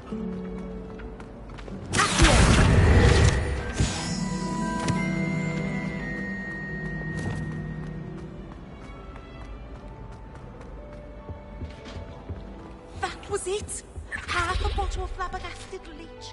That was it. Half a bottle of flabbergasted leech.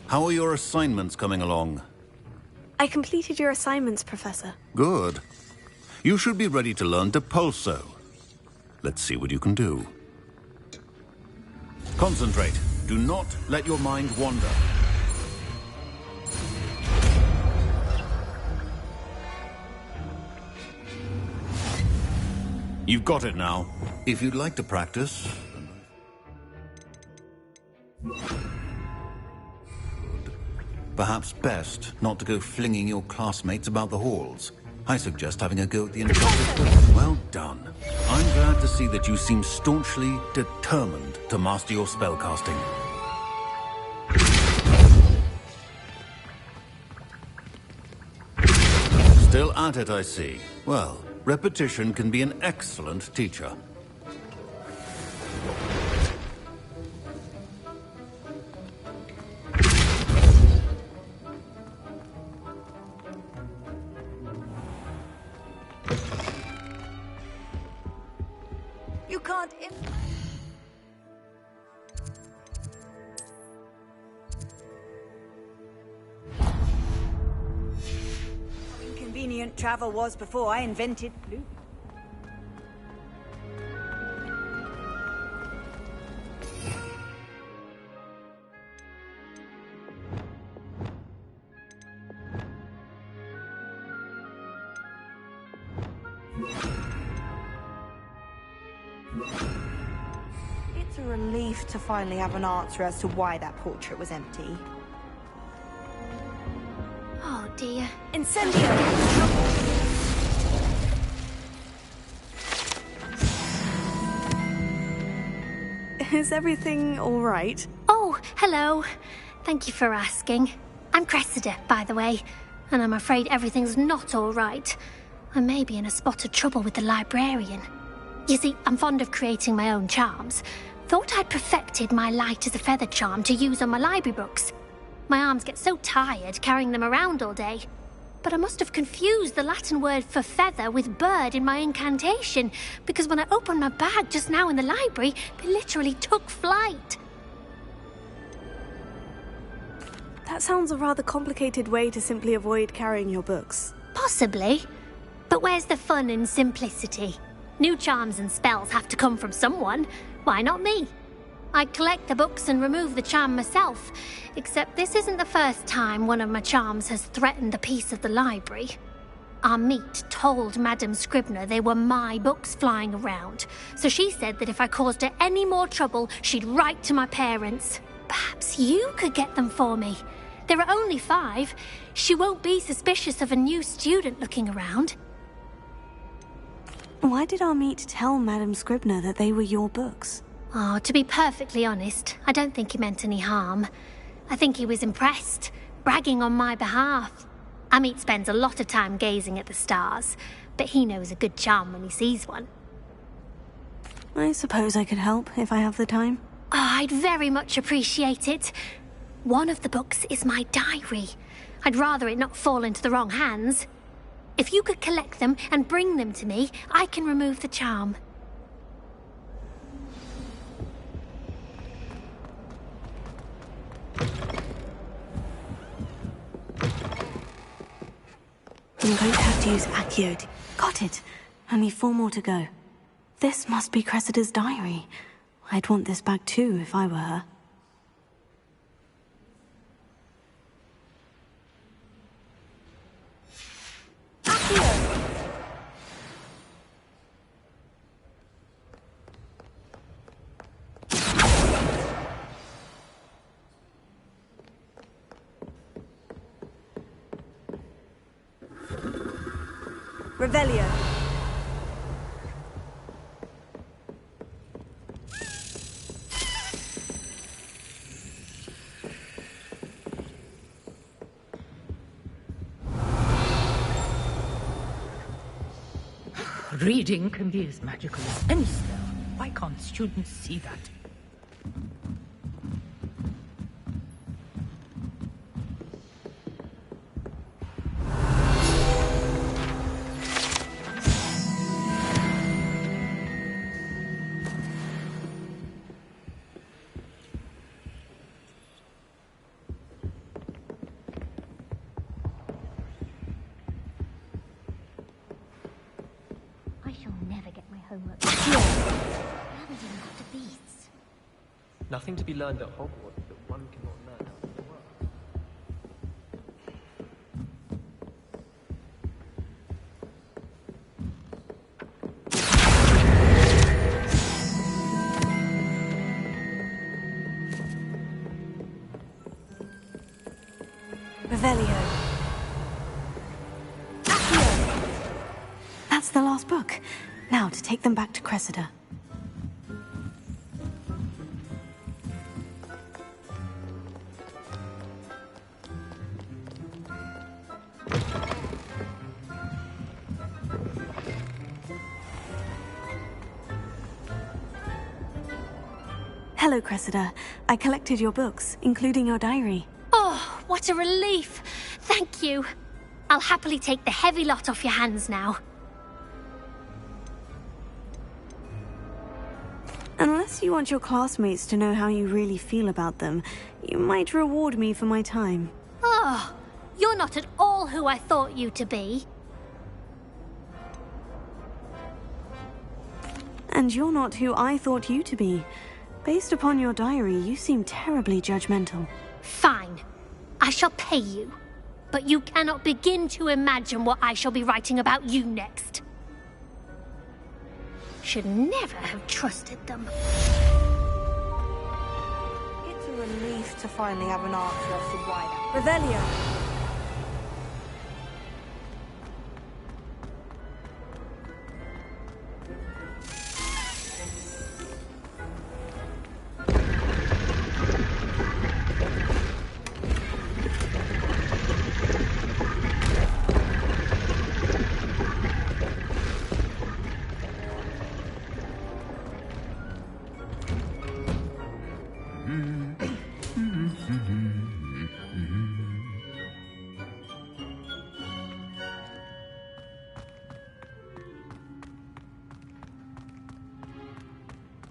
How are your assignments coming along? I completed your assignments, Professor. Good. You should be ready to learn Demelza. Let's see what you can do. Concentrate. Do not let your mind wander. You've got it now. If you'd like to practice... Perhaps best not to go flinging your classmates about the halls. I suggest having a go at the instructor. Well done. I'm glad to see that you seem staunchly determined to master your spellcasting. Still at it, I see. Well, repetition can be an excellent teacher. You can't... Inconvenient travel was before I invented blue. It's a relief to finally have an answer as to why that portrait was empty. Oh dear. Incendio! Is everything all right? Oh, hello. Thank you for asking. I'm Cressida, by the way, and I'm afraid everything's not all right. I may be in a spot of trouble with the librarian. You see, I'm fond of creating my own charms. Thought I'd perfected my light as a feather charm to use on my library books. My arms get so tired carrying them around all day. But I must have confused the Latin word for feather with bird in my incantation, because when I opened my bag just now in the library, they literally took flight. That sounds a rather complicated way to simply avoid carrying your books. Possibly. But where's the fun in simplicity? New charms and spells have to come from someone. Why not me? I collect the books and remove the charm myself, except this isn't the first time one of my charms has threatened the peace of the library. Our meet told Madame Scribner they were my books flying around, so she said that if I caused her any more trouble, she'd write to my parents. Perhaps you could get them for me. There are only 5. She won't be suspicious of a new student looking around. Why did our meet tell Madame Scribner that they were your books? Oh, to be perfectly honest, I don't think he meant any harm. I think he was impressed, bragging on my behalf. Amit spends a lot of time gazing at the stars, but he knows a good charm when he sees one. I suppose I could help if I have the time. Oh, I'd very much appreciate it. One of the books is my diary. I'd rather it not fall into the wrong hands. If you could collect them and bring them to me, I can remove the charm. I'm going to have to use Accio to... Got it! Only 4 more to go. This must be Cressida's diary. I'd want this back too if I were her. Revelio. Reading can be as magical as any spell. Why can't students see that? I shall never get my homework. I haven't even got to beasts. Nothing to be learned at Hogwarts that one cannot learn out in the world. Revelio. That's the last book. Now to take them back to Cressida. Hello, Cressida. I collected your books, including your diary. Oh, what a relief! Thank you. I'll happily take the heavy lot off your hands now. Unless you want your classmates to know how you really feel about them, you might reward me for my time. Oh, you're not at all who I thought you to be. And you're not who I thought you to be. Based upon your diary, you seem terribly judgmental. Fine. I shall pay you. But you cannot begin to imagine what I shall be writing about you next. Should never have trusted them. It's a relief to finally have an answer as to why that... Revelio.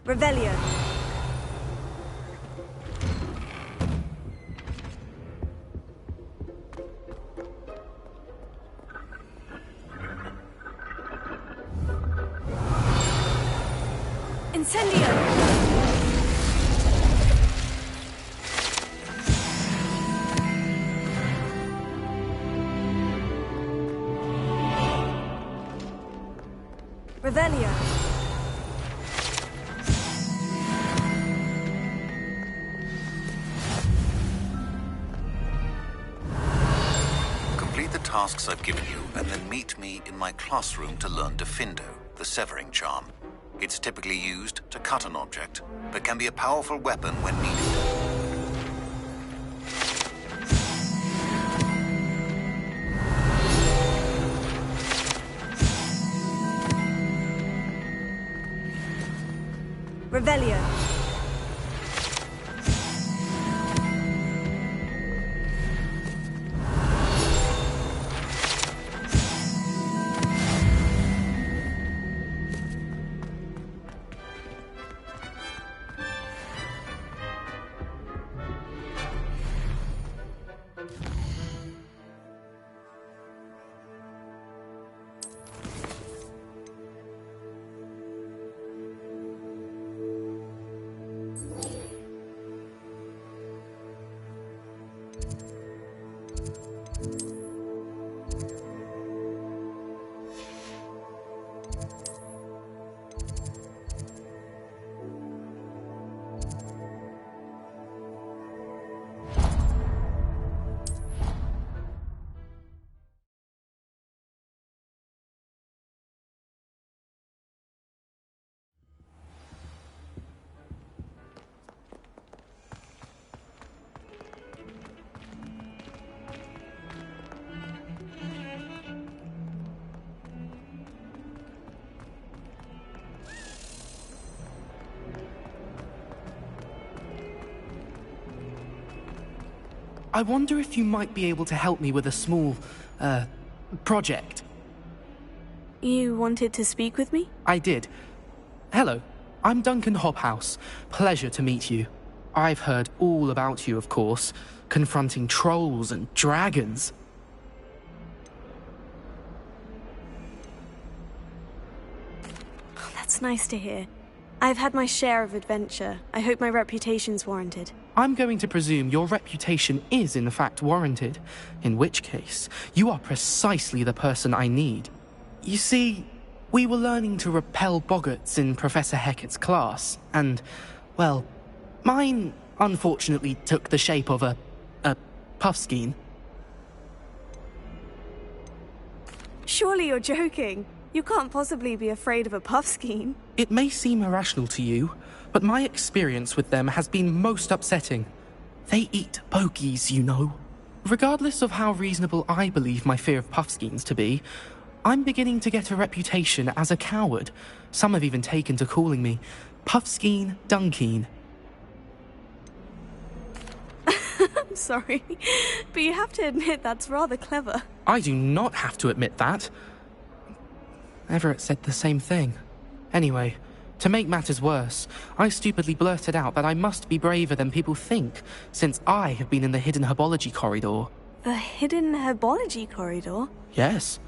Revelio. Incendio. Revelio. Complete the tasks I've given you, and then meet me in my classroom to learn Defindo, the severing charm. It's typically used to cut an object, but can be a powerful weapon when needed. Revelio. I wonder if you might be able to help me with a small, project. You wanted to speak with me? I did. Hello, I'm Duncan Hobhouse. Pleasure to meet you. I've heard all about you, of course, confronting trolls and dragons. Oh, that's nice to hear. I've had my share of adventure. I hope my reputation's warranted. I'm going to presume your reputation is in fact warranted, in which case, you are precisely the person I need. You see, we were learning to repel boggarts in Professor Hecat's class, and, well, mine unfortunately took the shape of a puffskein. Surely you're joking. You can't possibly be afraid of a puffskein. It may seem irrational to you, but my experience with them has been most upsetting. They eat bogies, you know. Regardless of how reasonable I believe my fear of puffskeins to be, I'm beginning to get a reputation as a coward. Some have even taken to calling me Puffskeen Dunkeen. I'm sorry, but you have to admit that's rather clever. I do not have to admit that. Everett said the same thing. Anyway, to make matters worse, I stupidly blurted out that I must be braver than people think, since I have been in the hidden herbology corridor. The hidden herbology corridor? Yes.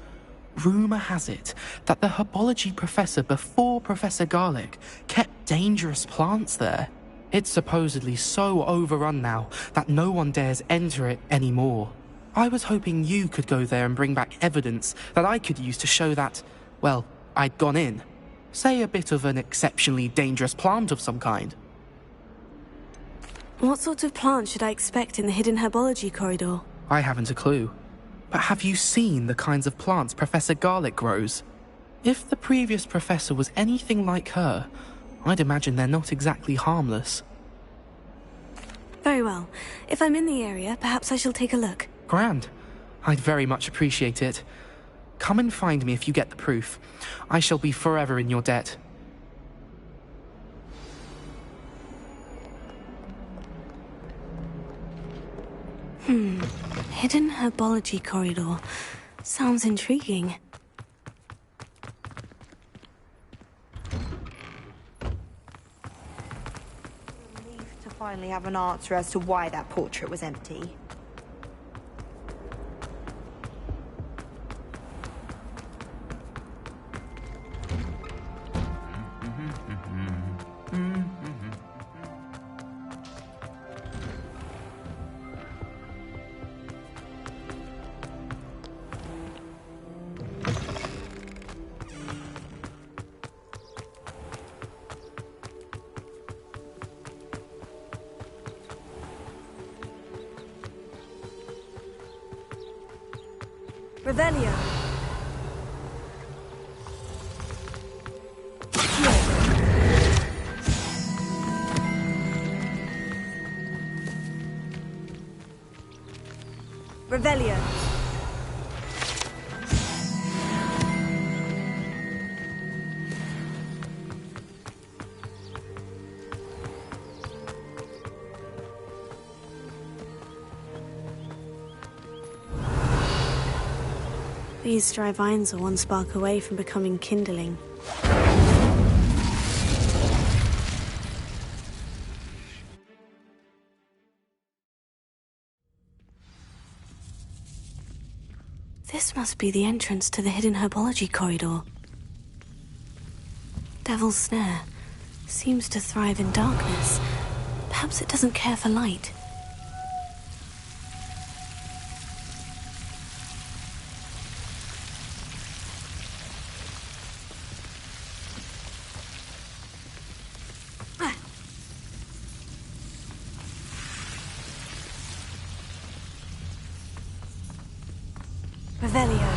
Rumour has it that the herbology professor before Professor Garlic kept dangerous plants there. It's supposedly so overrun now that no one dares enter it anymore. I was hoping you could go there and bring back evidence that I could use to show that, well, I'd gone in. Say a bit of an exceptionally dangerous plant of some kind. What sort of plant should I expect in the hidden herbology corridor? I haven't a clue. But have you seen the kinds of plants Professor Garlic grows? If the previous professor was anything like her, I'd imagine they're not exactly harmless. Very well. If I'm in the area, perhaps I shall take a look. Grand. I'd very much appreciate it. Come and find me if you get the proof. I shall be forever in your debt. Hidden herbology corridor. Sounds intriguing. Relief to finally have an answer as to why that portrait was empty. Revelio. Revelio. These dry vines are one spark away from becoming kindling. This must be the entrance to the hidden herbology corridor. Devil's Snare seems to thrive in darkness. Perhaps it doesn't care for light. Revelio.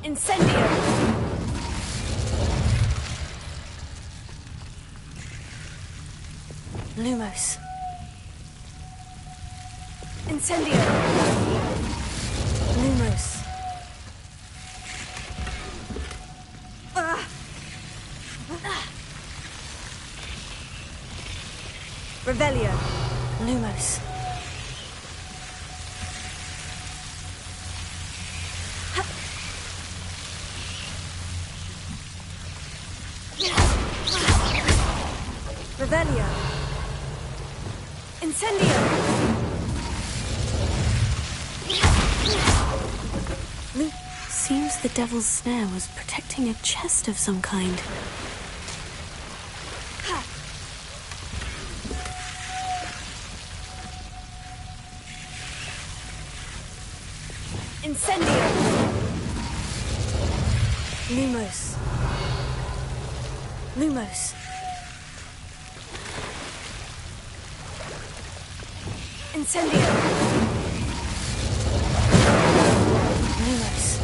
Incendio. Lumos. Incendio. Lumos. Revelio. Lumos. Revelio. Incendio. Seems the devil's snare was protecting a chest of some kind. Incendio. Lumos. Lumos. Incendio. Lumos.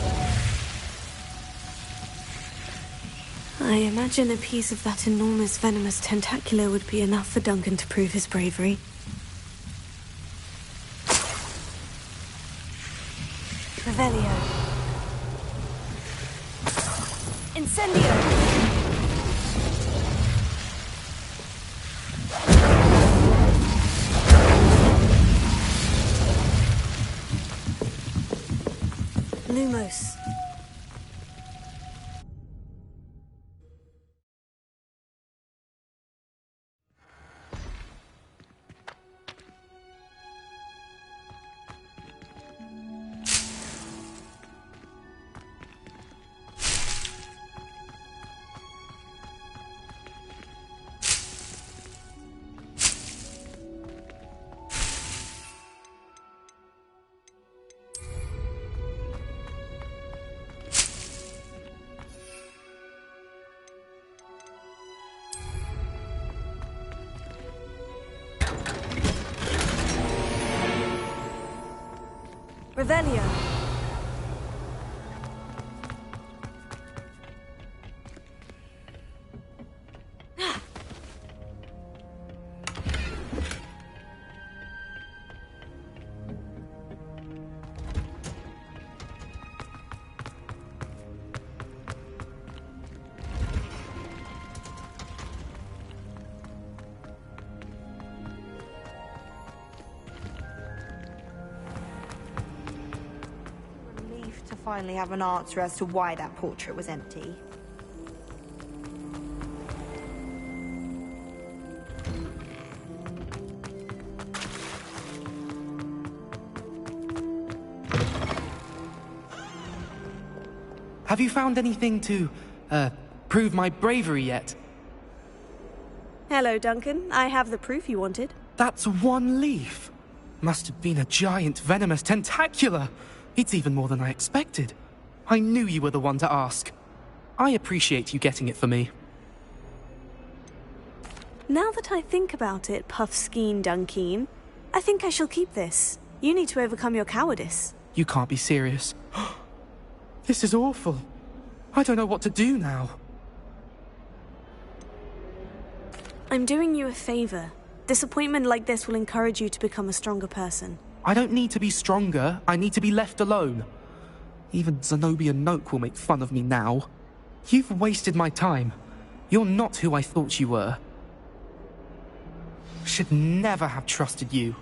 I imagine a piece of that enormous venomous tentacular would be enough for Duncan to prove his bravery. Revelio. Incendio. Lumos. Revelio. To finally have an answer as to why that portrait was empty. Have you found anything to, prove my bravery yet? Hello, Duncan. I have the proof you wanted. That's one leaf. Must have been a giant venomous tentacula. It's even more than I expected. I knew you were the one to ask. I appreciate you getting it for me. Now that I think about it, Puffskein Dunkeen, I think I shall keep this. You need to overcome your cowardice. You can't be serious. This is awful. I don't know what to do now. I'm doing you a favor. Disappointment like this will encourage you to become a stronger person. I don't need to be stronger, I need to be left alone. Even Zenobia Noak will make fun of me now. You've wasted my time. You're not who I thought you were. Should never have trusted you.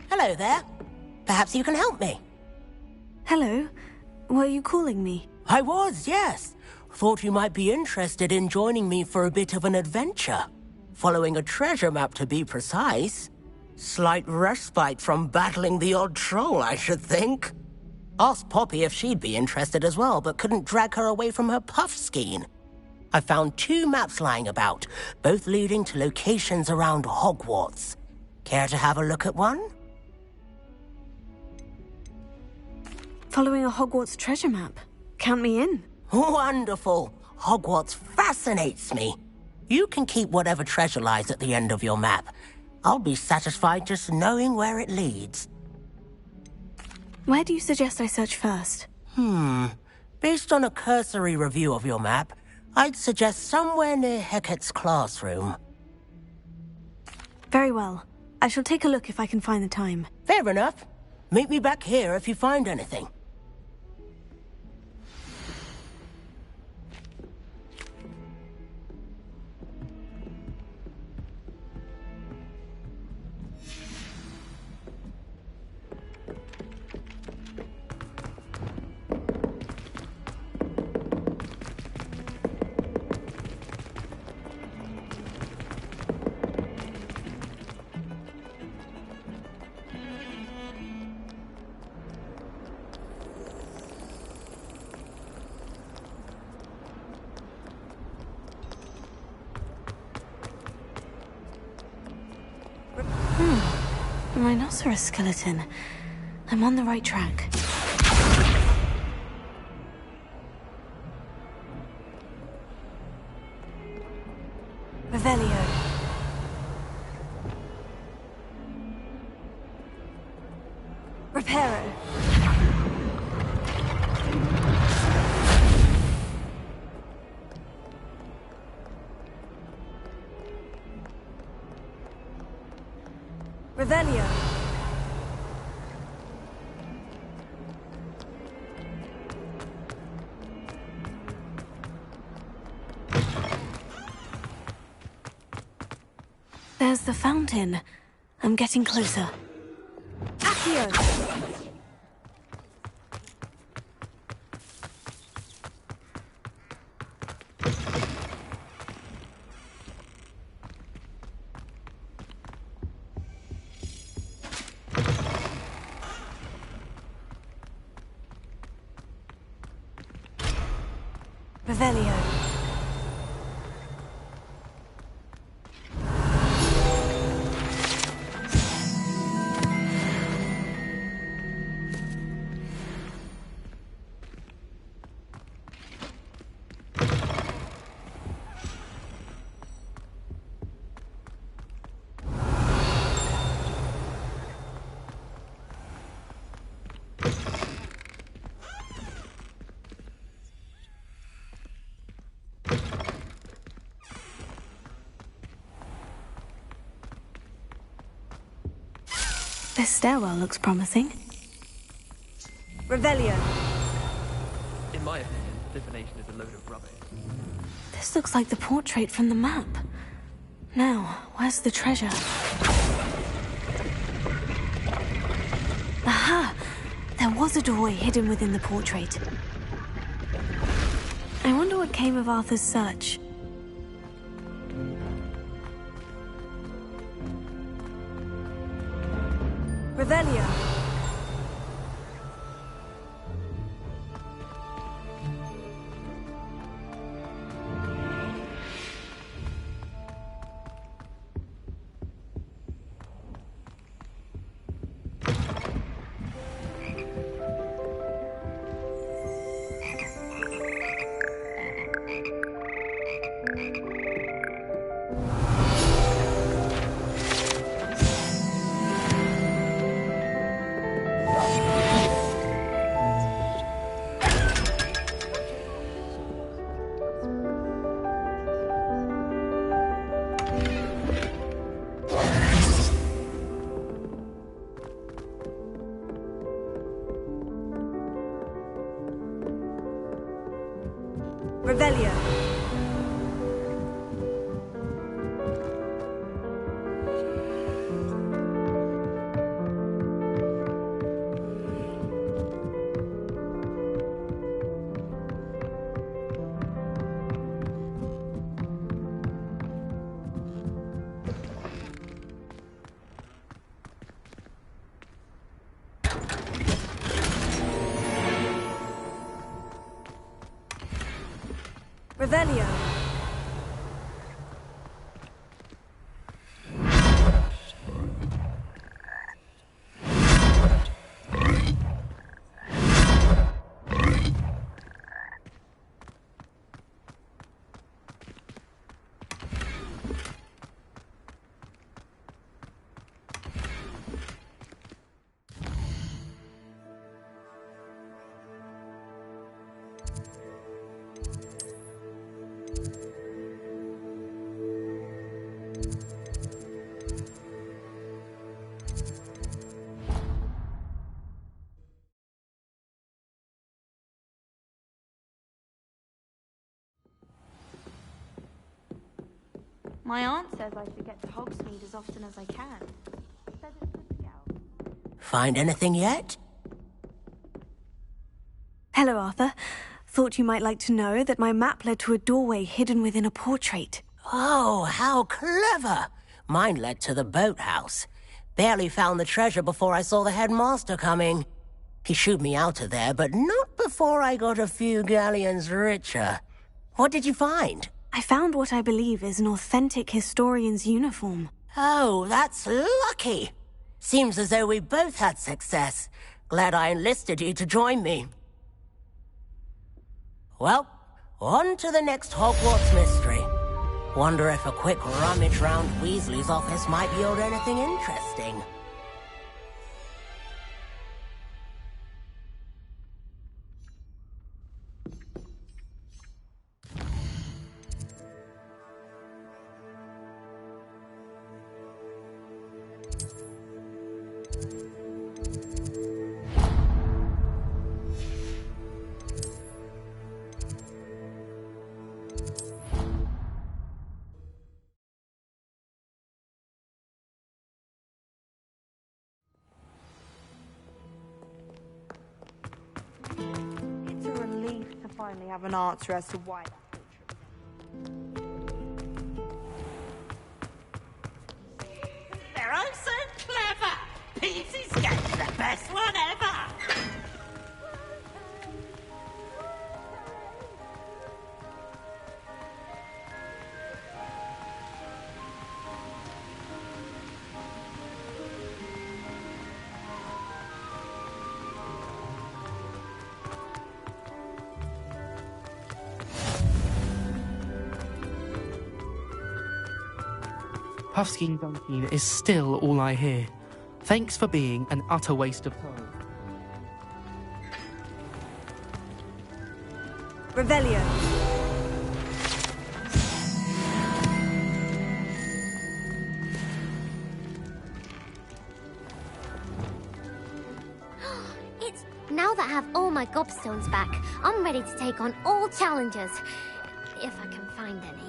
Hello there. Perhaps you can help me. Hello. Were you calling me? I was, yes. Thought you might be interested in joining me for a bit of an adventure. Following a treasure map, to be precise. Slight respite from battling the odd troll, I should think. Asked Poppy if she'd be interested as well, but couldn't drag her away from her puff skein. I found 2 maps lying about, both leading to locations around Hogwarts. Care to have a look at one? Following a Hogwarts treasure map. Count me in. Wonderful. Hogwarts fascinates me. You can keep whatever treasure lies at the end of your map. I'll be satisfied just knowing where it leads. Where do you suggest I search first? Based on a cursory review of your map, I'd suggest somewhere near Hecat's classroom. Very well. I shall take a look if I can find the time. Fair enough. Meet me back here if you find anything. A rhinoceros skeleton. I'm on the right track. Revelio. Reparo. Revelio. There's the fountain. I'm getting closer. Accio! Revelio. This stairwell looks promising. Revelio. In my opinion, divination is a load of rubbish. This looks like the portrait from the map. Now, where's the treasure? Aha! There was a doorway hidden within the portrait. I wonder what came of Arthur's search. Revelio. Revelio. Revelio. My aunt says I should get to Hogsmeade as often as I can. Says it's good to go. Find anything yet? Hello, Arthur. Thought you might like to know that my map led to a doorway hidden within a portrait. Oh, how clever! Mine led to the boathouse. Barely found the treasure before I saw the headmaster coming. He shooed me out of there, but not before I got a few galleons richer. What did you find? I found what I believe is an authentic historian's uniform. Oh, that's lucky. Seems as though we both had success. Glad I enlisted you to join me. Well, on to the next Hogwarts mystery. Wonder if a quick rummage round Weasley's office might yield anything interesting. It's a relief to finally have an answer as to why that They're all so clever! Peasy's getting the best one ever! Puffskein Dunkin is still all I hear. Thanks for being an utter waste of time. Revelio. Now that I have all my gobstones back, I'm ready to take on all challenges. If I can find any.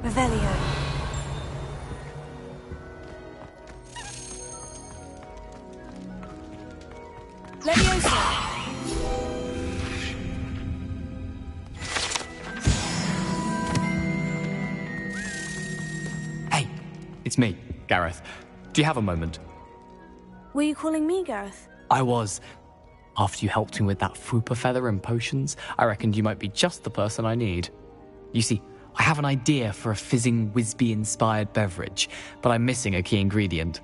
Revelio. Leviosa. Hey, it's me, Gareth. Do you have a moment? Were you calling me, Gareth? I was. After you helped me with that Fooper feather and potions, I reckoned you might be just the person I need. You see, I have an idea for a fizzing Whizbee-inspired beverage, but I'm missing a key ingredient.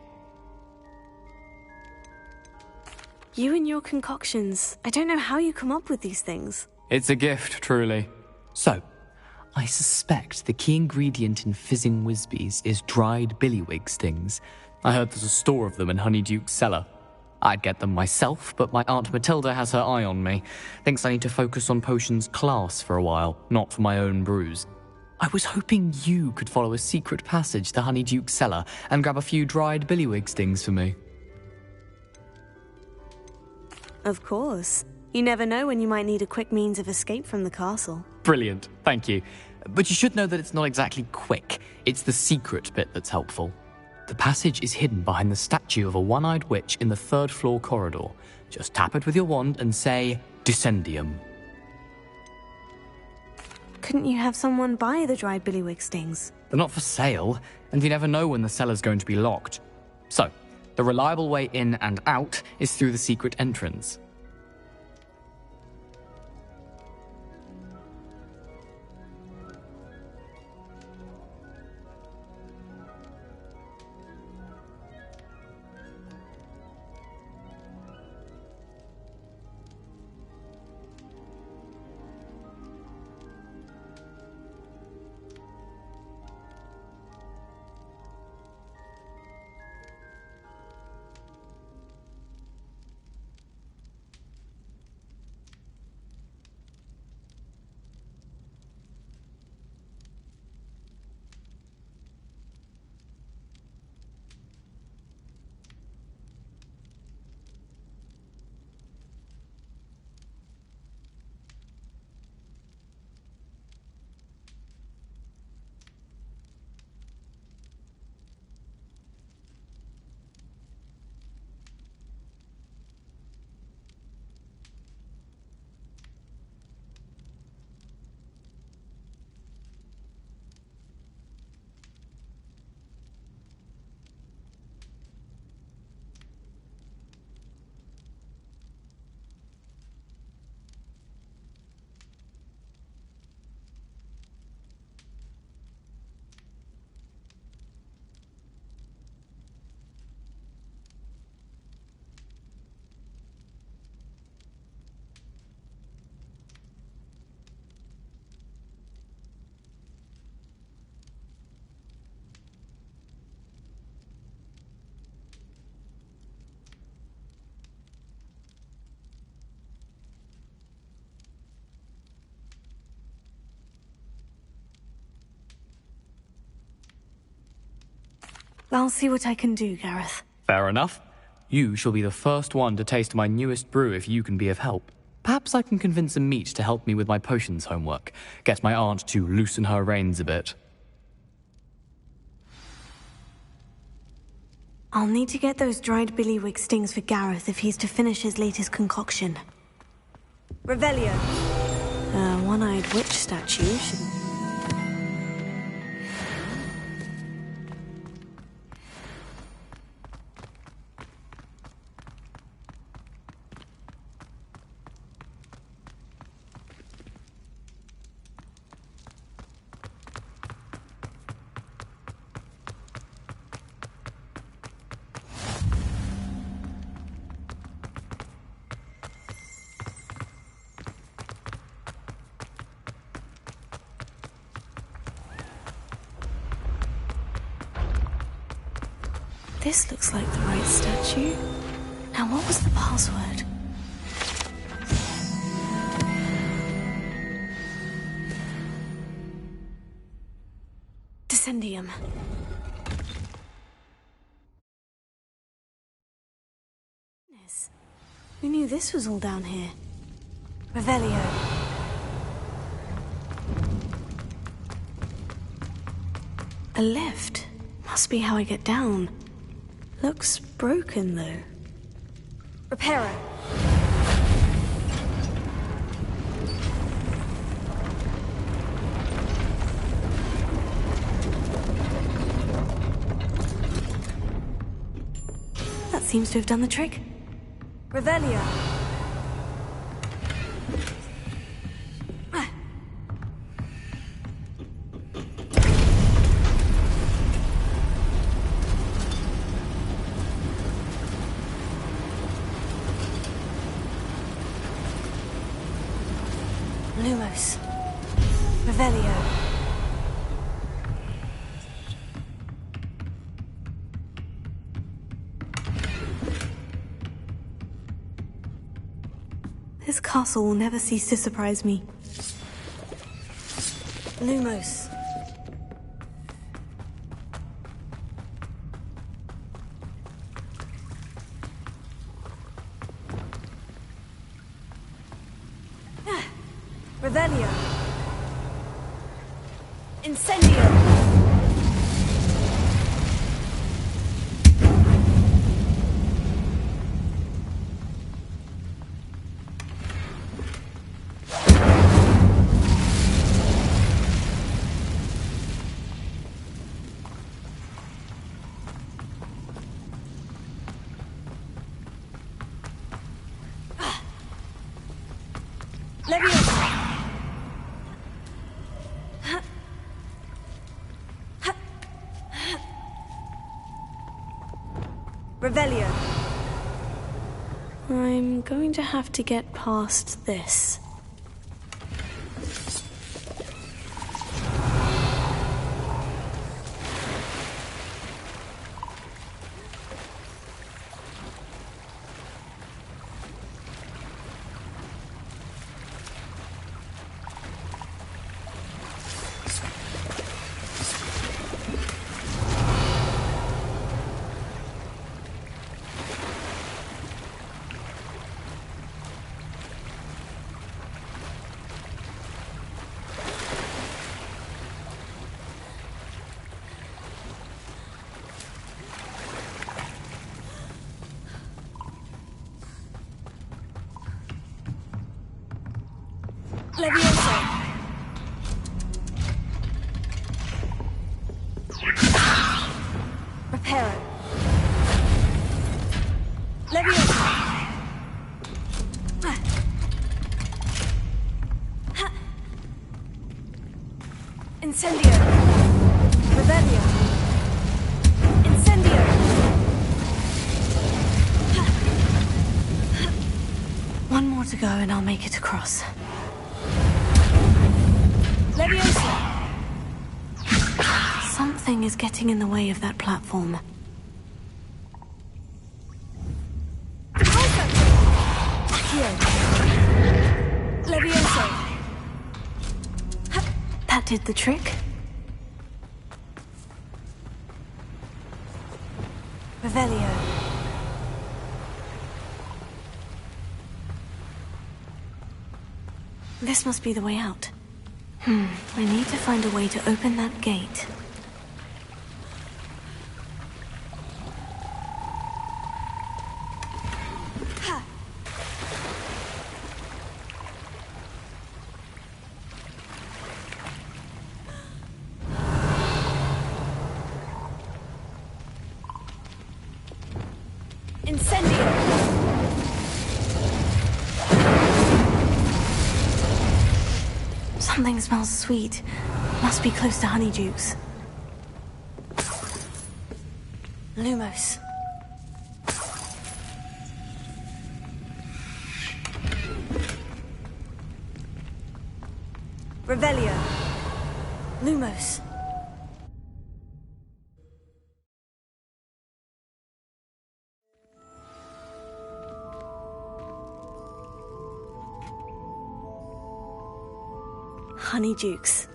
You and your concoctions. I don't know how you come up with these things. It's a gift, truly. So, I suspect the key ingredient in fizzing Whizbees is dried billywig stings. I heard there's a store of them in Honeyduke's cellar. I'd get them myself, but my Aunt Matilda has her eye on me. Thinks I need to focus on potions class for a while, not for my own brews. I was hoping you could follow a secret passage to Honeyduke's cellar and grab a few dried billywig stings for me. Of course. You never know when you might need a quick means of escape from the castle. Brilliant, thank you. But you should know that it's not exactly quick. It's the secret bit that's helpful. The passage is hidden behind the statue of a one-eyed witch in the third-floor corridor. Just tap it with your wand and say, Descendium. couldn't you have someone buy the dried billywig stings? They're not for sale, and you never know when the cellar's going to be locked. So, the reliable way in and out is through the secret entrance. I'll see what I can do, Gareth. Fair enough. You shall be the first one to taste my newest brew if you can be of help. Perhaps I can convince a meat to help me with my potions homework. Get my aunt to loosen her reins a bit. I'll need to get those dried billywig stings for Gareth if he's to finish his latest concoction. Revelio. A one-eyed witch statue should... This looks like the right statue. Now, what was the password? Descendium. Who knew this was all down here? Revelio. A lift. Must be how I get down. Looks broken, though. Reparo. That seems to have done the trick. Revelio. Lumos. Revelio. This castle will never cease to surprise me. Lumos. Revelio. Incendio. Revelio. I'm going to have to get past this. Levioso. Reparo. Levioso. Incendio. Revelio. Incendio. One more to go and I'll make it across. Levioso. Something is getting in the way of that platform. Levioso. That did the trick. Revelio. This must be the way out. I need to find a way to open that gate. Incendio. Something smells sweet. Must be close to Honeydukes. Lumos. Revelio. Lumos. Honeydukes.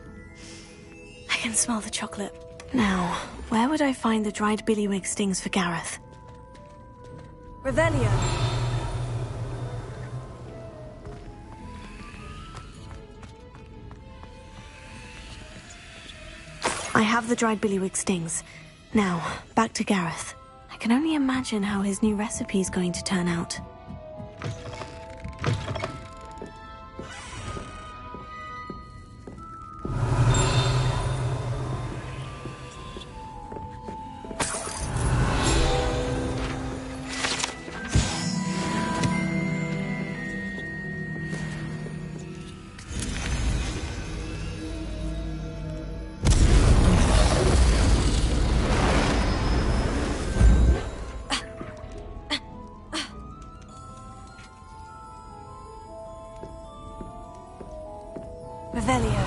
I can smell the chocolate. Now, where would I find the dried billywig stings for Gareth? Revelio. I have the dried billywig stings. Now, back to Gareth. I can only imagine how his new recipe is going to turn out. Revelio.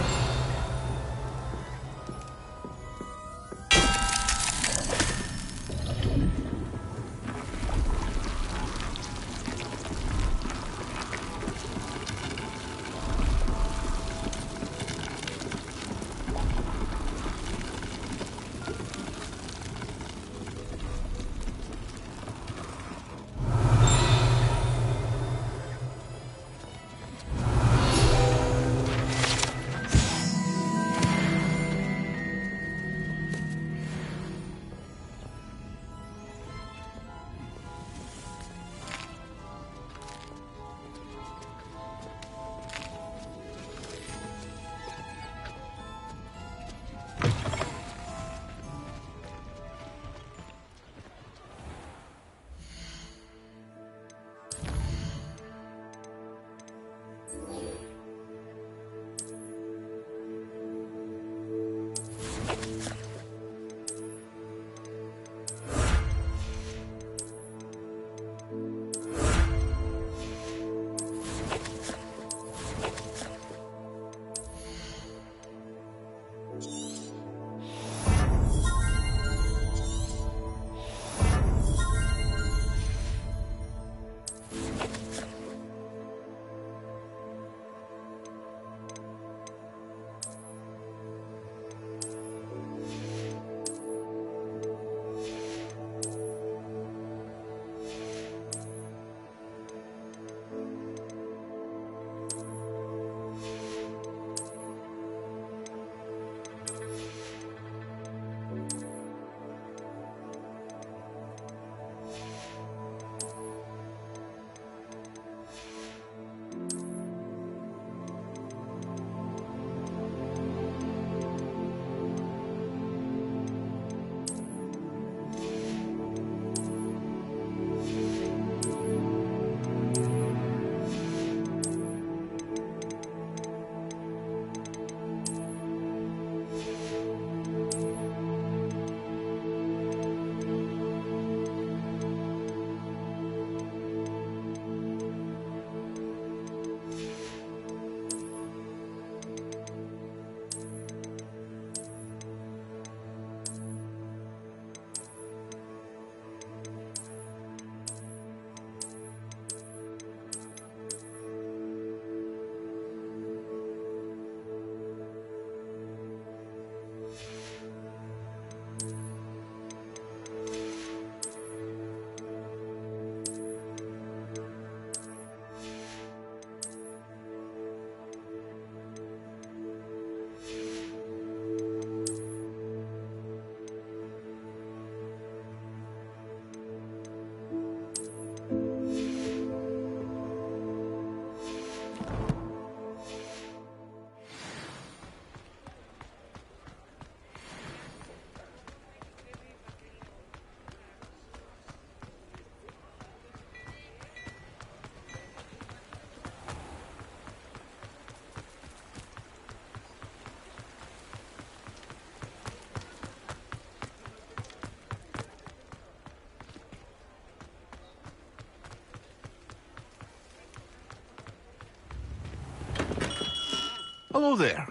Hello there.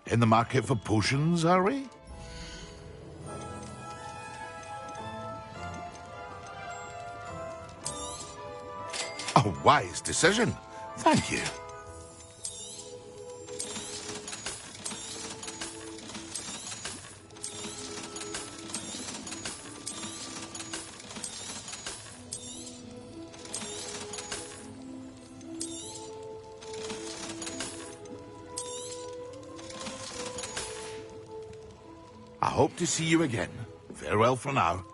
In the market for potions, are we? A wise decision. Thank you. I hope to see you again. Farewell for now.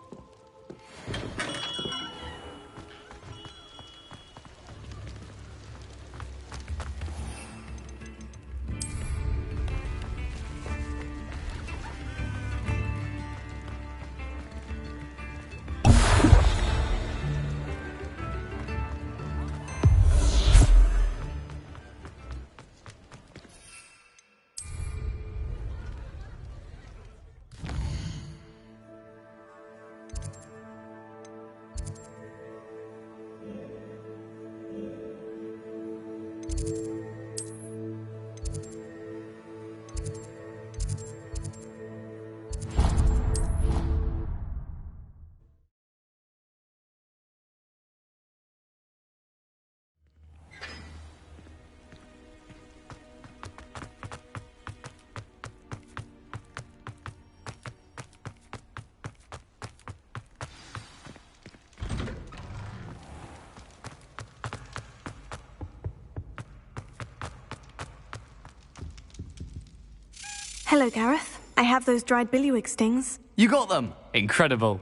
Hello, Gareth. I have those dried billywig stings. You got them! Incredible.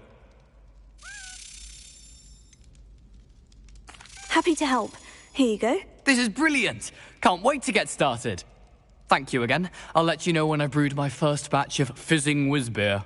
Happy to help. Here you go. This is brilliant! Can't wait to get started. Thank you again. I'll let you know when I've brewed my first batch of fizzing whizbeer.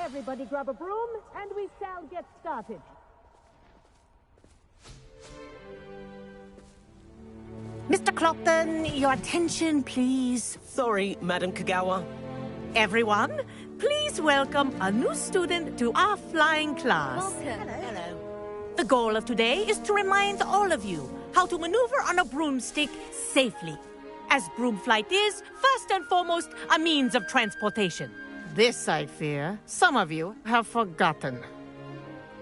Everybody grab a broom, and we shall get started. Mr. Clopton, your attention, please. Sorry, Madam Kagawa. Everyone, please welcome a new student to our flying class. Hello. The goal of today is to remind all of you how to maneuver on a broomstick safely, as broom flight is, first and foremost, a means of transportation. This, I fear, some of you have forgotten.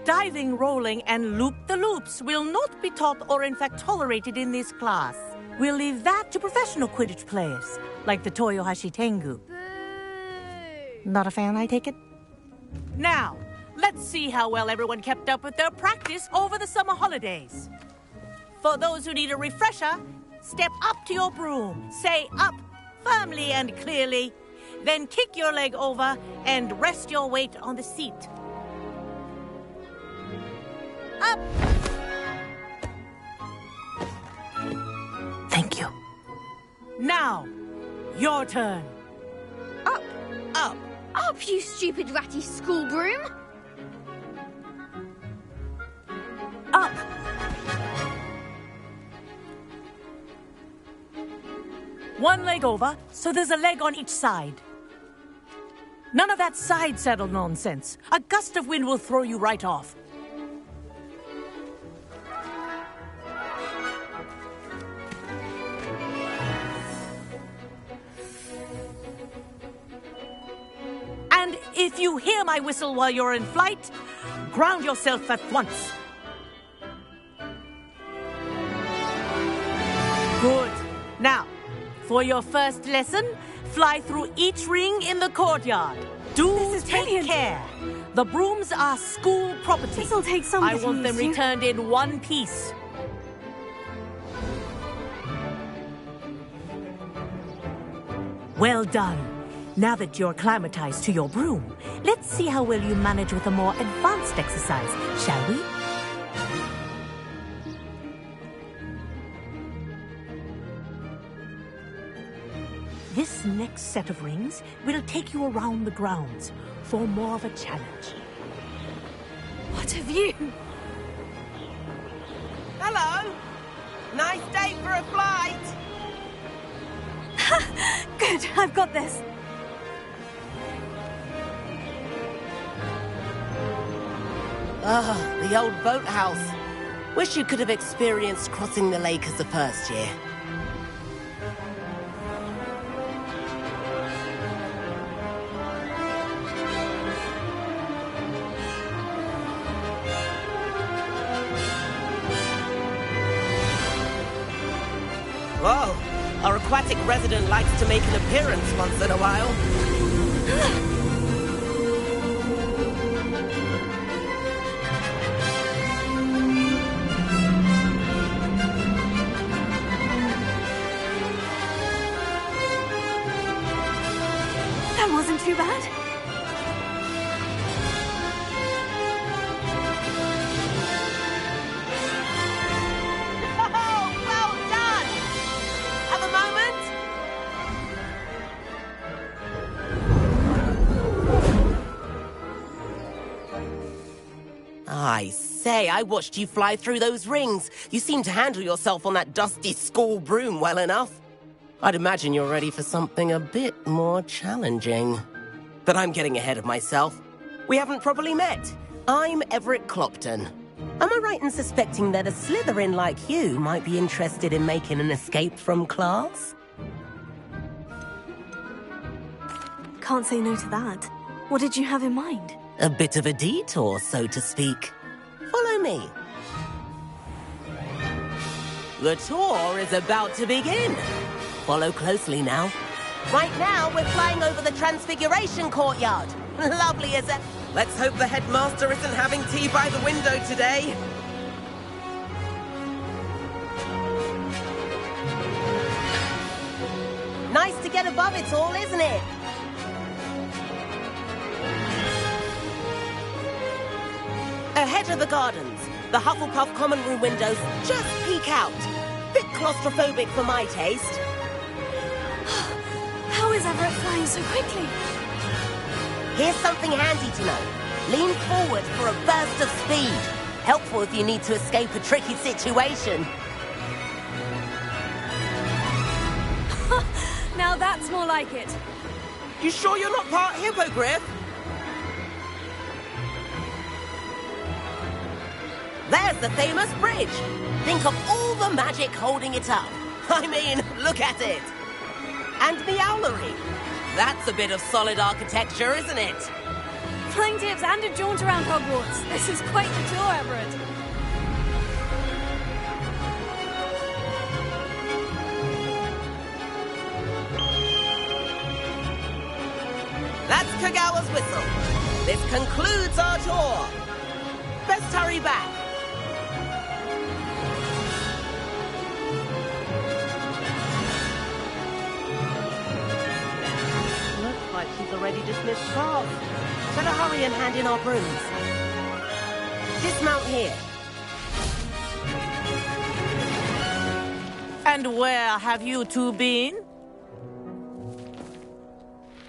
Diving, rolling, and loop-the-loops will not be taught or in fact tolerated in this class. We'll leave that to professional Quidditch players, like the Toyohashi Tengu. Not a fan, I take it? Now, let's see how well everyone kept up with their practice over the summer holidays. For those who need a refresher, step up to your broom, say up firmly and clearly, then kick your leg over and rest your weight on the seat. Up! Thank you. Now, your turn. Up! Up! Up, you stupid ratty school groom! Up! One leg over, so there's a leg on each side. None of that side saddle nonsense. A gust of wind will throw you right off. And if you hear my whistle while you're in flight, ground yourself at once. Good. Now, For your first lesson, fly through each ring in the courtyard. Do take care. The brooms are school property. This'll take some I want them returned in one piece. Well done. Now that you're acclimatized to your broom, let's see how well you manage with a more advanced exercise, shall we? This next set of rings will take you around the grounds for more of a challenge. What have you? Hello! Nice day for a flight! Good, I've got this. The old boathouse. Wish you could have experienced crossing the lake as a first year. Whoa! Our aquatic resident likes to make an appearance once in a while. That wasn't too bad. I say, I watched you fly through those rings. You seem to handle yourself on that dusty school broom well enough. I'd imagine you're ready for something a bit more challenging. But I'm getting ahead of myself. We haven't properly met. I'm Everett Clopton. Am I right in suspecting that a Slytherin like you might be interested in making an escape from class? Can't say no to that. What did you have in mind? A bit of a detour, so to speak. Follow me. The tour is about to begin. Follow closely now. Right now, we're flying over the Transfiguration Courtyard. Lovely as a... Let's hope the headmaster isn't having tea by the window today. Nice to get above it all, isn't it? Ahead of the gardens, the Hufflepuff common room windows just peek out. Bit claustrophobic for my taste. How is Everett flying so quickly? Here's something handy to know. Lean forward for a burst of speed. Helpful if you need to escape a tricky situation. Now that's more like it. You sure you're not part hippogriff? There's the famous bridge. Think of all the magic holding it up. I mean, look at it. And the owlery. That's a bit of solid architecture, isn't it? Flying tips and a jaunt around Hogwarts. This is quite the tour, Everett. That's Kagawa's whistle. This concludes our tour. Best hurry back. Looks like she's already dismissed class. Better hurry and hand in our brooms. Dismount here. And where have you two been?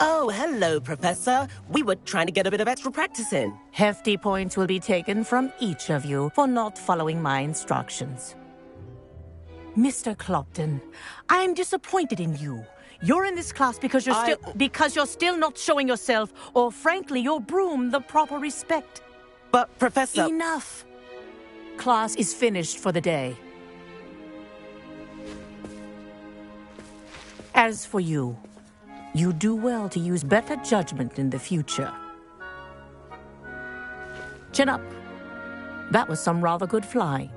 Oh, hello, Professor. We were trying to get a bit of extra practice in. Hefty points will be taken from each of you for not following my instructions. Mr. Clopton, I'm disappointed in you. You're in this class because you're still not showing yourself, or frankly, your broom the proper respect. But, Professor... Enough. Class is finished for the day. As for you, you do well to use better judgment in the future. Chin up. That was some rather good flying.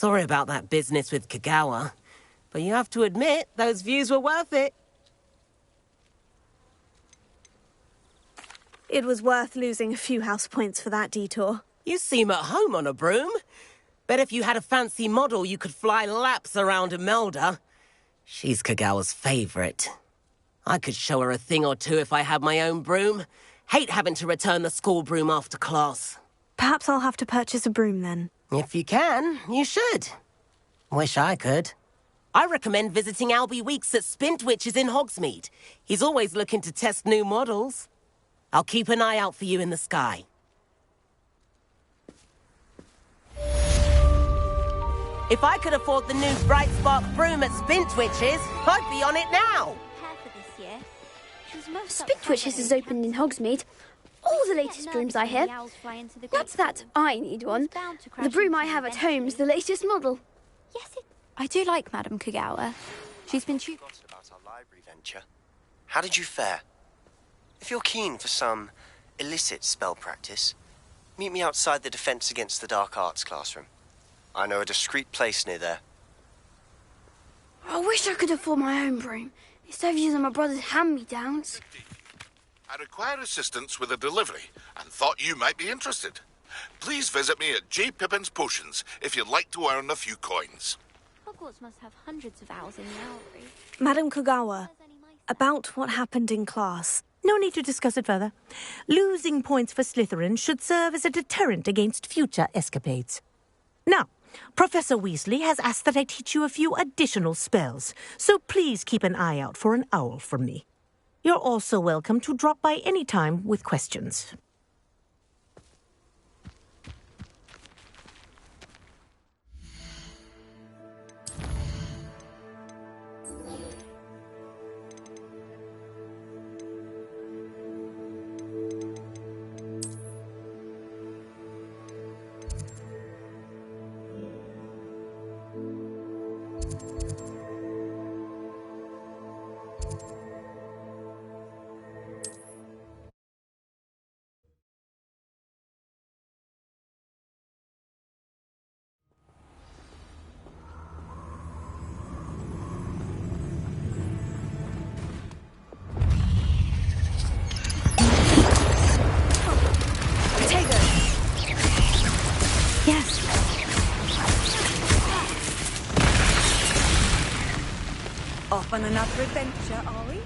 Sorry about that business with Kagawa, but you have to admit, those views were worth it. It was worth losing a few house points for that detour. You seem at home on a broom. Bet if you had a fancy model, you could fly laps around Demelza. She's Kagawa's favorite. I could show her a thing or two if I had my own broom. Hate having to return the school broom after class. Perhaps I'll have to purchase a broom then. If you can, you should. Wish I could. I recommend visiting Albie Weeks at Spintwitches in Hogsmeade. He's always looking to test new models. I'll keep an eye out for you in the sky. If I could afford the new Bright Spark broom at Spintwitches, I'd be on it now. Spintwitches has opened in Hogsmeade. All the latest brooms, I hear. That's that. I need one. The broom I have at home is the latest model. I do like Madame Kagawa. She's been Forgotten about our library venture. How did you fare? If you're keen for some illicit spell practice, meet me outside the Defense Against the Dark Arts classroom. I know a discreet place near there. I wish I could afford my own broom. Instead of using my brother's hand-me-downs. I require assistance with a delivery and thought you might be interested. Please visit me at J. Pippin's Potions if you'd like to earn a few coins. Hogwarts must have hundreds of owls in the owlery. Madame Kagawa, about what happened in class. No need to discuss it further. Losing points for Slytherin should serve as a deterrent against future escapades. Now, Professor Weasley has asked that I teach you a few additional spells, so please keep an eye out for an owl from me. You're also welcome to drop by any time with questions. Off on another adventure, are we?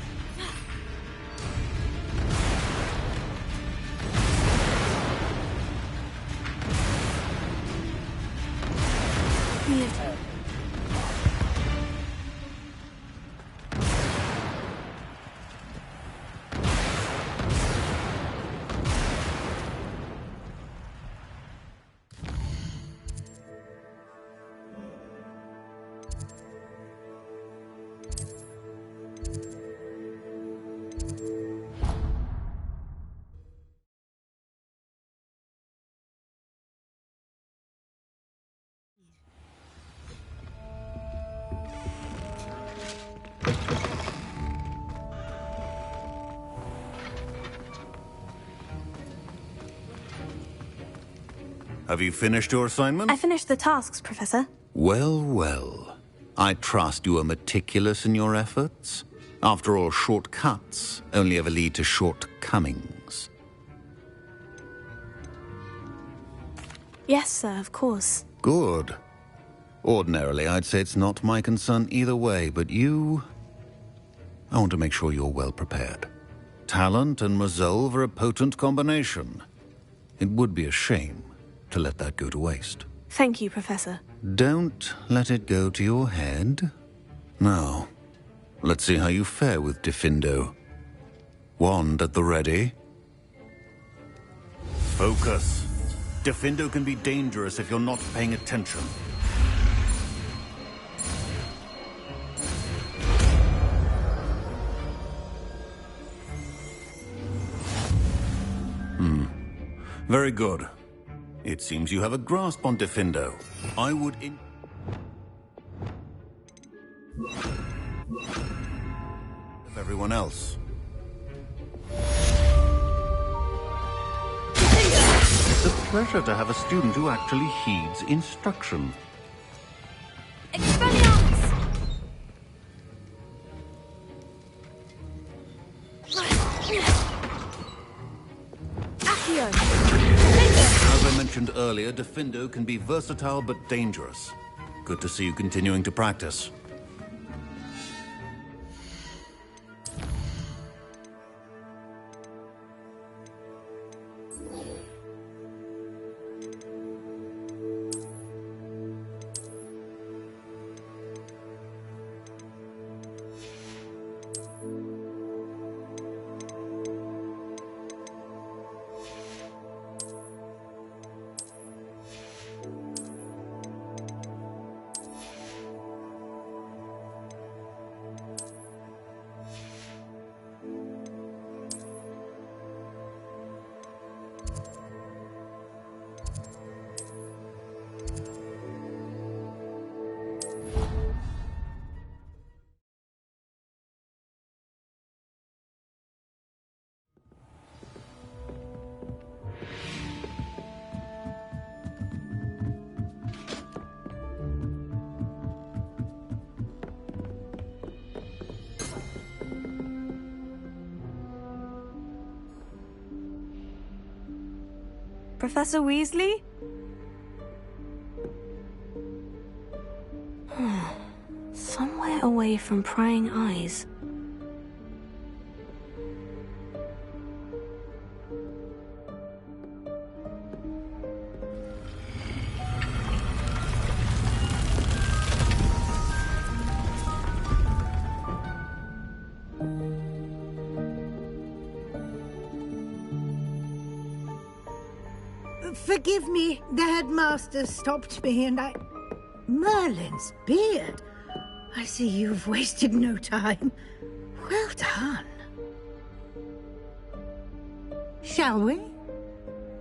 Have you finished your assignment? I finished the tasks, Professor. Well, well. I trust you are meticulous in your efforts. After all, shortcuts only ever lead to shortcomings. Yes, sir, of course. Good. Ordinarily, I'd say it's not my concern either way, but you... I want to make sure you're well prepared. Talent and resolve are a potent combination. It would be a shame to let that go to waste. Thank you, Professor. Don't let it go to your head. Now, let's see how you fare with Diffindo. Wand at the ready. Focus. Diffindo can be dangerous if you're not paying attention. Very good. It seems you have a grasp on Diffindo. I would of everyone else. It's a pleasure to have a student who actually heeds instruction. Expelliarmus! Accio! As I mentioned earlier, Defendo can be versatile but dangerous. Good to see you continuing to practice. Professor Weasley? Somewhere away from prying eyes. Forgive me, the headmaster stopped me and Merlin's beard. I see you've wasted no time. Well done. Shall we?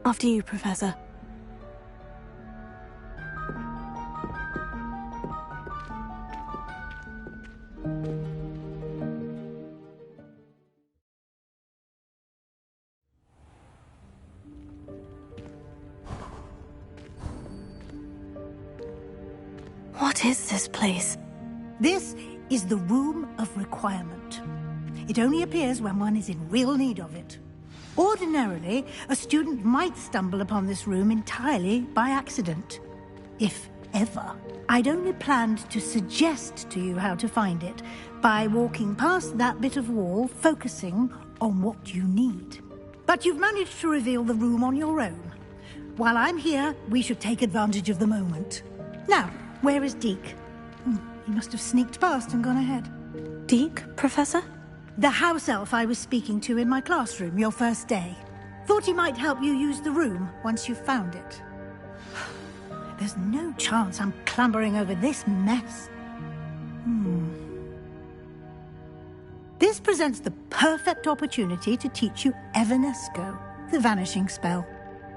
After you, Professor. What is this place? This is the Room of Requirement. It only appears when one is in real need of it. Ordinarily, a student might stumble upon this room entirely by accident. If ever. I'd only planned to suggest to you how to find it by walking past that bit of wall, focusing on what you need. But you've managed to reveal the room on your own. While I'm here, we should take advantage of the moment. Now, where is Deke? He must have sneaked past and gone ahead. Deke, Professor? The house elf I was speaking to in my classroom your first day. Thought he might help you use the room once you've found it. There's no chance I'm clambering over this mess. This presents the perfect opportunity to teach you Evanesco, the vanishing spell.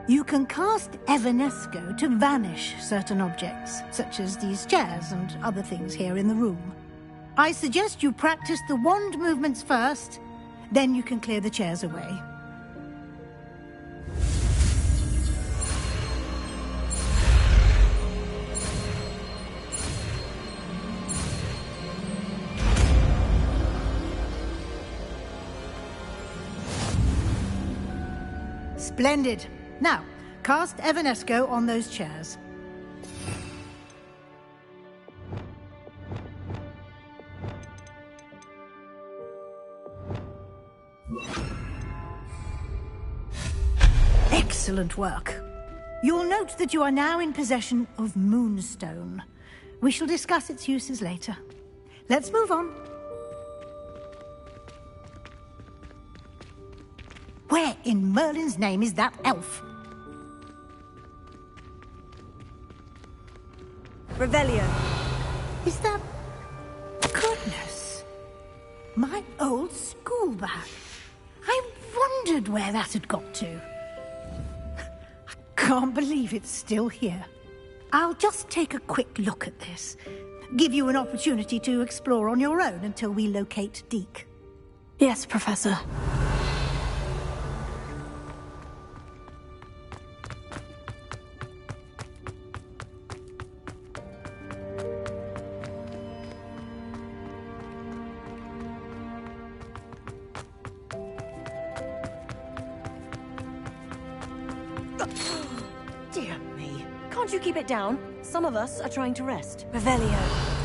You can cast Evanesco to vanish certain objects, such as these chairs and other things here in the room. I suggest you practice the wand movements first, then you can clear the chairs away. Splendid. Now, cast Evanesco on those chairs. Excellent work. You'll note that you are now in possession of Moonstone. We shall discuss its uses later. Let's move on. Where in Merlin's name is that elf? Revelio. Is that... Goodness. My old school bag. I wondered where that had got to. I can't believe it's still here. I'll just take a quick look at this. Give you an opportunity to explore on your own until we locate Deke. Yes, Professor. Can't you keep it down? Some of us are trying to rest. Revelio.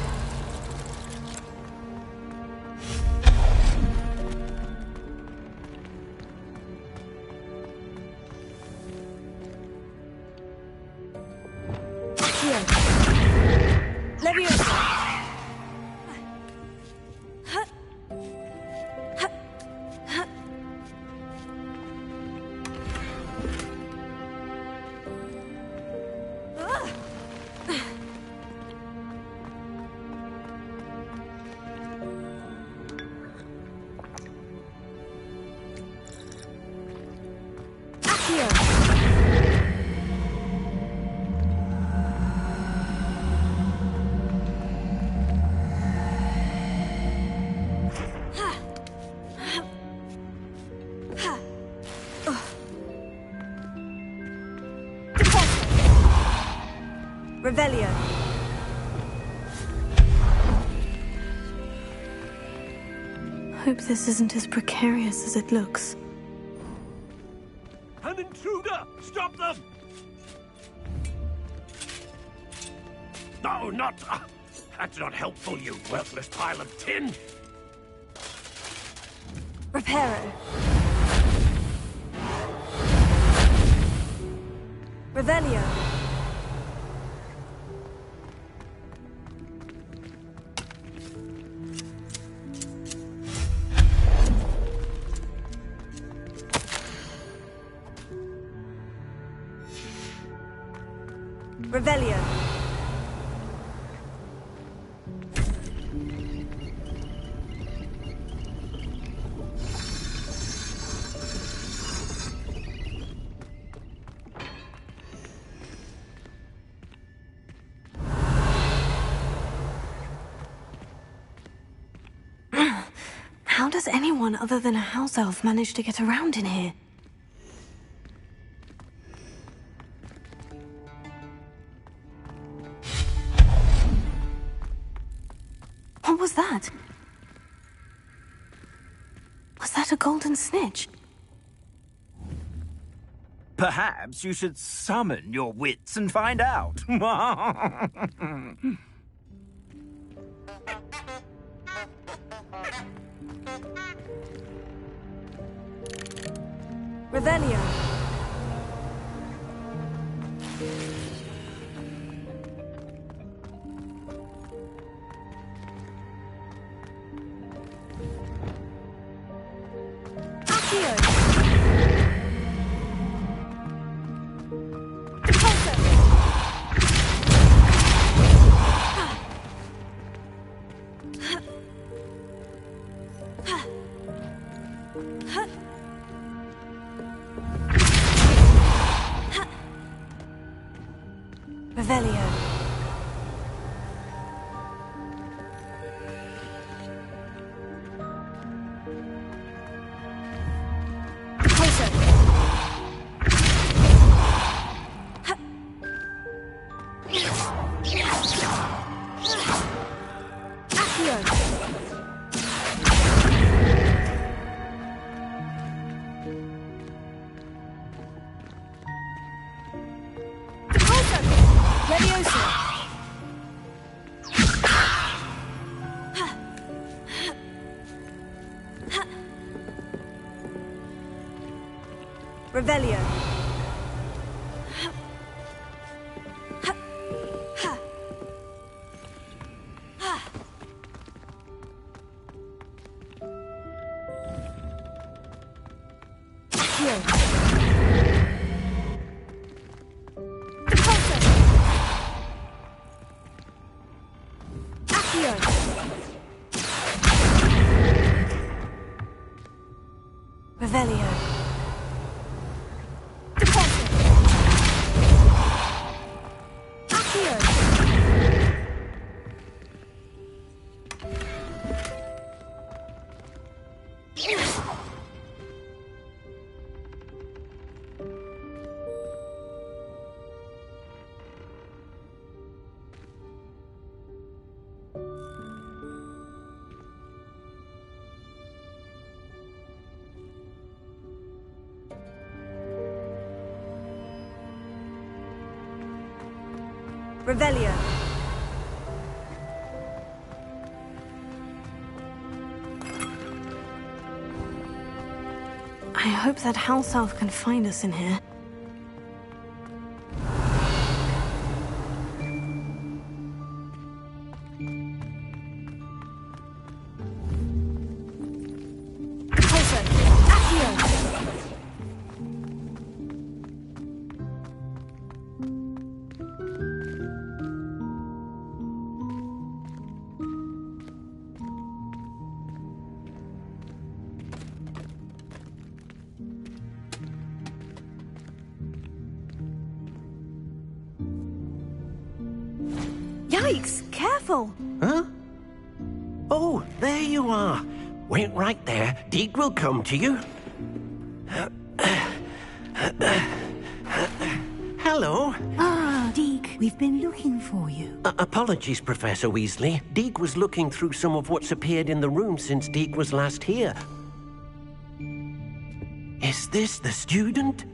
Revelio. Hope this isn't as precarious as it looks. An intruder! Stop them! No, not... that's not helpful, you worthless pile of tin! Reparo. Revelio. Revelio. How does anyone other than a house elf manage to get around in here? What was that? Was that a golden snitch? Perhaps you should summon your wits and find out. Revelio. Revelio. Revelio. Revelio. Revelio. I hope that house elf can find us in here. Yikes! Careful! Huh? Oh, there you are. Wait right there. Deke will come to you. Hello. Ah, Deke, we've been looking for you. Apologies, Professor Weasley. Deke was looking through some of what's appeared in the room since Deke was last here. Is this the student?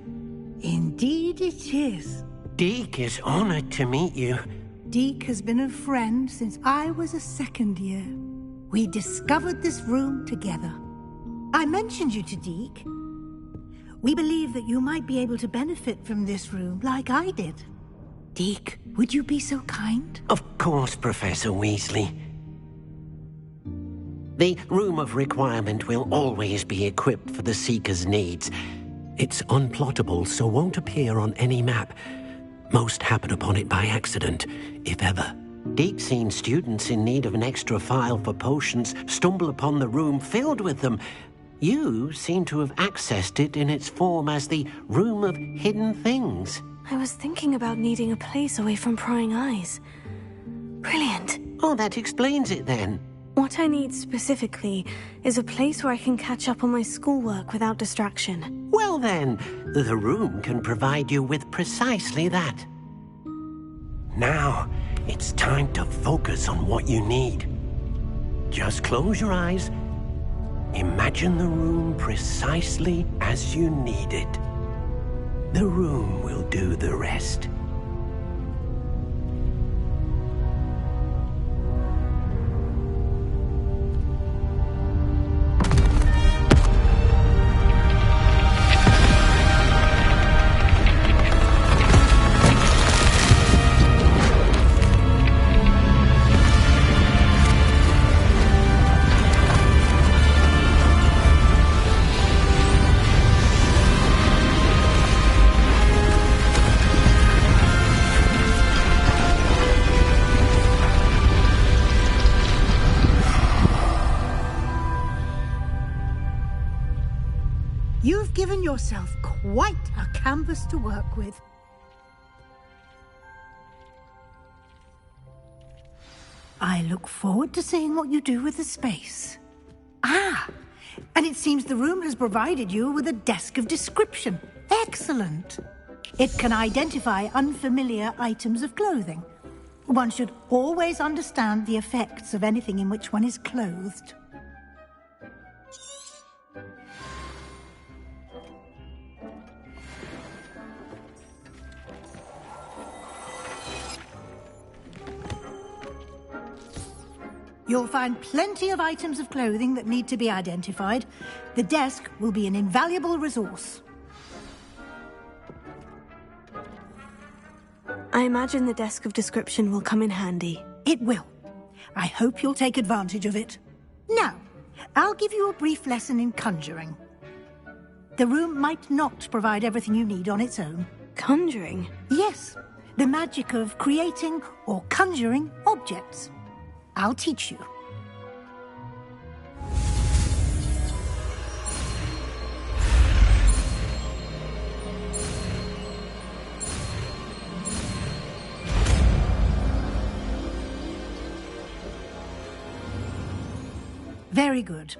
Indeed it is. Deke is honored to meet you. Deke has been a friend since I was a second year. We discovered this room together. I mentioned you to Deke. We believe that you might be able to benefit from this room like I did. Deke, would you be so kind? Of course, Professor Weasley. The Room of Requirement will always be equipped for the Seeker's needs. It's unplottable, so won't appear on any map. Most happen upon it by accident, if ever. Deke's seen students in need of an extra file for potions stumble upon the room filled with them. You seem to have accessed it in its form as the Room of Hidden Things. I was thinking about needing a place away from prying eyes. Brilliant. Oh, that explains it then. What I need specifically is a place where I can catch up on my schoolwork without distraction. Well then, the room can provide you with precisely that. Now, it's time to focus on what you need. Just close your eyes. Imagine the room precisely as you need it. The room will do the rest. You've given yourself quite a canvas to work with. I look forward to seeing what you do with the space. Ah, and it seems the room has provided you with a desk of description. Excellent. It can identify unfamiliar items of clothing. One should always understand the effects of anything in which one is clothed. You'll find plenty of items of clothing that need to be identified. The desk will be an invaluable resource. I imagine the desk of description will come in handy. It will. I hope you'll take advantage of it. Now, I'll give you a brief lesson in conjuring. The room might not provide everything you need on its own. Conjuring? Yes, the magic of creating or conjuring objects. I'll teach you. Very good.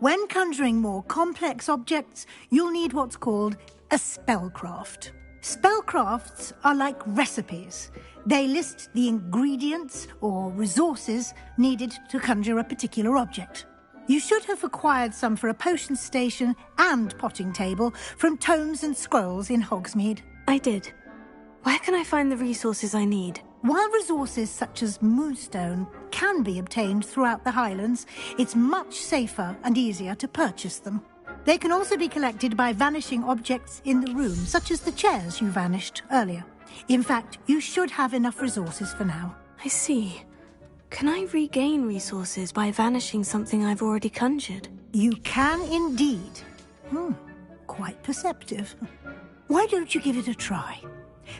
When conjuring more complex objects, you'll need what's called a spellcraft. Spellcrafts are like recipes. They list the ingredients or resources needed to conjure a particular object. You should have acquired some for a potion station and potting table from tomes and scrolls in Hogsmeade. I did. Where can I find the resources I need? While resources such as moonstone can be obtained throughout the Highlands, it's much safer and easier to purchase them. They can also be collected by vanishing objects in the room, such as the chairs you vanished earlier. In fact, you should have enough resources for now. I see. Can I regain resources by vanishing something I've already conjured? You can indeed. Quite perceptive. Why don't you give it a try?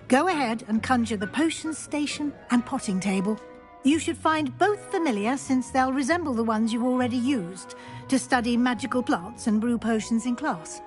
Go ahead and conjure the potions station and potting table. You should find both familiar, since they'll resemble the ones you already used to study magical plants and brew potions in class.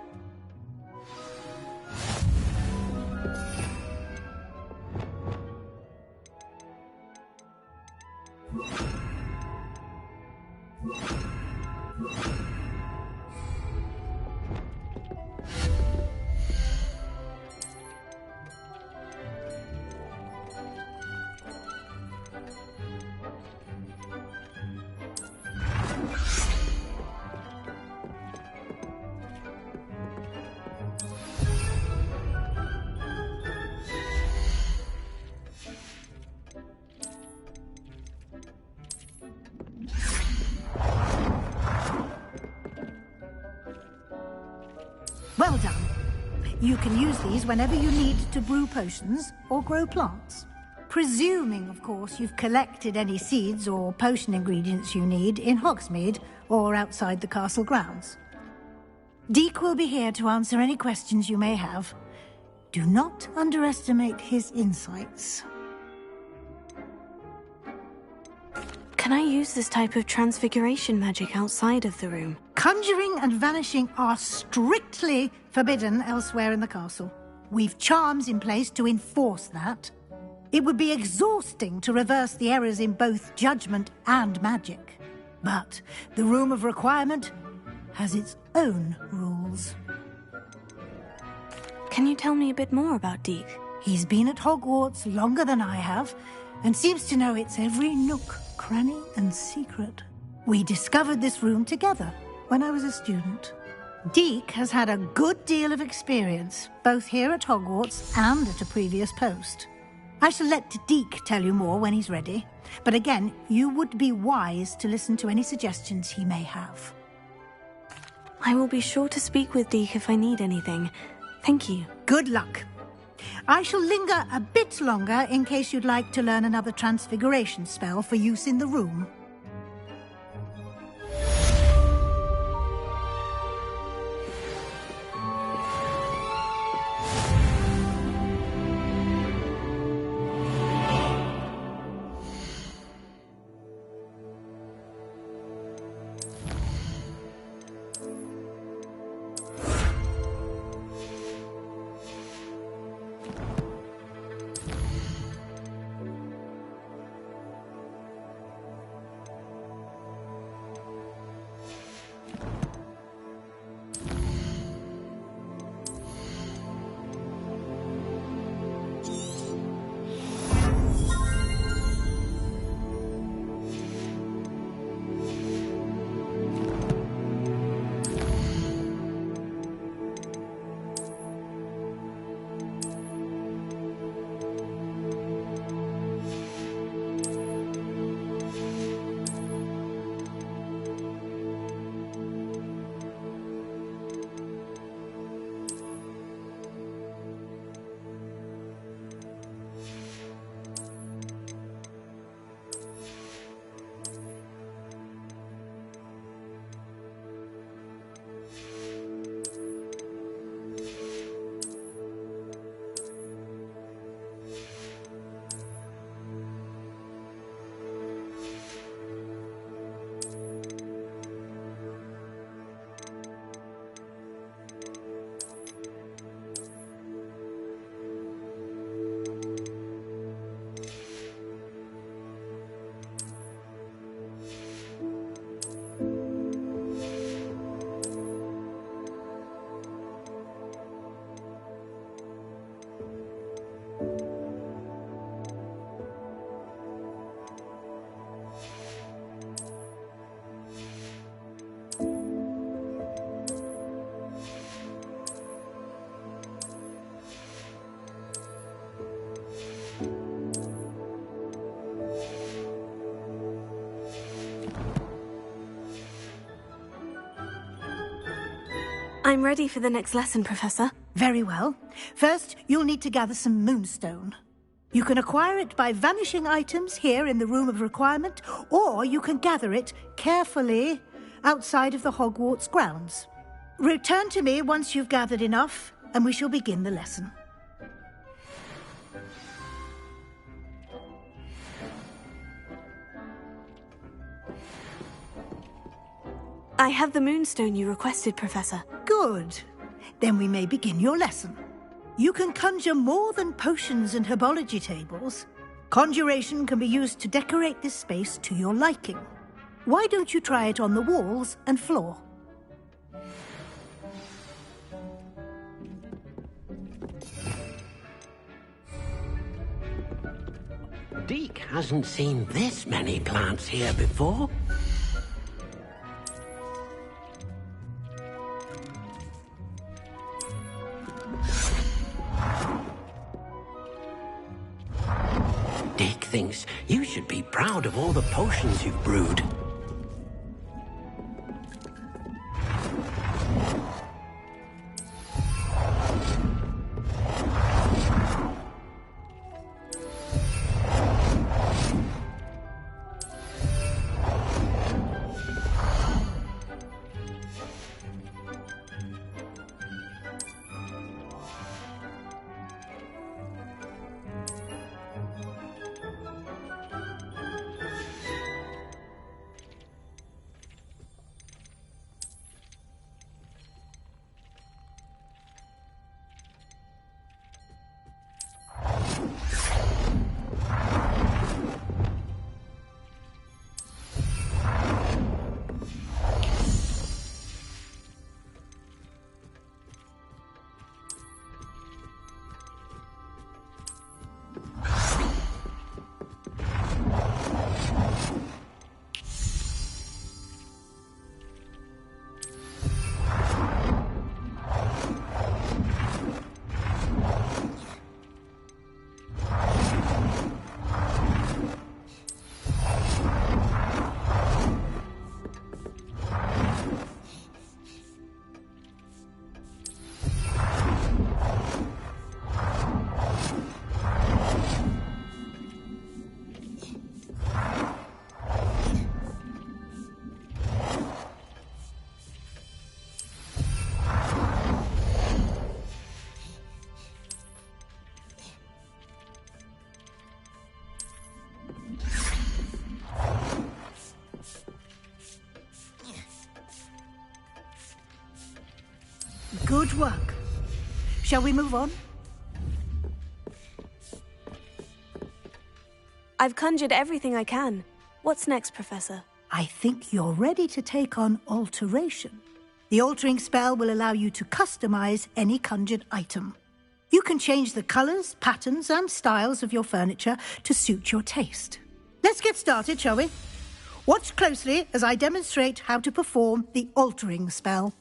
Well done. You can use these whenever you need to brew potions or grow plants. Presuming, of course, you've collected any seeds or potion ingredients you need in Hogsmeade or outside the castle grounds. Deek will be here to answer any questions you may have. Do not underestimate his insights. Can I use this type of transfiguration magic outside of the room? Conjuring and vanishing are strictly forbidden elsewhere in the castle. We've charms in place to enforce that. It would be exhausting to reverse the errors in both judgment and magic. But the Room of Requirement has its own rules. Can you tell me a bit more about Deek? He's been at Hogwarts longer than I have, and seems to know its every nook, cranny and secret. We discovered this room together when I was a student. Deek has had a good deal of experience, both here at Hogwarts and at a previous post. I shall let Deek tell you more when he's ready, but again, you would be wise to listen to any suggestions he may have. I will be sure to speak with Deek if I need anything. Thank you. Good luck. I shall linger a bit longer in case you'd like to learn another transfiguration spell for use in the room. I'm ready for the next lesson, Professor. Very well. First, you'll need to gather some moonstone. You can acquire it by vanishing items here in the Room of Requirement, or you can gather it carefully outside of the Hogwarts grounds. Return to me once you've gathered enough, and we shall begin the lesson. I have the moonstone you requested, Professor. Good. Then we may begin your lesson. You can conjure more than potions and herbology tables. Conjuration can be used to decorate this space to your liking. Why don't you try it on the walls and floor? Deke hasn't seen this many plants here before. Deke thinks you should be proud of all the potions you've brewed. Good work. Shall we move on? I've conjured everything I can. What's next, Professor? I think you're ready to take on alteration. The altering spell will allow you to customize any conjured item. You can change the colors, patterns, and styles of your furniture to suit your taste. Let's get started, shall we? Watch closely as I demonstrate how to perform the altering spell.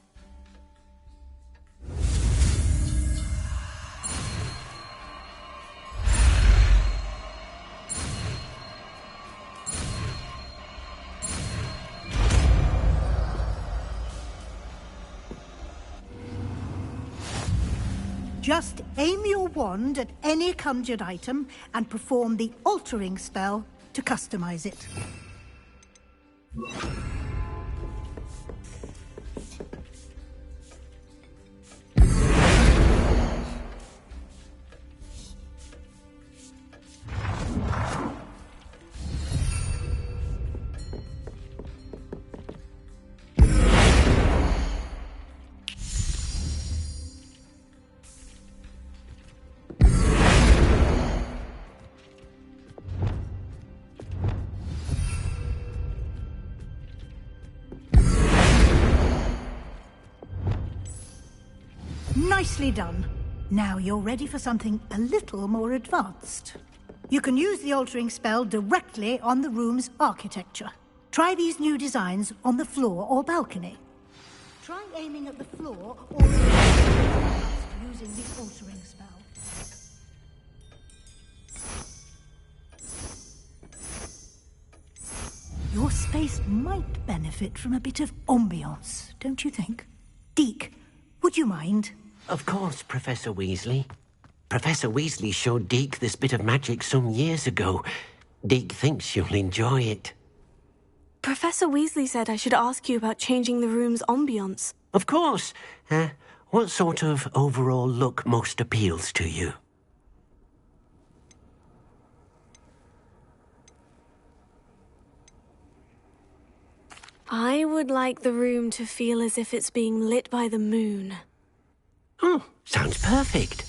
Just aim your wand at any conjured item and perform the altering spell to customize it. Nicely done. Now you're ready for something a little more advanced. You can use the altering spell directly on the room's architecture. Try these new designs on the floor or balcony. Try aiming at the floor or using the altering spell. Your space might benefit from a bit of ambiance, don't you think? Deke, Would you mind? Of course, Professor Weasley. Professor Weasley showed Deke this bit of magic some years ago. Deke thinks you'll enjoy it. Professor Weasley said I should ask you about changing the room's ambiance. Of course. What sort of overall look most appeals to you? I would like the room to feel as if it's being lit by the moon. Oh, sounds perfect.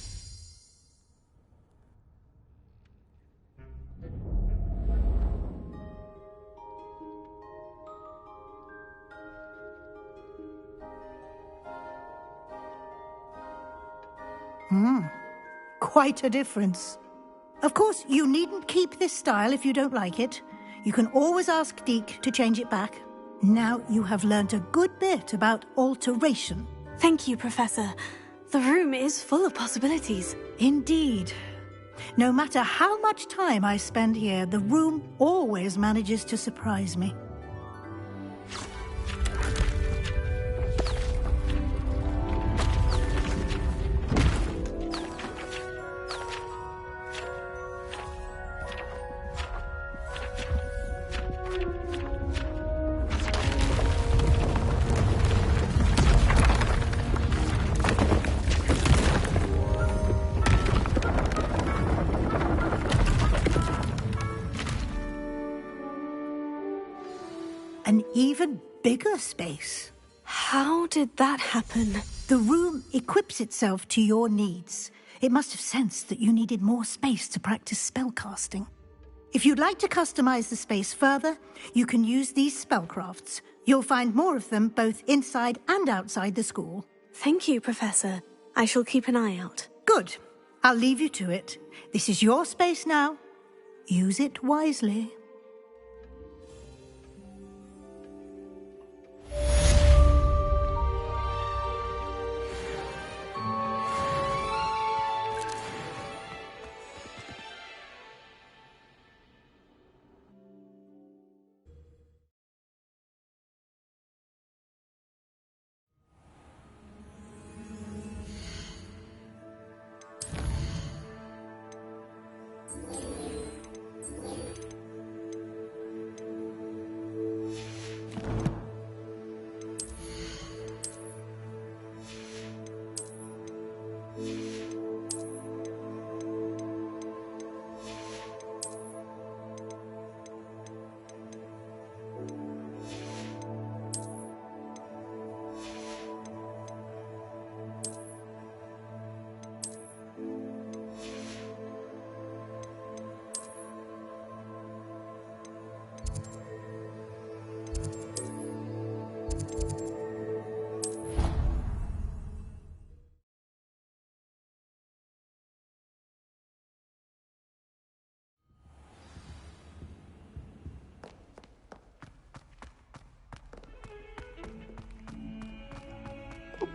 Quite a difference. Of course, you needn't keep this style if you don't like it. You can always ask Deke to change it back. Now you have learnt a good bit about alteration. Thank you, Professor. The room is full of possibilities. Indeed. No matter how much time I spend here, the room always manages to surprise me. An even bigger space. How did that happen? The room equips itself to your needs. It must have sensed that you needed more space to practice spellcasting. If you'd like to customize the space further, you can use these spellcrafts. You'll find more of them both inside and outside the school. Thank you, Professor. I shall keep an eye out. Good. I'll leave you to it. This is your space now. Use it wisely.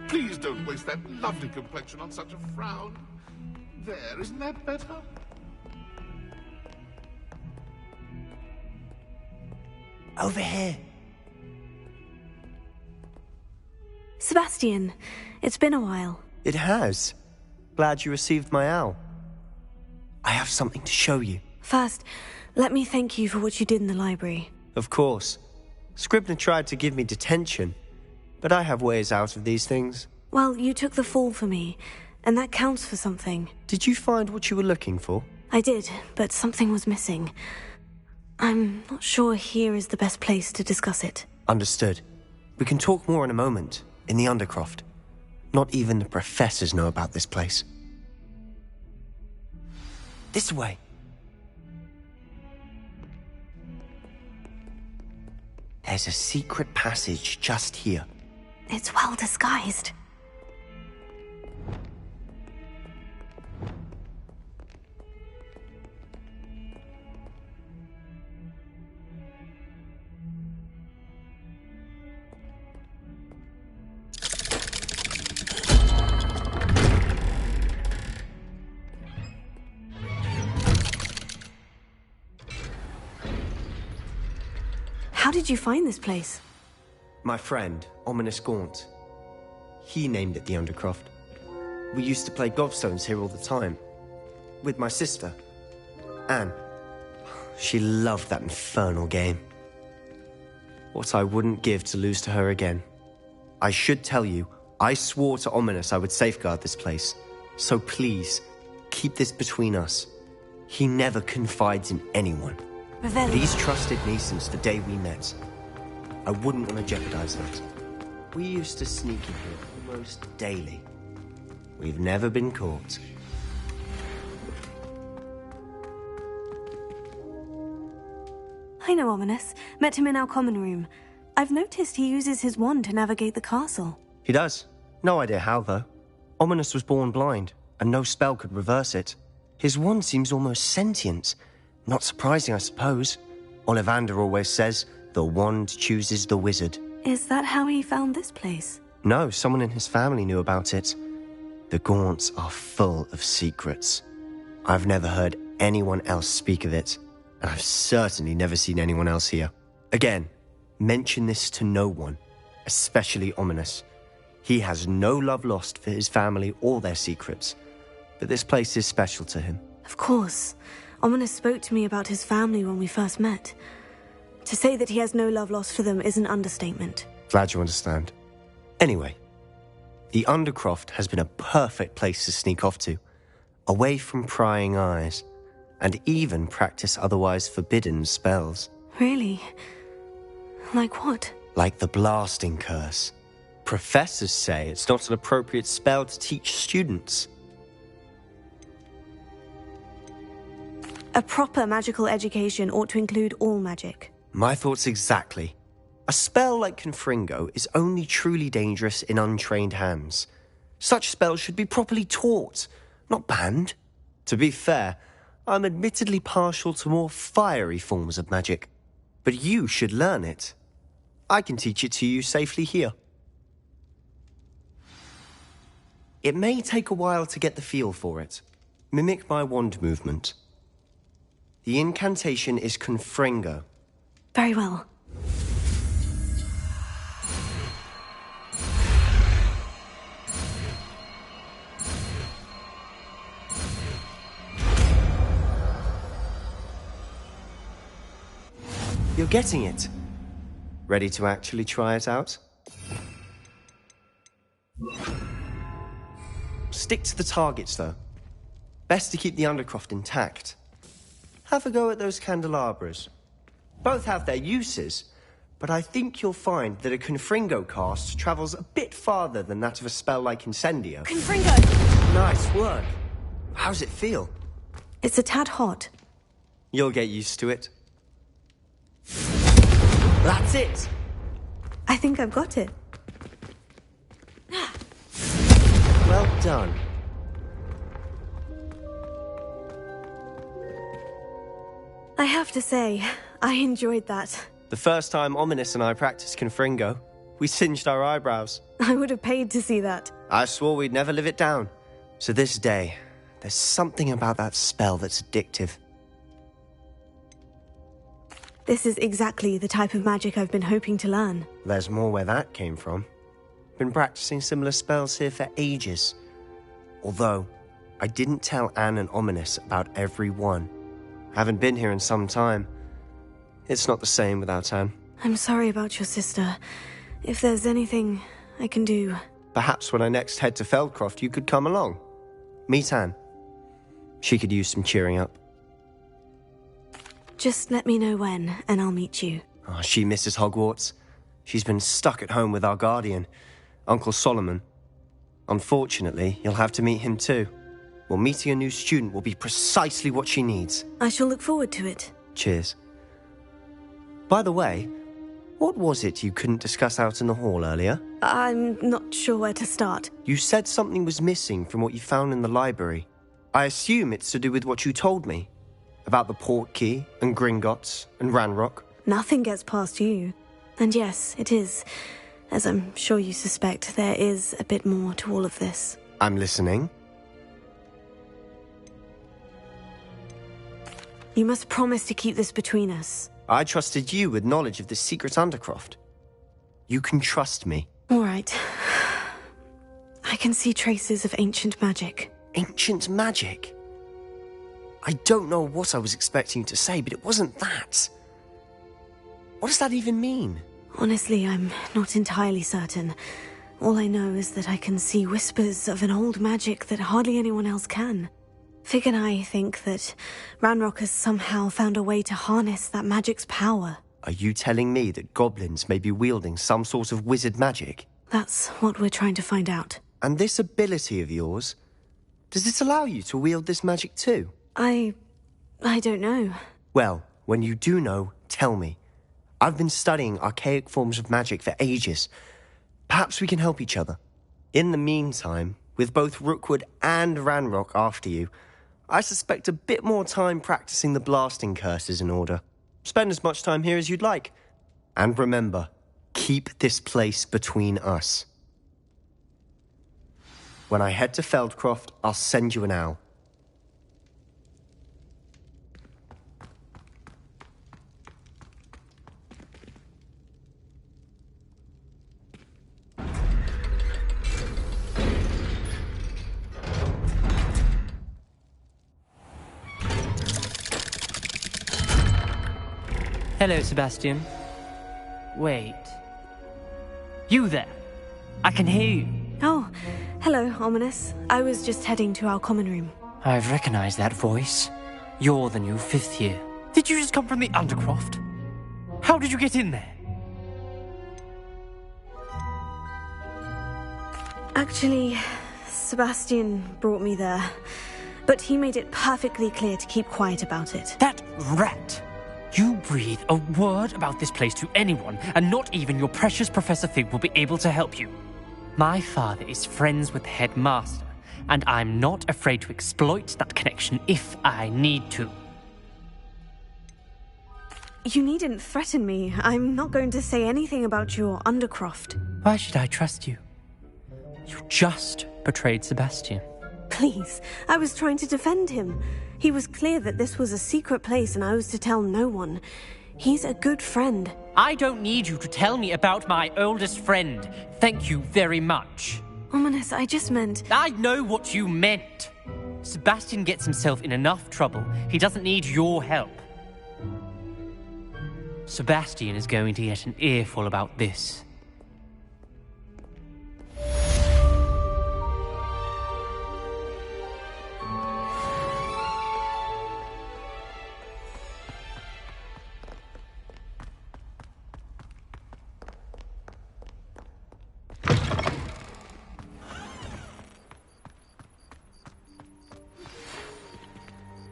Please don't waste that lovely complexion on such a frown. There, isn't that better? Over here. Sebastian, it's been a while. It has. Glad you received my owl. I have something to show you. First, let me thank you for what you did in the library. Of course. Scribner tried to give me detention, but I have ways out of these things. Well, you took the fall for me, and that counts for something. Did you find what you were looking for? I did, but something was missing. I'm not sure here is the best place to discuss it. Understood. We can talk more in a moment, in the Undercroft. Not even the professors know about this place. This way. There's a secret passage just here. It's well disguised. How did you find this place? My friend, Ominous Gaunt. He named it the Undercroft. We used to play gobstones here all the time. With my sister, Anne. She loved that infernal game. What I wouldn't give to lose to her again. I should tell you, I swore to Ominous I would safeguard this place. So please, keep this between us. He never confides in anyone. Revelio. He's trusted me since the day we met. I wouldn't want to jeopardize that. We used to sneak in here almost daily. We've never been caught. I know Ominous. Met him in our common room. I've noticed he uses his wand to navigate the castle. He does. No idea how, though. Ominous was born blind, and no spell could reverse it. His wand seems almost sentient. Not surprising, I suppose. Ollivander always says, the wand chooses the wizard. Is that how he found this place? No, someone in his family knew about it. The Gaunts are full of secrets. I've never heard anyone else speak of it, and I've certainly never seen anyone else here. Again, mention this to no one, especially Ominous. He has no love lost for his family or their secrets, but this place is special to him. Of course. Ominous spoke to me about his family when we first met. To say that he has no love lost for them is an understatement. Glad you understand. Anyway, the Undercroft has been a perfect place to sneak off to, away from prying eyes, and even practice otherwise forbidden spells. Really? Like what? Like the blasting curse. Professors say it's not an appropriate spell to teach students. A proper magical education ought to include all magic. My thoughts exactly. A spell like Confringo is only truly dangerous in untrained hands. Such spells should be properly taught, not banned. To be fair, I'm admittedly partial to more fiery forms of magic. But you should learn it. I can teach it to you safely here. It may take a while to get the feel for it. Mimic my wand movement. The incantation is Confringo. Very well. You're getting it. Ready to actually try it out? Stick to the targets, though. Best to keep the Undercroft intact. Have a go at those candelabras. Both have their uses, but I think you'll find that a Confringo cast travels a bit farther than that of a spell like Incendio. Confringo! Nice work. How's it feel? It's a tad hot. You'll get used to it. That's it! I think I've got it. Well done. I have to say, I enjoyed that. The first time Ominous and I practiced Confringo, we singed our eyebrows. I would have paid to see that. I swore we'd never live it down. So this day, there's something about that spell that's addictive. This is exactly the type of magic I've been hoping to learn. There's more where that came from. Been practicing similar spells here for ages. Although, I didn't tell Anne and Ominous about every one. Haven't been here in some time. It's not the same without Anne. I'm sorry about your sister. If there's anything I can do... Perhaps when I next head to Feldcroft, you could come along. Meet Anne. She could use some cheering up. Just let me know when, and I'll meet you. Oh, she misses Hogwarts. She's been stuck at home with our guardian, Uncle Solomon. Unfortunately, you'll have to meet him too. Well, meeting a new student will be precisely what she needs. I shall look forward to it. Cheers. By the way, what was it you couldn't discuss out in the hall earlier? I'm not sure where to start. You said something was missing from what you found in the library. I assume it's to do with what you told me. About the Portkey, and Gringotts, and Ranrock. Nothing gets past you. And yes, it is. As I'm sure you suspect, there is a bit more to all of this. I'm listening. You must promise to keep this between us. I trusted you with knowledge of this secret Undercroft. You can trust me. All right. I can see traces of ancient magic. Ancient magic? I don't know what I was expecting you to say, but it wasn't that. What does that even mean? Honestly, I'm not entirely certain. All I know is that I can see whispers of an old magic that hardly anyone else can. Fig and I think that Ranrock has somehow found a way to harness that magic's power. Are you telling me that goblins may be wielding some sort of wizard magic? That's what we're trying to find out. And this ability of yours, does it allow you to wield this magic too? I don't know. Well, when you do know, tell me. I've been studying archaic forms of magic for ages. Perhaps we can help each other. In the meantime, with both Rookwood and Ranrock after you, I suspect a bit more time practicing the blasting curse is in order. Spend as much time here as you'd like. And remember, keep this place between us. When I head to Feldcroft, I'll send you an owl. Hello, Sebastian. Wait. You there? I can hear you. Oh, hello, Ominous. I was just heading to our common room. I've recognized that voice. You're the new fifth year. Did you just come from the Undercroft? How did you get in there? Actually, Sebastian brought me there. But he made it perfectly clear to keep quiet about it. That rat! You breathe a word about this place to anyone, and not even your precious Professor Fig will be able to help you. My father is friends with the headmaster, and I'm not afraid to exploit that connection if I need to. You needn't threaten me. I'm not going to say anything about your Undercroft. Why should I trust you? You just betrayed Sebastian. Please, I was trying to defend him. He was clear that this was a secret place and I was to tell no one. He's a good friend. I don't need you to tell me about my oldest friend. Thank you very much. Ominous, I just meant... I know what you meant. Sebastian gets himself in enough trouble. He doesn't need your help. Sebastian is going to get an earful about this.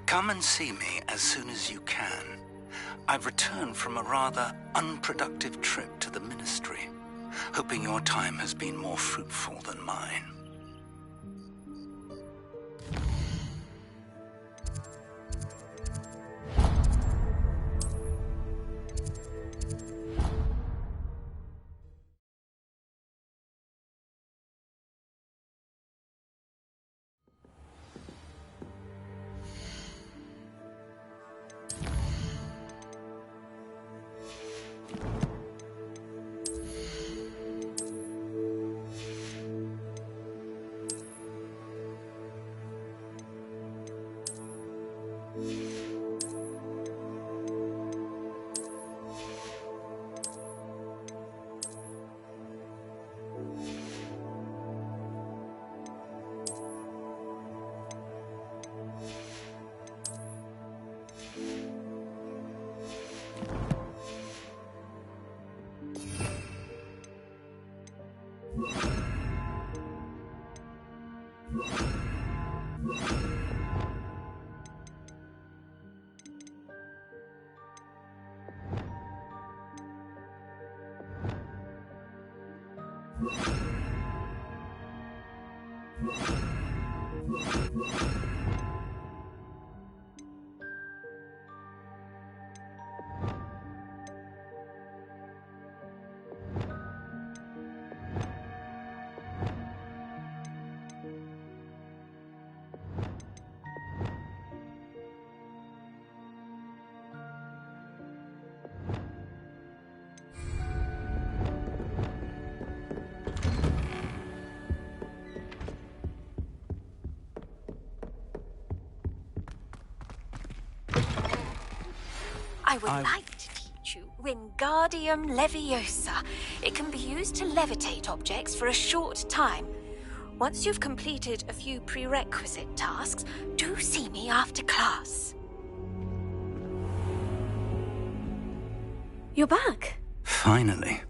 Come and see me as soon as you can. I've returned from a rather unproductive trip to the Ministry, hoping your time has been more fruitful than mine. would like to teach you Wingardium Leviosa. It can be used to levitate objects for a short time. Once you've completed a few prerequisite tasks, do see me after class. You're back. Finally.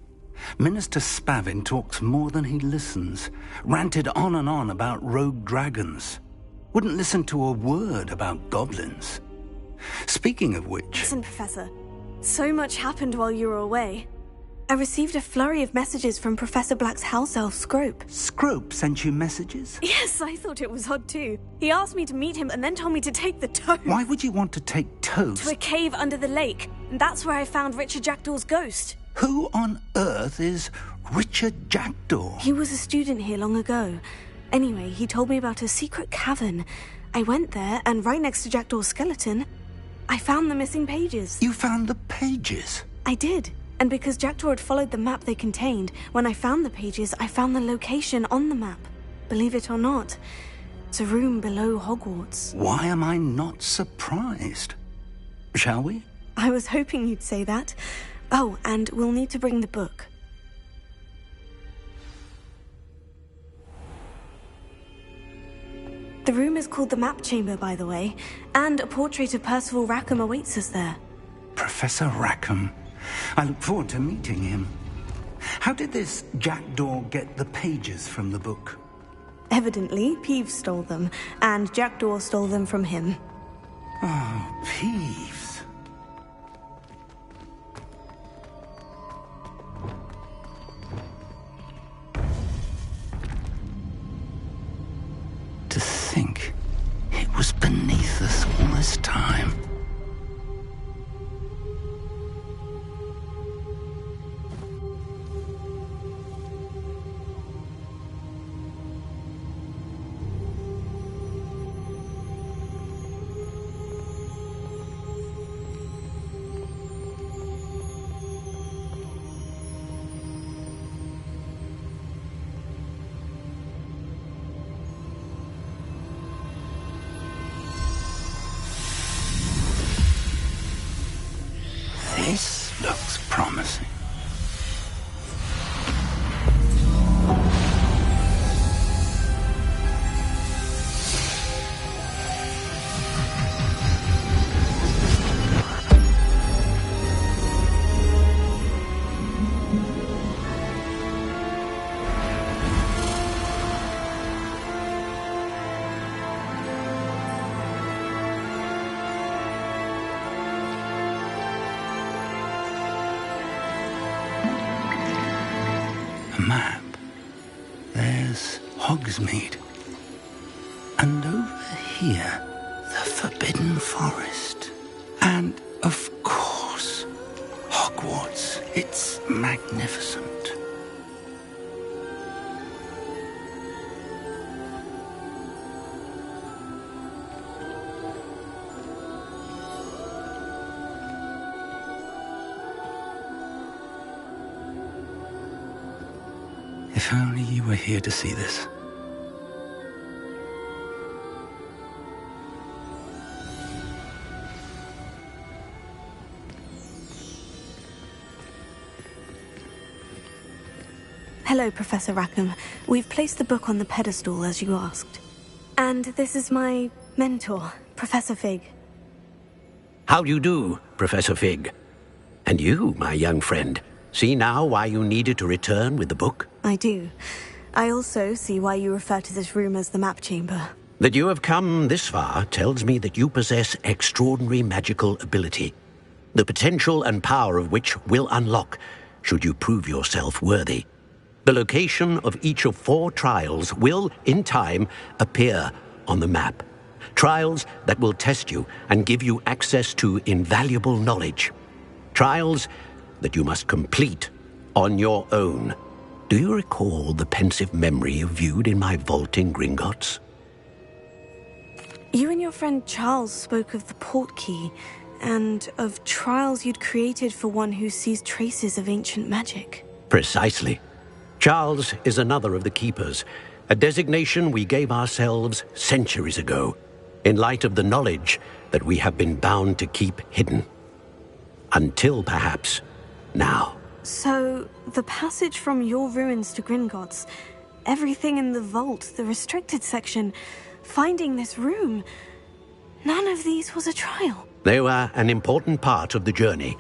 Minister Spavin talks more than he listens. Ranted on and on about rogue dragons. Wouldn't listen to a word about goblins. Speaking of which... Listen, Professor. So much happened while you were away. I received a flurry of messages from Professor Black's house elf, Scrope. Scrope sent you messages? Yes, I thought it was odd too. He asked me to meet him and then told me to take the toast. Why would you want to take toast? To a cave under the lake. And that's where I found Richard Jackdaw's ghost. Who on earth is Richard Jackdaw? He was a student here long ago. Anyway, he told me about a secret cavern. I went there, and right next to Jackdaw's skeleton, I found the missing pages. You found the pages? I did. And because Jackdaw had followed the map they contained, when I found the pages, I found the location on the map. Believe it or not, it's a room below Hogwarts. Why am I not surprised? Shall we? I was hoping you'd say that. Oh, and we'll need to bring the book. The room is called the Map Chamber, by the way, and a portrait of Percival Rackham awaits us there. Professor Rackham. I look forward to meeting him. How did this Jackdaw get the pages from the book? Evidently, Peeves stole them, and Jackdaw stole them from him. Oh, Peeves. To think it was beneath us all this time. This looks promising. Map. There's Hogsmeade. And over here, the Forbidden Forest. And, of course, Hogwarts. It's magnificent. If only you were here to see this. Hello, Professor Rackham. We've placed the book on the pedestal, as you asked. And this is my mentor, Professor Fig. How do you do, Professor Fig? And you, my young friend, see now why you needed to return with the book? I do. I also see why you refer to this room as the Map Chamber. That you have come this far tells me that you possess extraordinary magical ability, the potential and power of which will unlock, should you prove yourself worthy. The location of each of 4 trials will, in time, appear on the map. Trials that will test you and give you access to invaluable knowledge. Trials that you must complete on your own. Do you recall the pensive memory you viewed in my vault in Gringotts? You and your friend Charles spoke of the portkey, and of trials you'd created for one who sees traces of ancient magic. Precisely. Charles is another of the Keepers, a designation we gave ourselves centuries ago, in light of the knowledge that we have been bound to keep hidden. Until perhaps now. So, the passage from your ruins to Gringotts, everything in the vault, the restricted section, finding this room, none of these was a trial. They were an important part of the journey,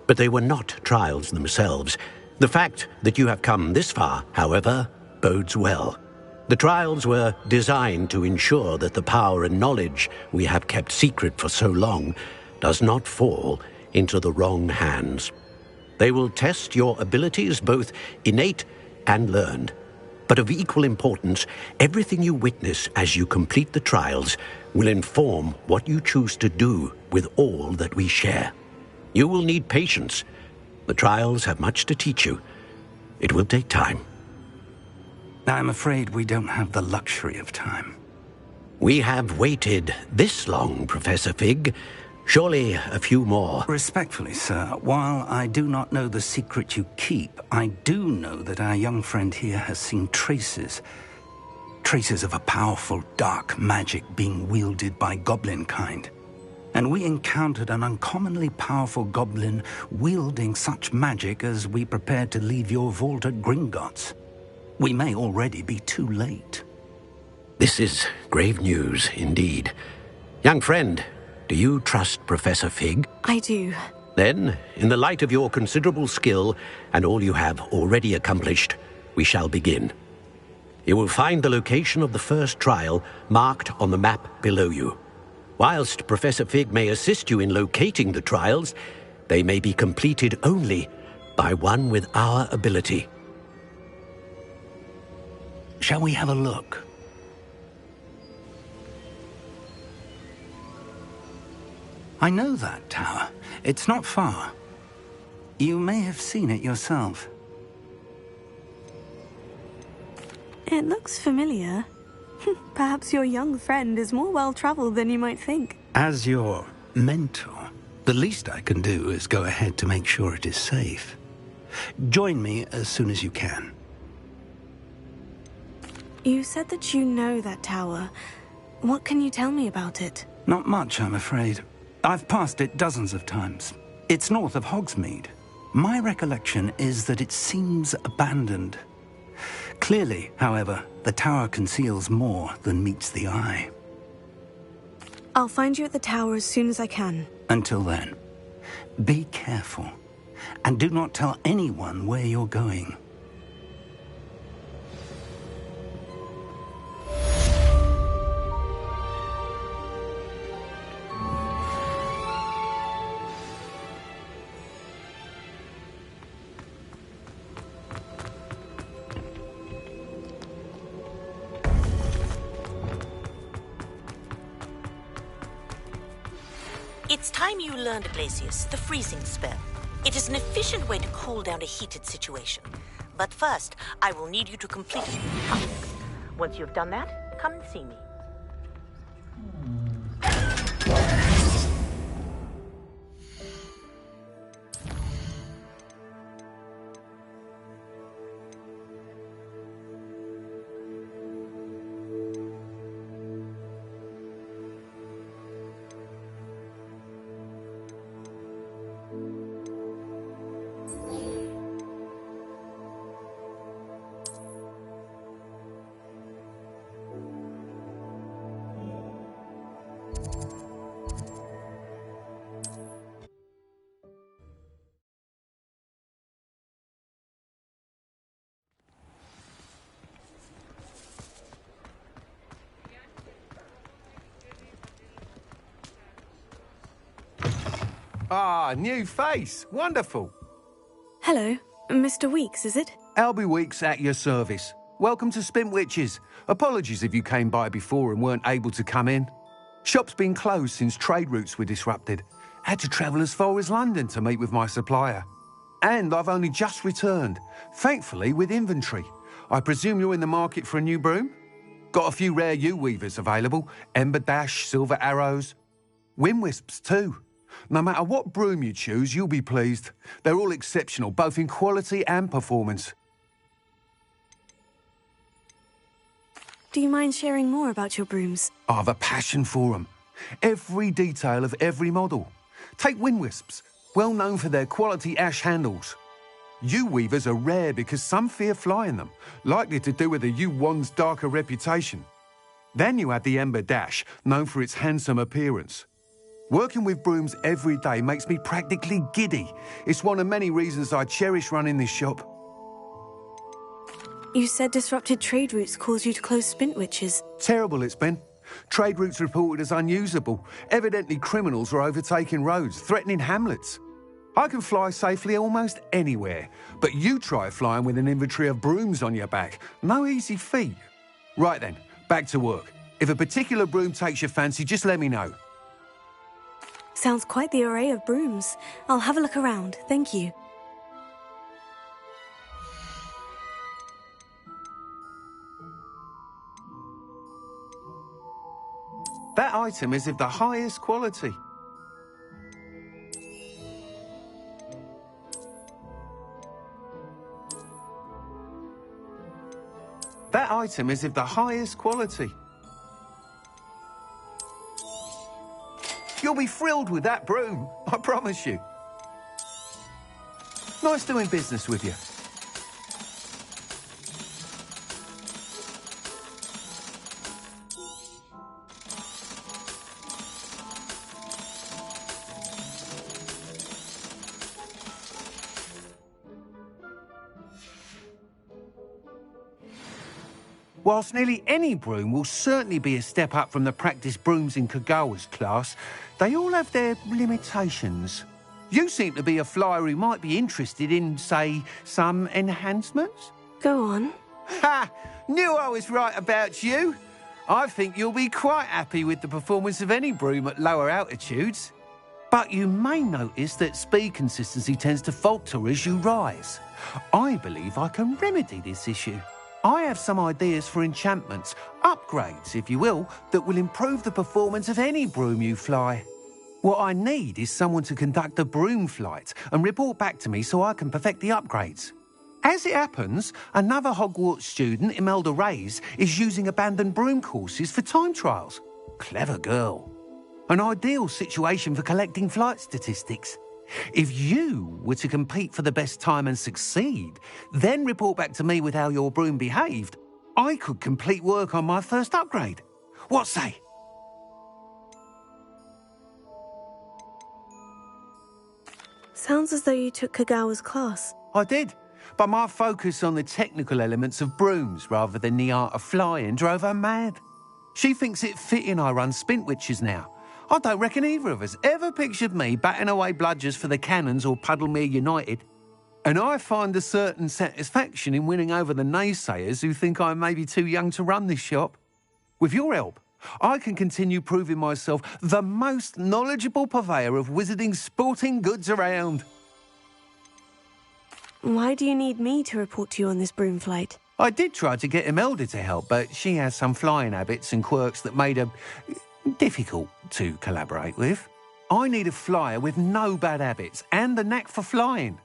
but they were not trials themselves. The fact that you have come this far, however, bodes well. The trials were designed to ensure that the power and knowledge we have kept secret for so long does not fall into the wrong hands. They will test your abilities, both innate and learned. But of equal importance, everything you witness as you complete the trials will inform what you choose to do with all that we share. You will need patience. The trials have much to teach you. It will take time. I'm afraid we don't have the luxury of time. We have waited this long, Professor Fig. Surely a few more. Respectfully, sir, while I do not know the secret you keep, I do know that our young friend here has seen traces of a powerful dark magic being wielded by goblin kind. And we encountered an uncommonly powerful goblin wielding such magic as we prepared to leave your vault at Gringotts. We may already be too late. This is grave news indeed. Young friend, do you trust Professor Fig? I do. Then, in the light of your considerable skill and all you have already accomplished, we shall begin. You will find the location of the first trial marked on the map below you. Whilst Professor Fig may assist you in locating the trials, they may be completed only by one with our ability. Shall we have a look? I know that tower. It's not far. You may have seen it yourself. It looks familiar. Perhaps your young friend is more well-traveled than you might think. As your mentor, the least I can do is go ahead to make sure it is safe. Join me as soon as you can. You said that you know that tower. What can you tell me about it? Not much, I'm afraid. I've passed it dozens of times. It's north of Hogsmeade. My recollection is that it seems abandoned. Clearly, however, the tower conceals more than meets the eye. I'll find you at the tower as soon as I can. Until then, be careful, and do not tell anyone where you're going. It's time you learned, Glacius, the freezing spell. It is an efficient way to cool down a heated situation. But first, I will need you to complete a few tasks. Once you've done that, come and see me. Ah, new face. Wonderful. Hello, Mr. Weeks, is it? Albie Weeks at your service. Welcome to Spintwitches. Apologies if you came by before and weren't able to come in. Shop's been closed since trade routes were disrupted. Had to travel as far as London to meet with my supplier. And I've only just returned, thankfully with inventory. I presume you're in the market for a new broom? Got a few rare U-weavers available. Ember Dash, Silver Arrows. Windwisps too. No matter what broom you choose, you'll be pleased. They're all exceptional, both in quality and performance. Do you mind sharing more about your brooms? I have a passion for them. Every detail of every model. Take Windwisps. well known for their quality ash handles. Yew weavers are rare because some fear flying them, likely to do with the yew wand's darker reputation. Then you have the ember dash, known for its handsome appearance. Working with brooms every day makes me practically giddy. It's one of many reasons I cherish running this shop. You said disrupted trade routes caused you to close Spintwitches. Terrible it's been. Trade routes reported as unusable. Evidently criminals are overtaking roads, threatening hamlets. I can fly safely almost anywhere, but you try flying with an inventory of brooms on your back. No easy feat. Right then, back to work. If a particular broom takes your fancy, just let me know. Sounds quite the array of brooms. I'll have a look around, thank you. That item is of the highest quality. That item is of the highest quality. You'll be thrilled with that broom, I promise you. Nice doing business with you. Whilst nearly any broom will certainly be a step up from the practice brooms in Kagawa's class, they all have their limitations. You seem to be a flyer who might be interested in, say, some enhancements? Go on. Ha! Knew I was right about you. I think you'll be quite happy with the performance of any broom at lower altitudes. But you may notice that speed consistency tends to falter as you rise. I believe I can remedy this issue. I have some ideas for enchantments, upgrades, if you will, that will improve the performance of any broom you fly. What I need is someone to conduct a broom flight and report back to me so I can perfect the upgrades. As it happens, another Hogwarts student, Demelza Reyes, is using abandoned broom courses for time trials. Clever girl. An ideal situation for collecting flight statistics. If you were to compete for the best time and succeed, then report back to me with how your broom behaved, I could complete work on my first upgrade. What say? Sounds as though you took Kagawa's class. I did, but my focus on the technical elements of brooms rather than the art of flying drove her mad. She thinks it fitting I run Spintwitches now. I don't reckon either of us ever pictured me batting away bludgers for the Cannons or Puddlemere United. And I find a certain satisfaction in winning over the naysayers who think I may be too young to run this shop. With your help, I can continue proving myself the most knowledgeable purveyor of wizarding sporting goods around. Why do you need me to report to you on this broom flight? I did try to get Demelza to help, but she has some flying habits and quirks that made her difficult to collaborate with. I need a flyer with no bad habits and the knack for flying.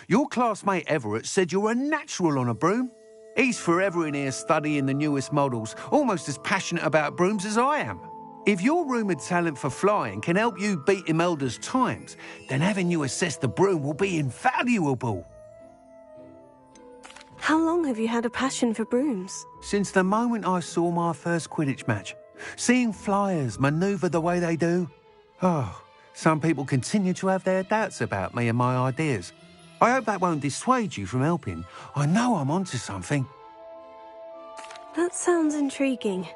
Your classmate Everett said you're a natural on a broom. He's forever in here studying the newest models, almost as passionate about brooms as I am. If your rumoured talent for flying can help you beat Demelza's times, then having you assess the broom will be invaluable. How long have you had a passion for brooms? Since the moment I saw my first Quidditch match. Seeing flyers manoeuvre the way they do. Oh, some people continue to have their doubts about me and my ideas. I hope that won't dissuade you from helping. I know I'm onto something. That sounds intriguing.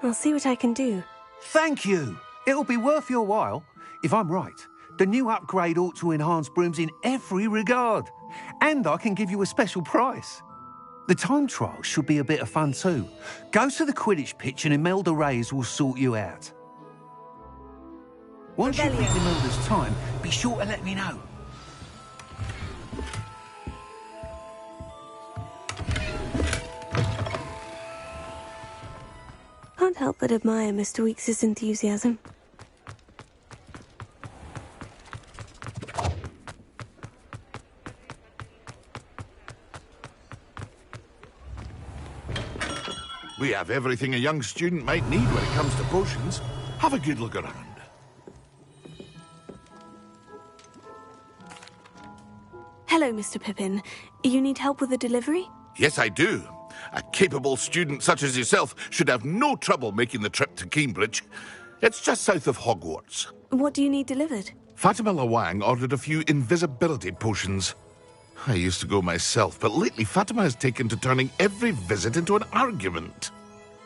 I'll see what I can do. Thank you. It'll be worth your while. If I'm right, the new upgrade ought to enhance brooms in every regard. And I can give you a special price. The time trial should be a bit of fun too. Go to the Quidditch pitch and Demelza Reyes will sort you out. Once you beat Demelza's time, be sure to let me know. Can't help but admire Mr. Weekes' enthusiasm. We have everything a young student might need when it comes to potions. Have a good look around. Hello, Mr. Pippin. You need help with a delivery? Yes, I do. A capable student such as yourself should have no trouble making the trip to Cambridge. It's just south of Hogwarts. What do you need delivered? Fatima Lawang ordered a few invisibility potions. I used to go myself, but lately Fatima has taken to turning every visit into an argument.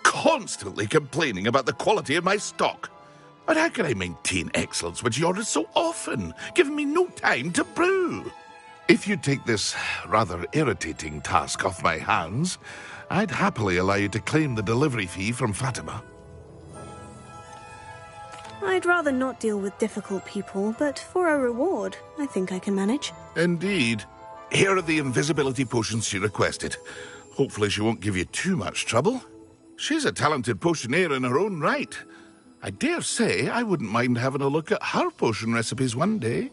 Constantly complaining about the quality of my stock. But how can I maintain excellence when she orders so often, giving me no time to brew? If you take this rather irritating task off my hands, I'd happily allow you to claim the delivery fee from Fatima. I'd rather not deal with difficult people, but for a reward, I think I can manage. Indeed. Here are the invisibility potions she requested. Hopefully she won't give you too much trouble. She's a talented potioneer in her own right. I dare say I wouldn't mind having a look at her potion recipes one day.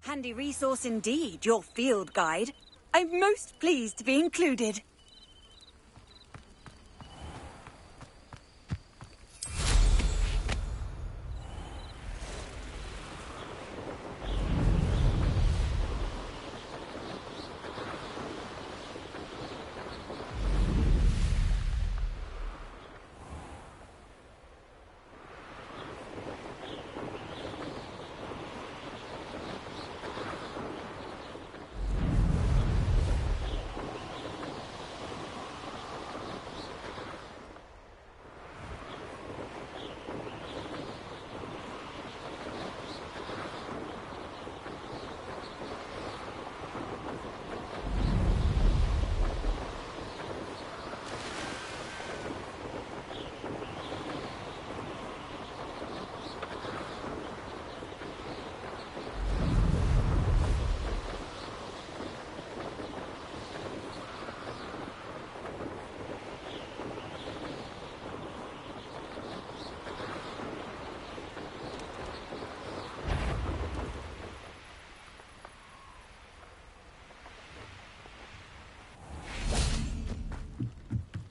Handy resource indeed, your field guide. I'm most pleased to be included.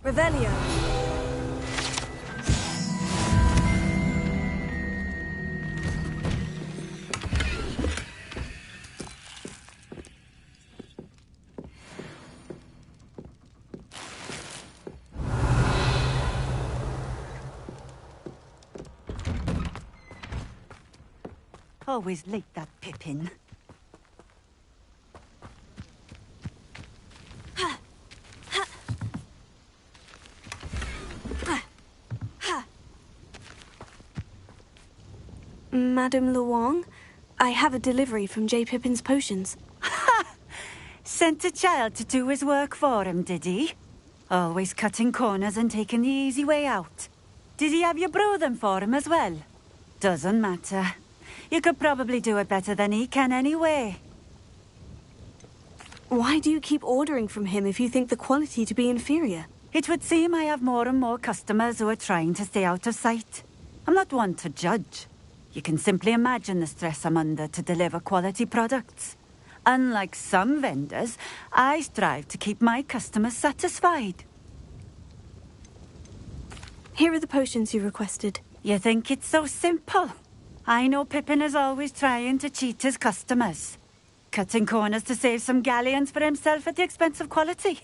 Revelio. Always late, that Pippin. Madame Lawang, I have a delivery from J. Pippin's potions. Sent a child to do his work for him, did he? Always cutting corners and taking the easy way out. Did he have you brew them for him as well? Doesn't matter. You could probably do it better than he can anyway. Why do you keep ordering from him if you think the quality to be inferior? It would seem I have more and more customers who are trying to stay out of sight. I'm not one to judge. You can simply imagine the stress I'm under to deliver quality products. Unlike some vendors, I strive to keep my customers satisfied. Here are the potions you requested. You think it's so simple? I know Pippin is always trying to cheat his customers. Cutting corners to save some galleons for himself at the expense of quality.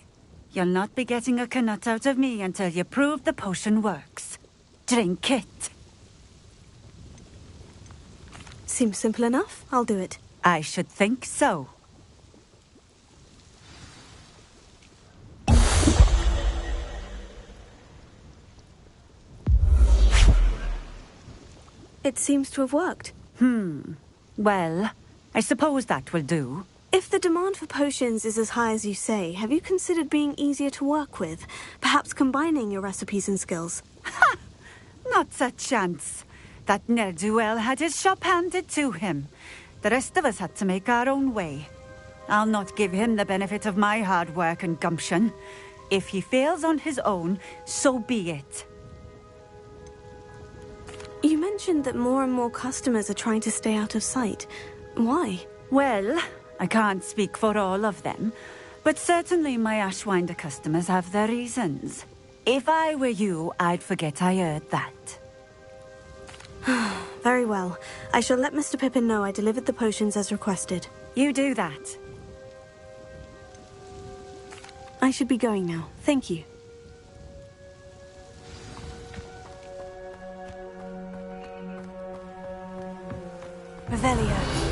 You'll not be getting a canut out of me until you prove the potion works. Drink it. Seems simple enough. I'll do it. I should think so. It seems to have worked. Well, I suppose that will do. If the demand for potions is as high as you say, have you considered being easier to work with? Perhaps combining your recipes and skills? Ha! Not a chance. That ne'er-do-well had his shop handed to him. The rest of us had to make our own way. I'll not give him the benefit of my hard work and gumption. If he fails on his own, so be it. You mentioned that more and more customers are trying to stay out of sight. Why? Well, I can't speak for all of them, but certainly my Ashwinder customers have their reasons. If I were you, I'd forget I heard that. Very well. I shall let Mr. Pippin know I delivered the potions as requested. You do that. I should be going now. Thank you. Revelio.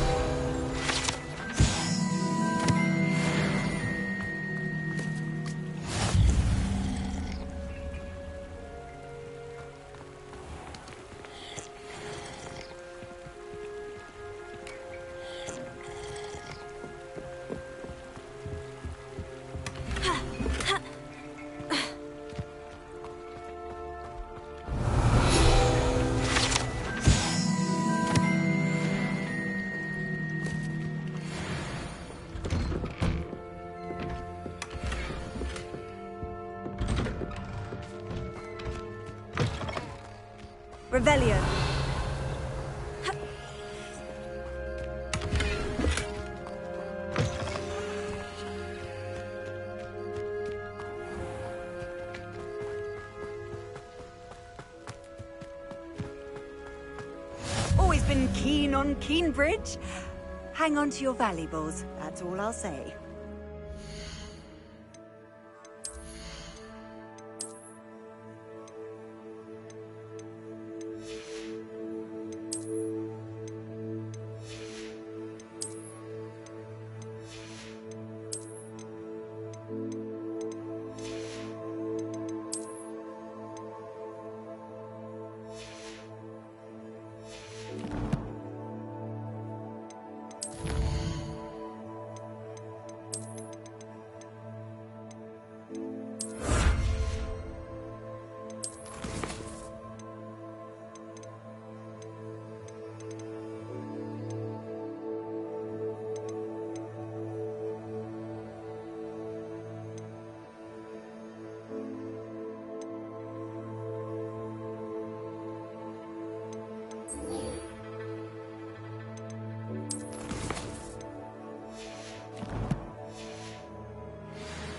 Revelio. Always been keen on Keenbridge. Hang on to your valuables, that's all I'll say.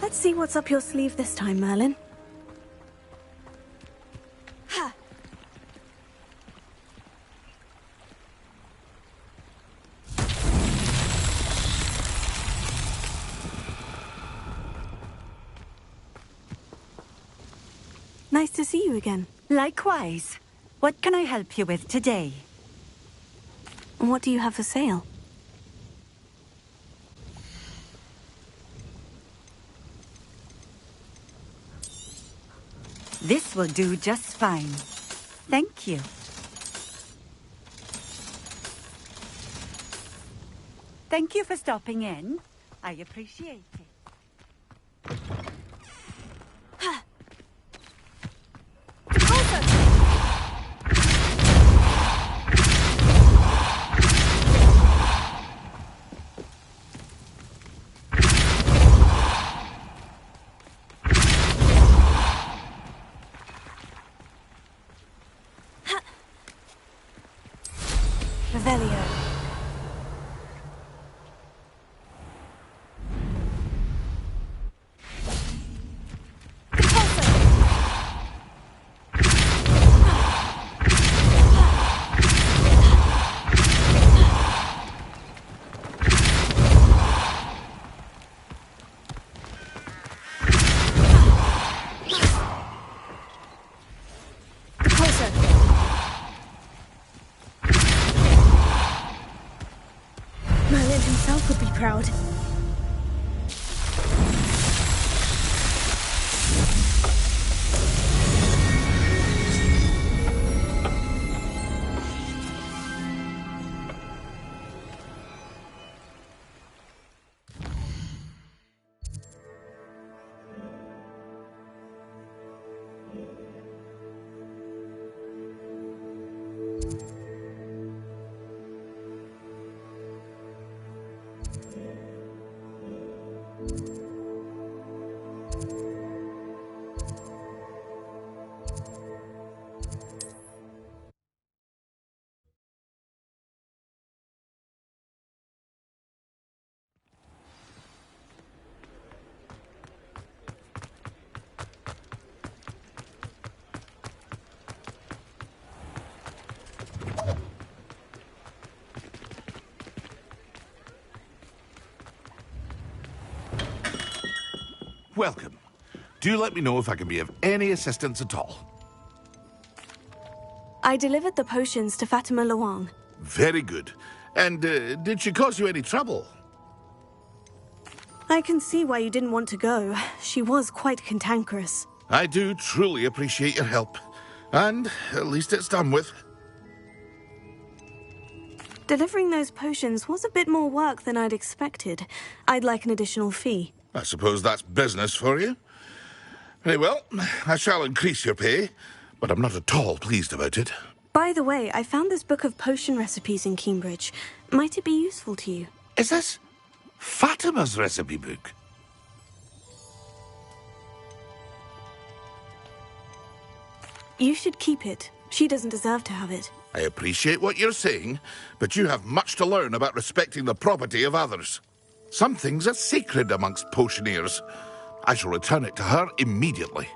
Let's see what's up your sleeve this time, Merlin. Nice to see you again. Likewise. What can I help you with today? And what do you have for sale? This will do just fine. Thank you. Thank you for stopping in. I appreciate it. Revelio. Merlin himself would be proud. Welcome. Do let me know if I can be of any assistance at all. I delivered the potions to Fatima Luang. Very good. And did she cause you any trouble? I can see why you didn't want to go. She was quite cantankerous. I do truly appreciate your help. And at least it's done with. Delivering those potions was a bit more work than I'd expected. I'd like an additional fee. I suppose that's business for you. Very well, I shall increase your pay, but I'm not at all pleased about it. By the way, I found this book of potion recipes in Cambridge. Might it be useful to you? Is this Fatima's recipe book? You should keep it. She doesn't deserve to have it. I appreciate what you're saying, but you have much to learn about respecting the property of others. Some things are sacred amongst potioneers. I shall return it to her immediately.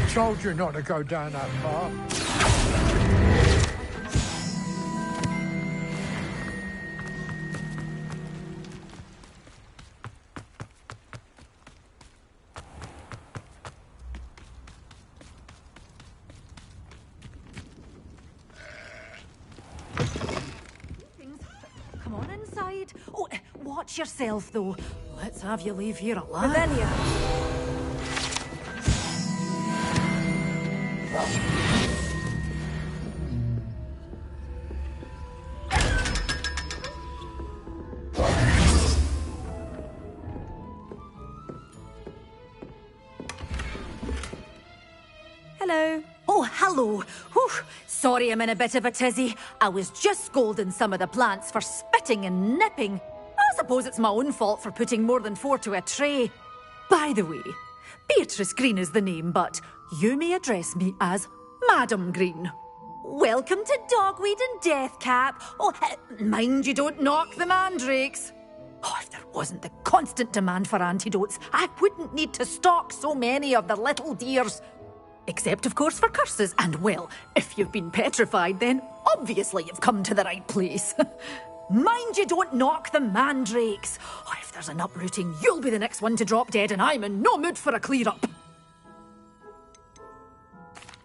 I told you not to go down that far. Come on inside. Oh, watch yourself, though. Let's have you leave here alive. Revelia. Hello. Oh, hello. Whew. Sorry I'm in a bit of a tizzy. I was just scolding some of the plants for spitting and nipping. I suppose it's my own fault for putting more than 4 to a tray. By the way, Beatrice Green is the name, but you may address me as Madam Green. Welcome to Dogweed and Deathcap. Oh, mind you don't knock the mandrakes. Oh, if there wasn't the constant demand for antidotes, I wouldn't need to stock so many of the little dears. Except, of course, for curses. And, well, if you've been petrified, then obviously you've come to the right place. Mind you don't knock the mandrakes. Oh, if there's an uprooting, you'll be the next one to drop dead, and I'm in no mood for a clear-up.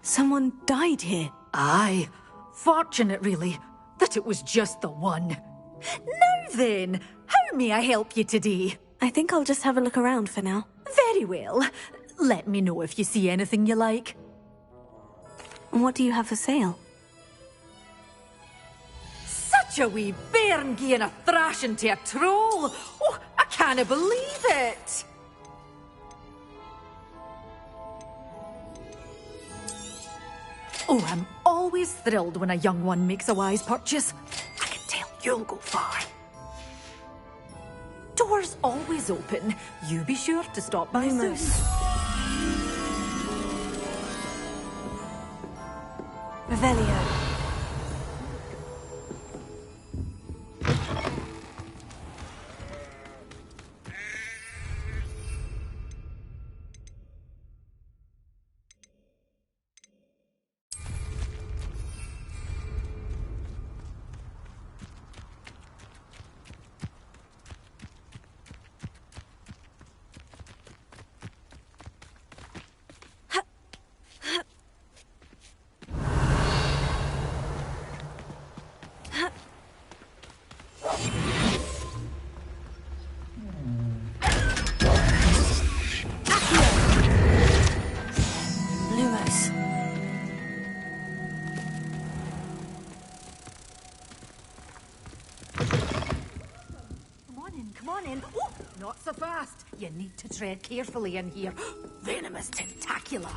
Someone died here. Aye. Fortunate, really, that it was just the one. Now then, how may I help you today? I think I'll just have a look around for now. Very well. Let me know if you see anything you like. What do you have for sale? Such a wee bairn gieing a thrashing to a troll. Oh, I can't believe it. Oh, I'm always thrilled when a young one makes a wise purchase. I can tell you'll go far. Doors always open. You be sure to stop by soon. Revelio. not so fast. You need to tread carefully in here. Venomous tentacula.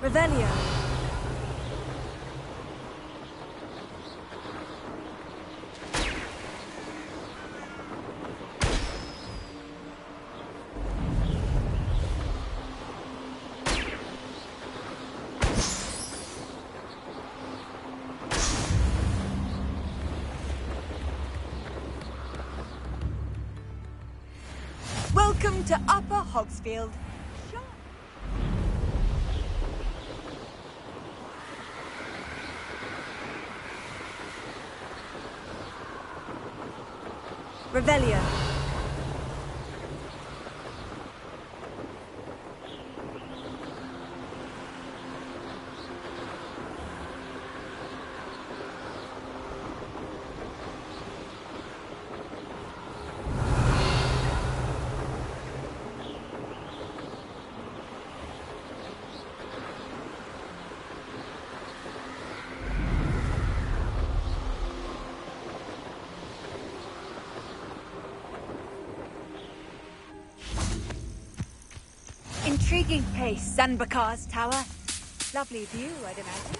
Revelio. Welcome to Upper Hogsfield. Revelio. Intriguing place, Zanbakar's tower. Lovely view, I'd imagine.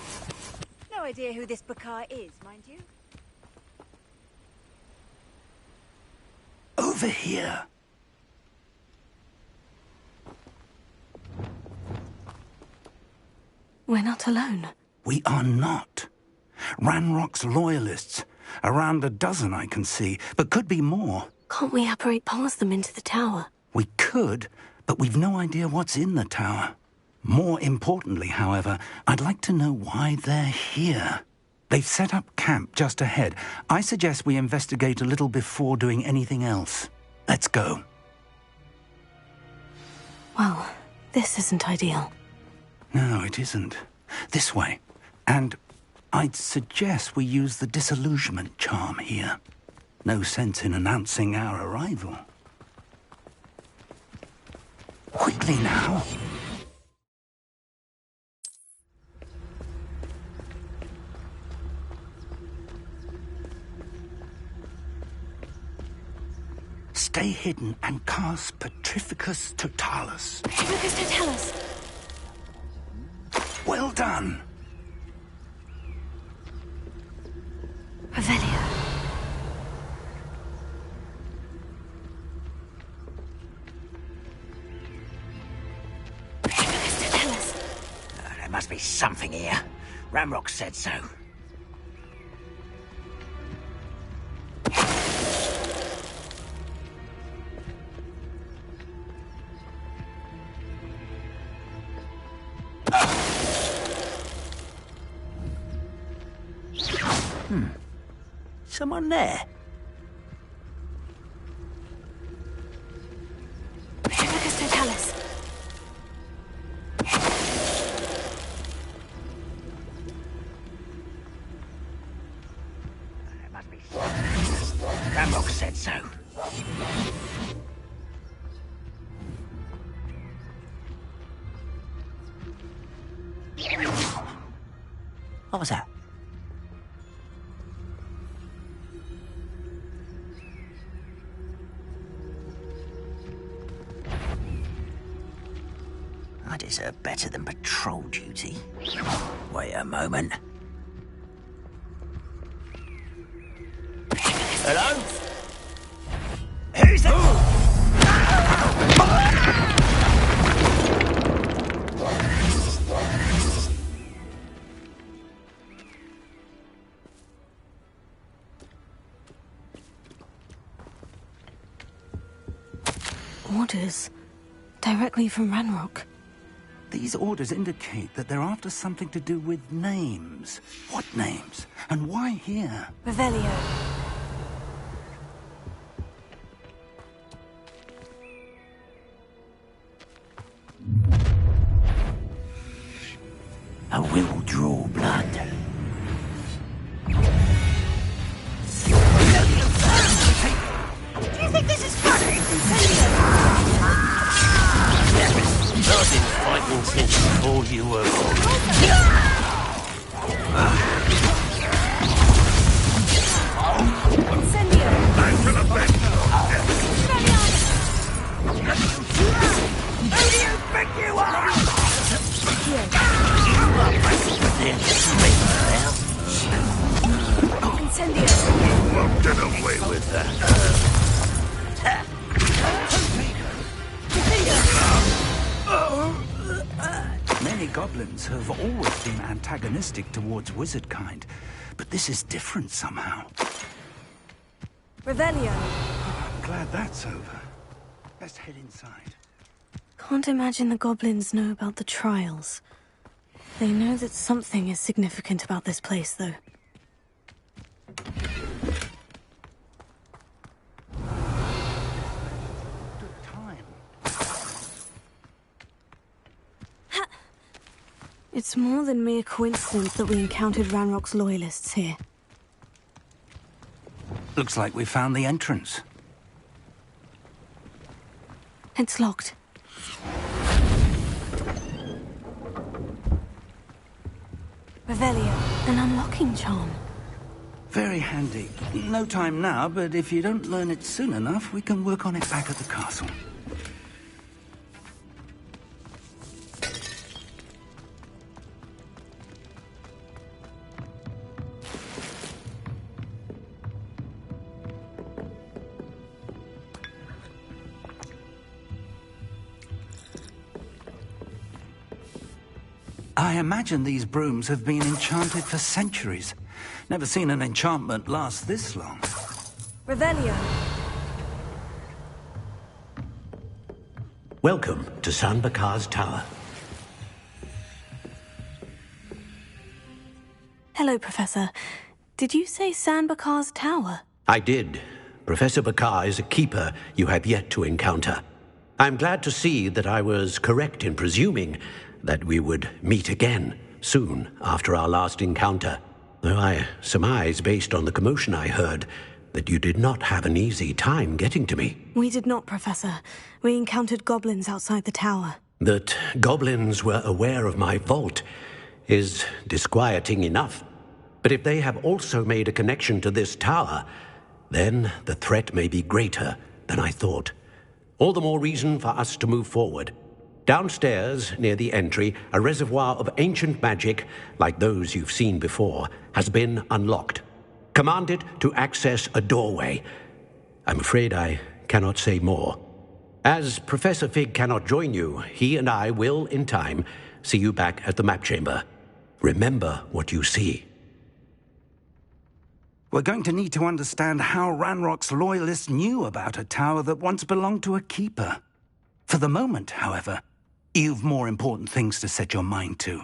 No idea who this Bakar is, mind you. Over here. We're not alone. We are not. Ranrock's loyalists. Around a dozen I can see, but could be more. Can't we apparate past them into the tower? We could, but we've no idea what's in the tower. More importantly, however, I'd like to know why they're here. They've set up camp just ahead. I suggest we investigate a little before doing anything else. Let's go. Well, this isn't ideal. No, it isn't. This way. And I'd suggest we use the disillusionment charm here. No sense in announcing our arrival. Quickly now. Stay hidden and cast Petrificus Totalis. Petrificus Totalis. Well done. Revelio. There must be something here. Ramrock said so. Someone there. Petrificus Totalis. There must be something. Ramrock said so. What was that? I deserve better than patrol duty. Wait a moment. Hello? Who's the... orders. Directly from Ranrock. These orders indicate that they're after something to do with names. What names? And why here? Revelio. I will draw blood. Do you think this is funny? I've been fighting since before you were born. Who do you think you are? Won't get away with that. Many goblins have always been antagonistic towards wizard kind, but this is different somehow. Revelio. I'm glad that's over. Let's head inside. Can't imagine the goblins know about the trials. They know that something is significant about this place, though. It's more than mere coincidence that we encountered Ranrock's loyalists here. Looks like we found the entrance. It's locked. Revelio, an unlocking charm. Very handy. No time now, but if you don't learn it soon enough, we can work on it back at the castle. I imagine these brooms have been enchanted for centuries. Never seen an enchantment last this long. Revelio. Welcome to San Bakar's Tower. Hello, Professor. Did you say San Bakar's Tower? I did. Professor Bakar is a keeper you have yet to encounter. I'm glad to see that I was correct in presuming that we would meet again soon after our last encounter. Though I surmise, based on the commotion I heard, that you did not have an easy time getting to me. We did not, Professor. We encountered goblins outside the tower. That goblins were aware of my vault is disquieting enough. But if they have also made a connection to this tower, then the threat may be greater than I thought. All the more reason for us to move forward. Downstairs, near the entry, a reservoir of ancient magic, like those you've seen before, has been unlocked. Commanded to access a doorway. I'm afraid I cannot say more. As Professor Fig cannot join you, he and I will, in time, see you back at the map chamber. Remember what you see. We're going to need to understand how Ranrock's loyalists knew about a tower that once belonged to a keeper. For the moment, however, you've more important things to set your mind to.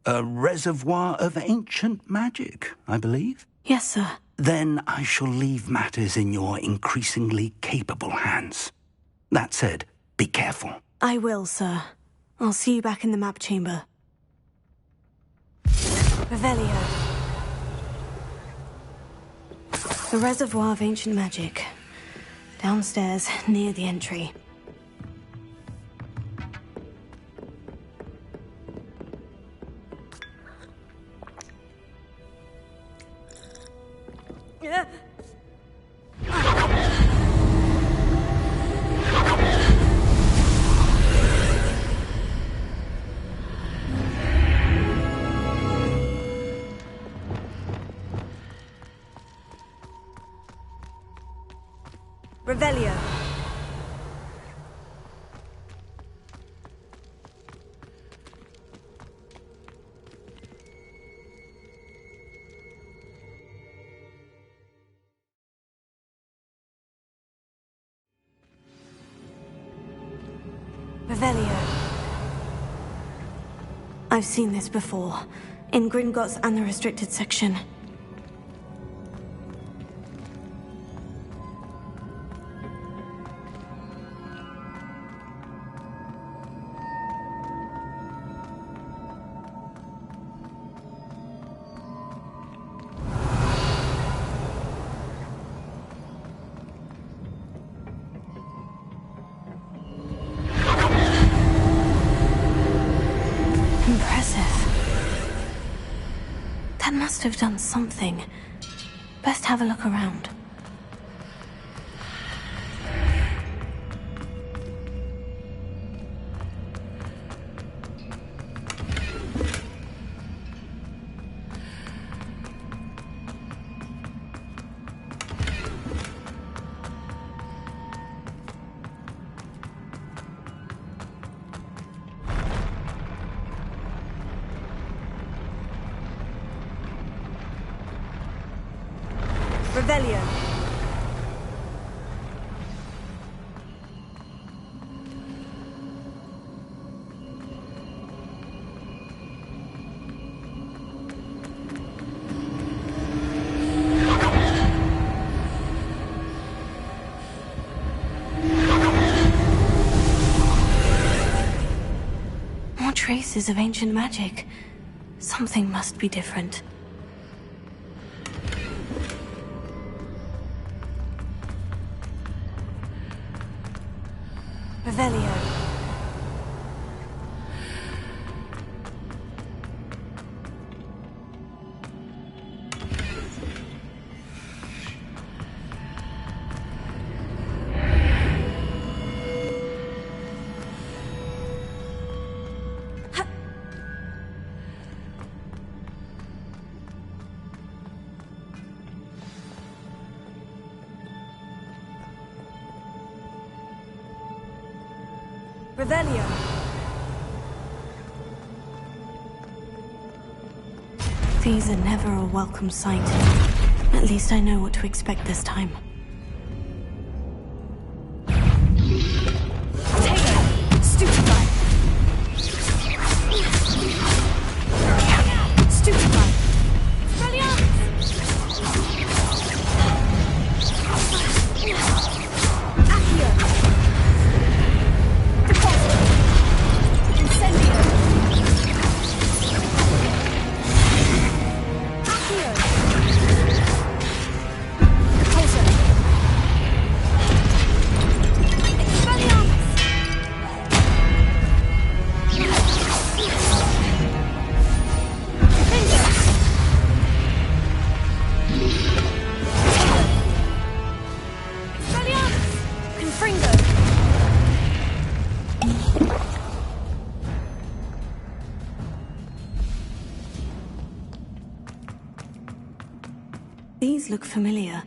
A reservoir of ancient magic, I believe? Yes, sir. Then I shall leave matters in your increasingly capable hands. That said, be careful. I will, sir. I'll see you back in the map chamber. Revelio. The reservoir of ancient magic. Downstairs, near the entry. Revelio. Revelio. I've seen this before, in Gringotts and the restricted section. Must have done something. Best have a look around. Revelio. More traces of ancient magic. Something must be different. Revelio. Revelio. These are never a welcome sight. At least I know what to expect this time. These look familiar.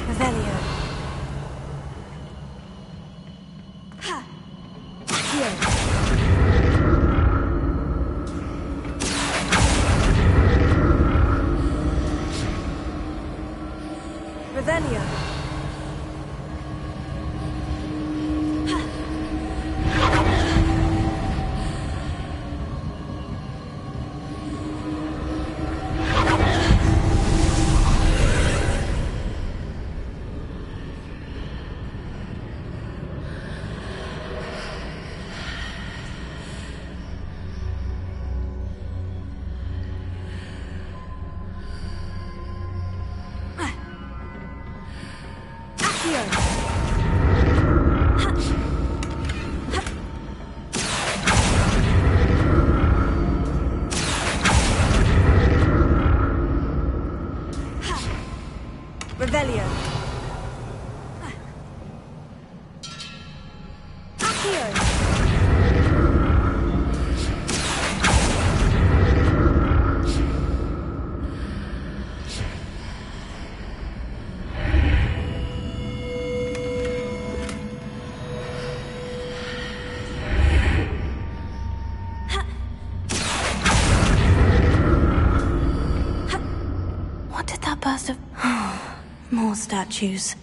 Revelio. Revelio. Revelio. What did that burst of... More statues.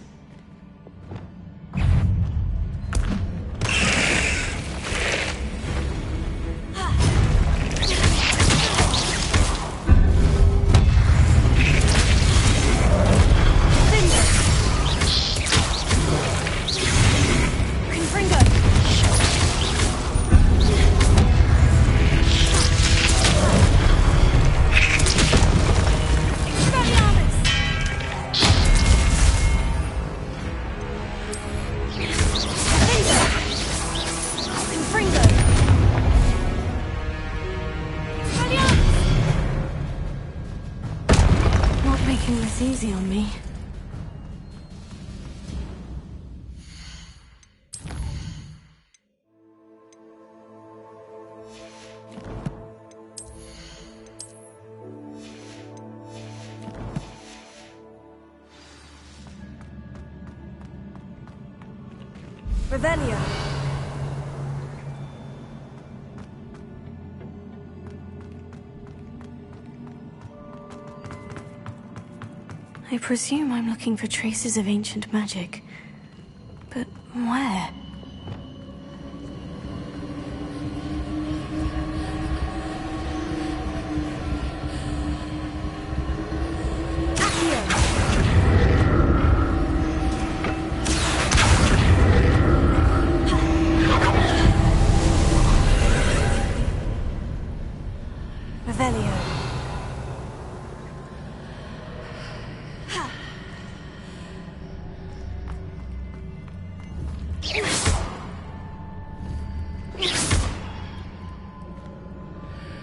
Revelio. I presume I'm looking for traces of ancient magic. But where? Revelio.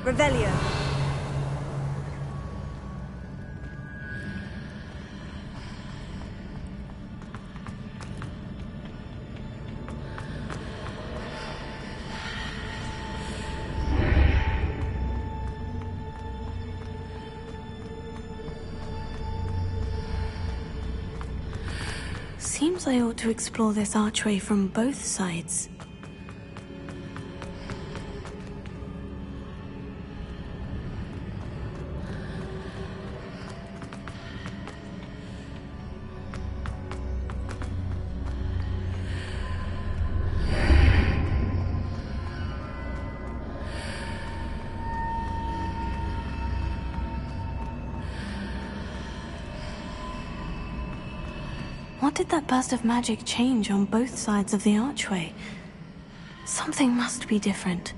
Revelio. Seems I ought to explore this archway from both sides. What did that burst of magic change on both sides of the archway? Something must be different.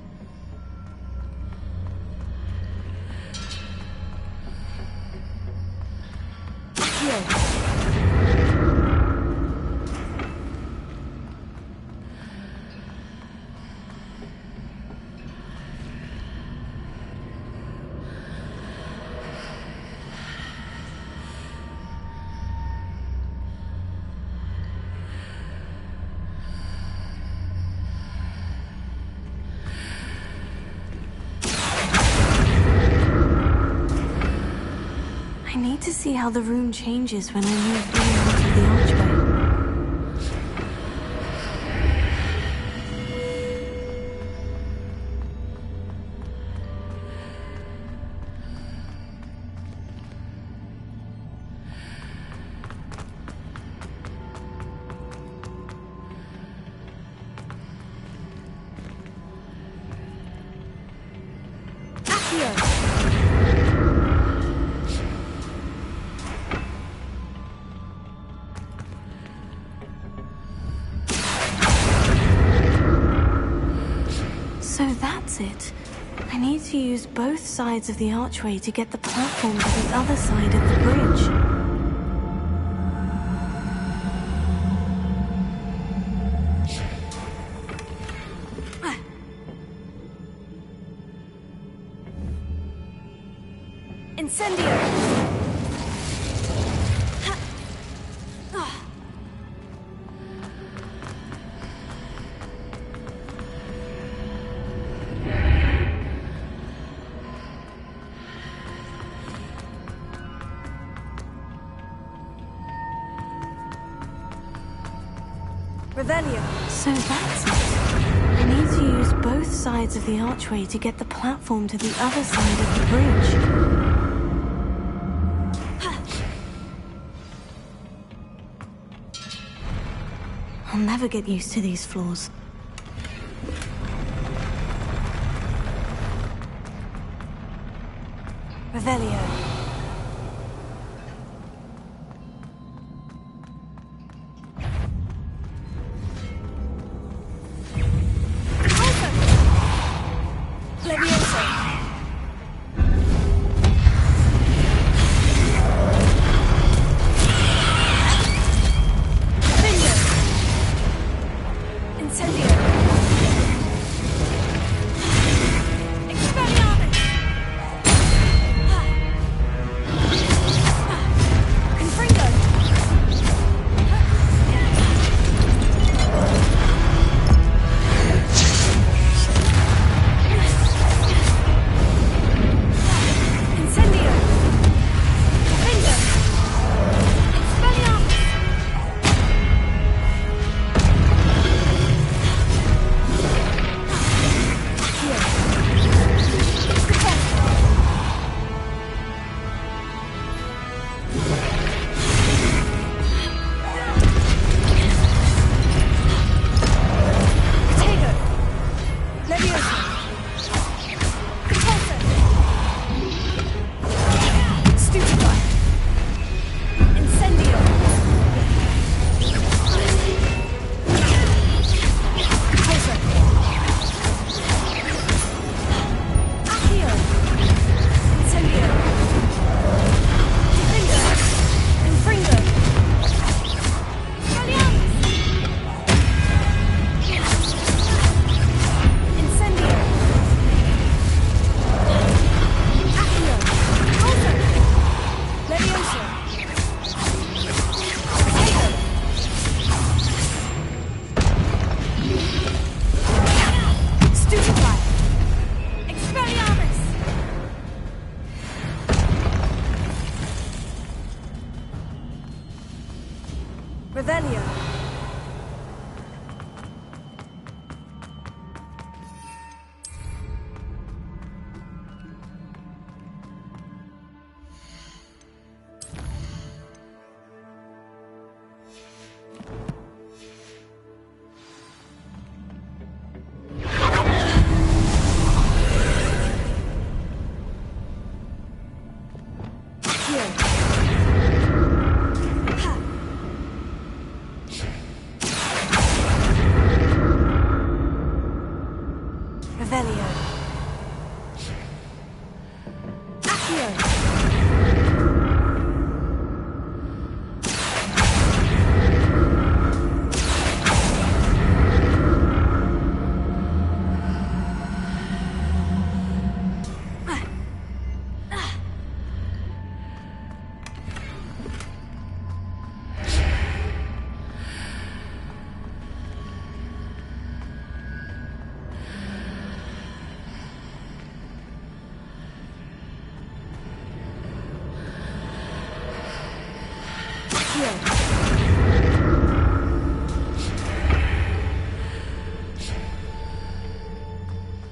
I need to see how the room changes when I move in and out of the archway. So that's it. I need to use both sides of the archway to get the platform to the other side of the bridge. Incendio! Revelio. So that's it. I need to use both sides of the archway to get the platform to the other side of the bridge. I'll never get used to these floors. Revelio.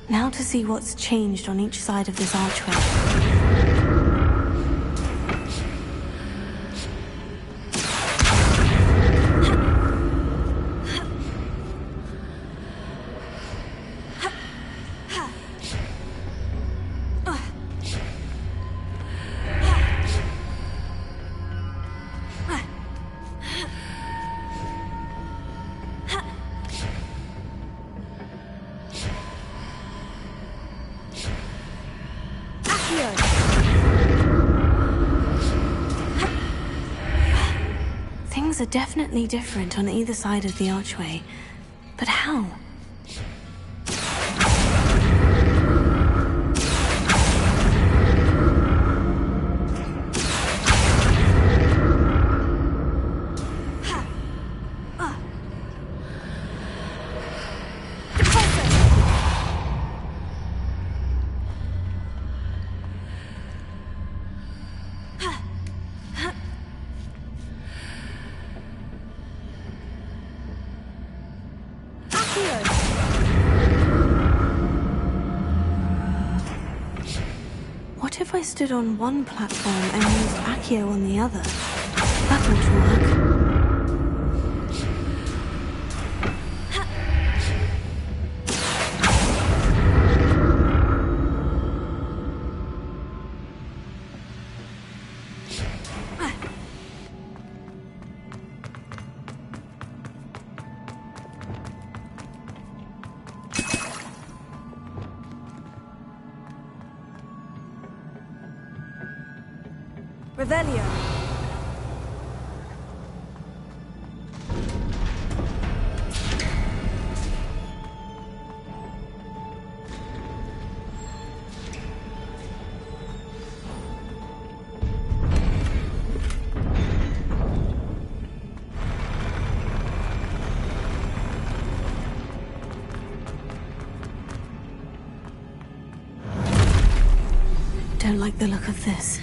Now to see what's changed on each side of this archway. Things are definitely different on either side of the archway. But how? What if I stood on one platform and used Accio on the other? That ought to work. Revelio. Don't like the look of this.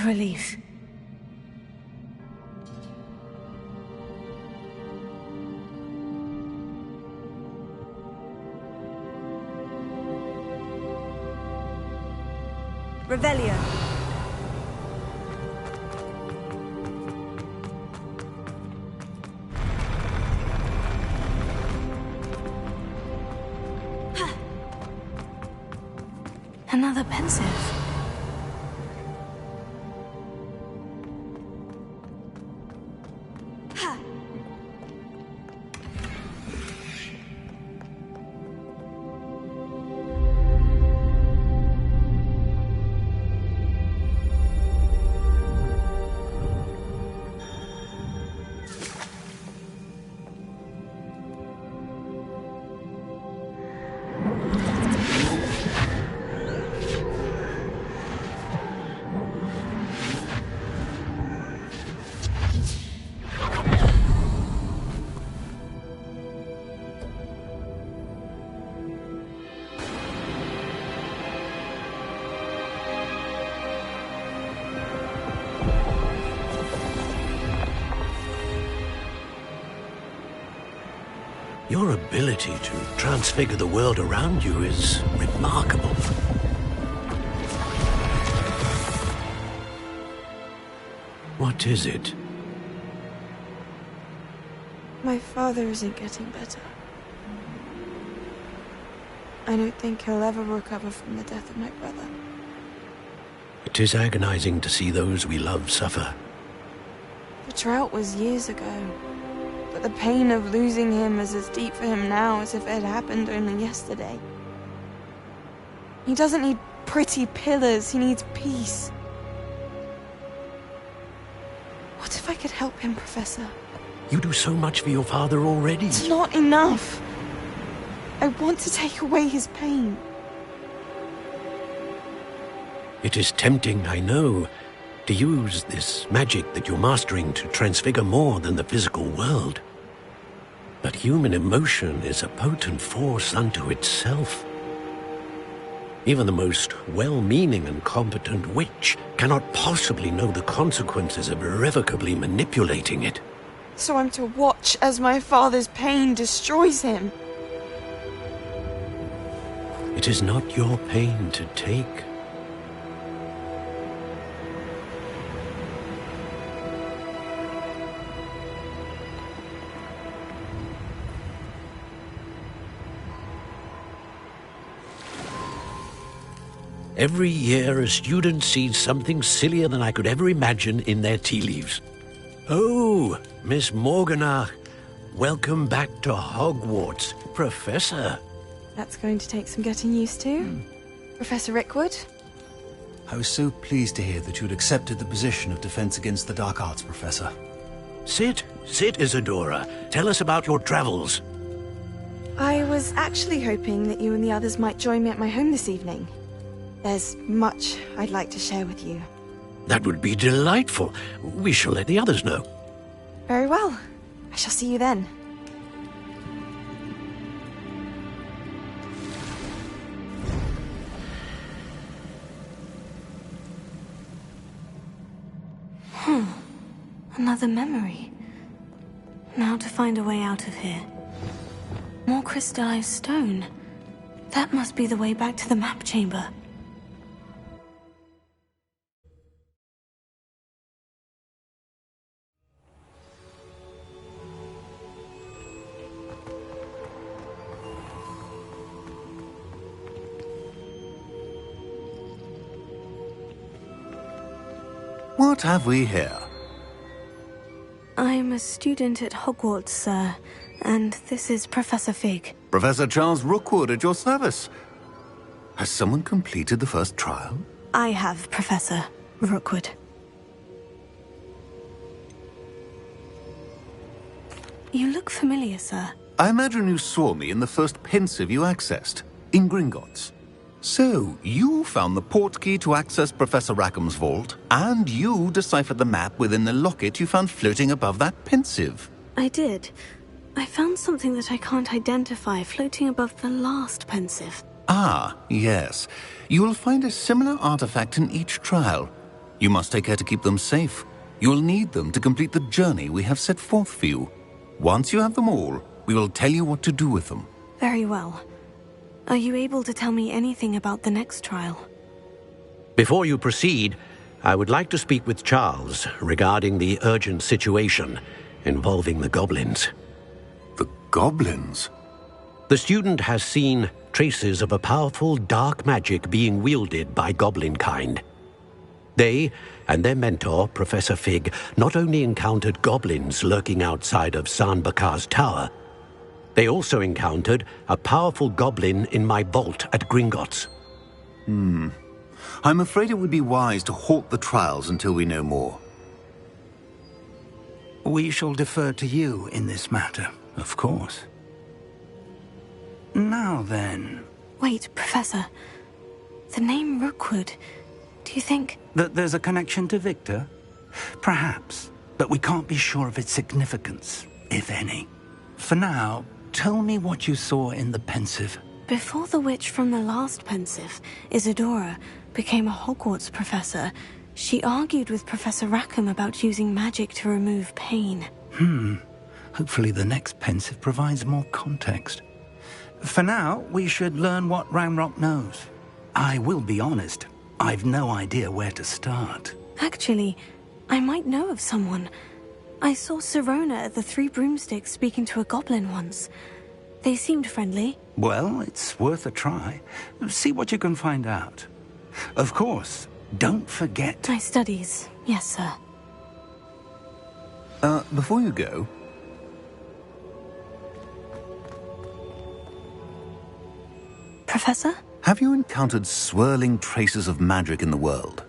a relief. Revelio. Another pensive. Your ability to transfigure the world around you is remarkable. What is it? My father isn't getting better. I don't think he'll ever recover from the death of my brother. It is agonizing to see those we love suffer. The drought was years ago, but the pain of losing him is as deep for him now as if it had happened only yesterday. He doesn't need pretty pillars, he needs peace. What if I could help him, Professor? You do so much for your father already. It's not enough. I want to take away his pain. It is tempting, I know, to use this magic that you're mastering to transfigure more than the physical world. But human emotion is a potent force unto itself. Even the most well-meaning and competent witch cannot possibly know the consequences of irrevocably manipulating it. So I'm to watch as my father's pain destroys him. It is not your pain to take. Every year, a student sees something sillier than I could ever imagine in their tea leaves. Oh, Miss Morganach, welcome back to Hogwarts, Professor. That's going to take some getting used to. Professor Rickwood? I was so pleased to hear that you'd accepted the position of Defense Against the Dark Arts, Professor. Sit, Isadora. Tell us about your travels. I was actually hoping that you and the others might join me at my home this evening. There's much I'd like to share with you. That would be delightful. We shall let the others know. Very well. I shall see you then. Another memory. Now to find a way out of here. More crystallized stone. That must be the way back to the map chamber. What have we here? I'm a student at Hogwarts, sir, and this is Professor Fig. Professor Charles Rookwood at your service. Has someone completed the first trial? I have, Professor Rookwood. You look familiar, sir. I imagine you saw me in the first pensive you accessed, in Gringotts. So, you found the portkey to access Professor Rackham's vault, and you deciphered the map within the locket you found floating above that pensive. I did. I found something that I can't identify floating above the last pensive. Ah, yes. You will find a similar artifact in each trial. You must take care to keep them safe. You'll need them to complete the journey we have set forth for you. Once you have them all, we will tell you what to do with them. Very well. Are you able to tell me anything about the next trial? Before you proceed, I would like to speak with Charles regarding the urgent situation involving the goblins. The goblins? The student has seen traces of a powerful dark magic being wielded by goblin kind. They and their mentor, Professor Fig, not only encountered goblins lurking outside of Sanbakar's tower, they also encountered a powerful goblin in my vault at Gringotts. I'm afraid it would be wise to halt the trials until we know more. We shall defer to you in this matter, of course. Now then... Wait, Professor. The name Rookwood, do you think... That there's a connection to Victor? Perhaps, but we can't be sure of its significance, if any. For now, tell me what you saw in the Pensive. Before the witch from the last Pensive, Isadora, became a Hogwarts professor, she argued with Professor Rackham about using magic to remove pain. Hopefully the next Pensive provides more context. For now, we should learn what Ranrock knows. I will be honest, I've no idea where to start. Actually, I might know of someone. I saw Sirona at the Three Broomsticks speaking to a goblin once. They seemed friendly. Well, it's worth a try. See what you can find out. Of course, don't forget... My studies, yes, sir. Before you go... Professor? Have you encountered swirling traces of magic in the world?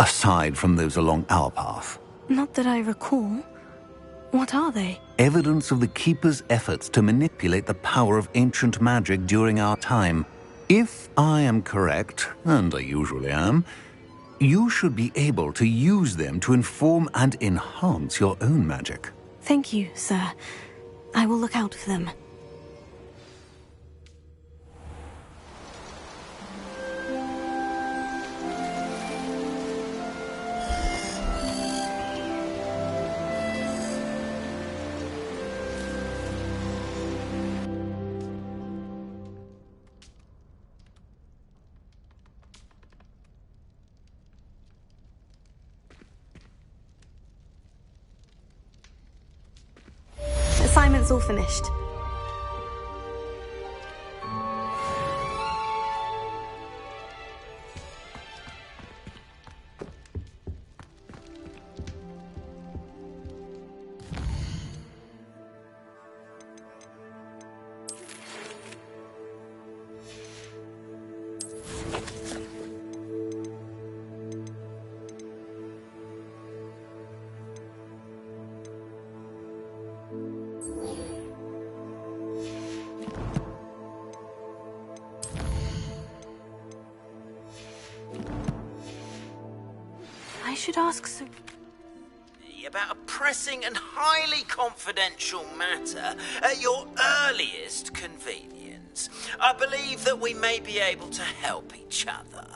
Aside from those along our path? Not that I recall. What are they? Evidence of the Keeper's efforts to manipulate the power of ancient magic during our time. If I am correct, and I usually am, you should be able to use them to inform and enhance your own magic. Thank you, sir. I will look out for them. Assignment's all finished. I should ask some... About a pressing and highly confidential matter at your earliest convenience. I believe that we may be able to help each other.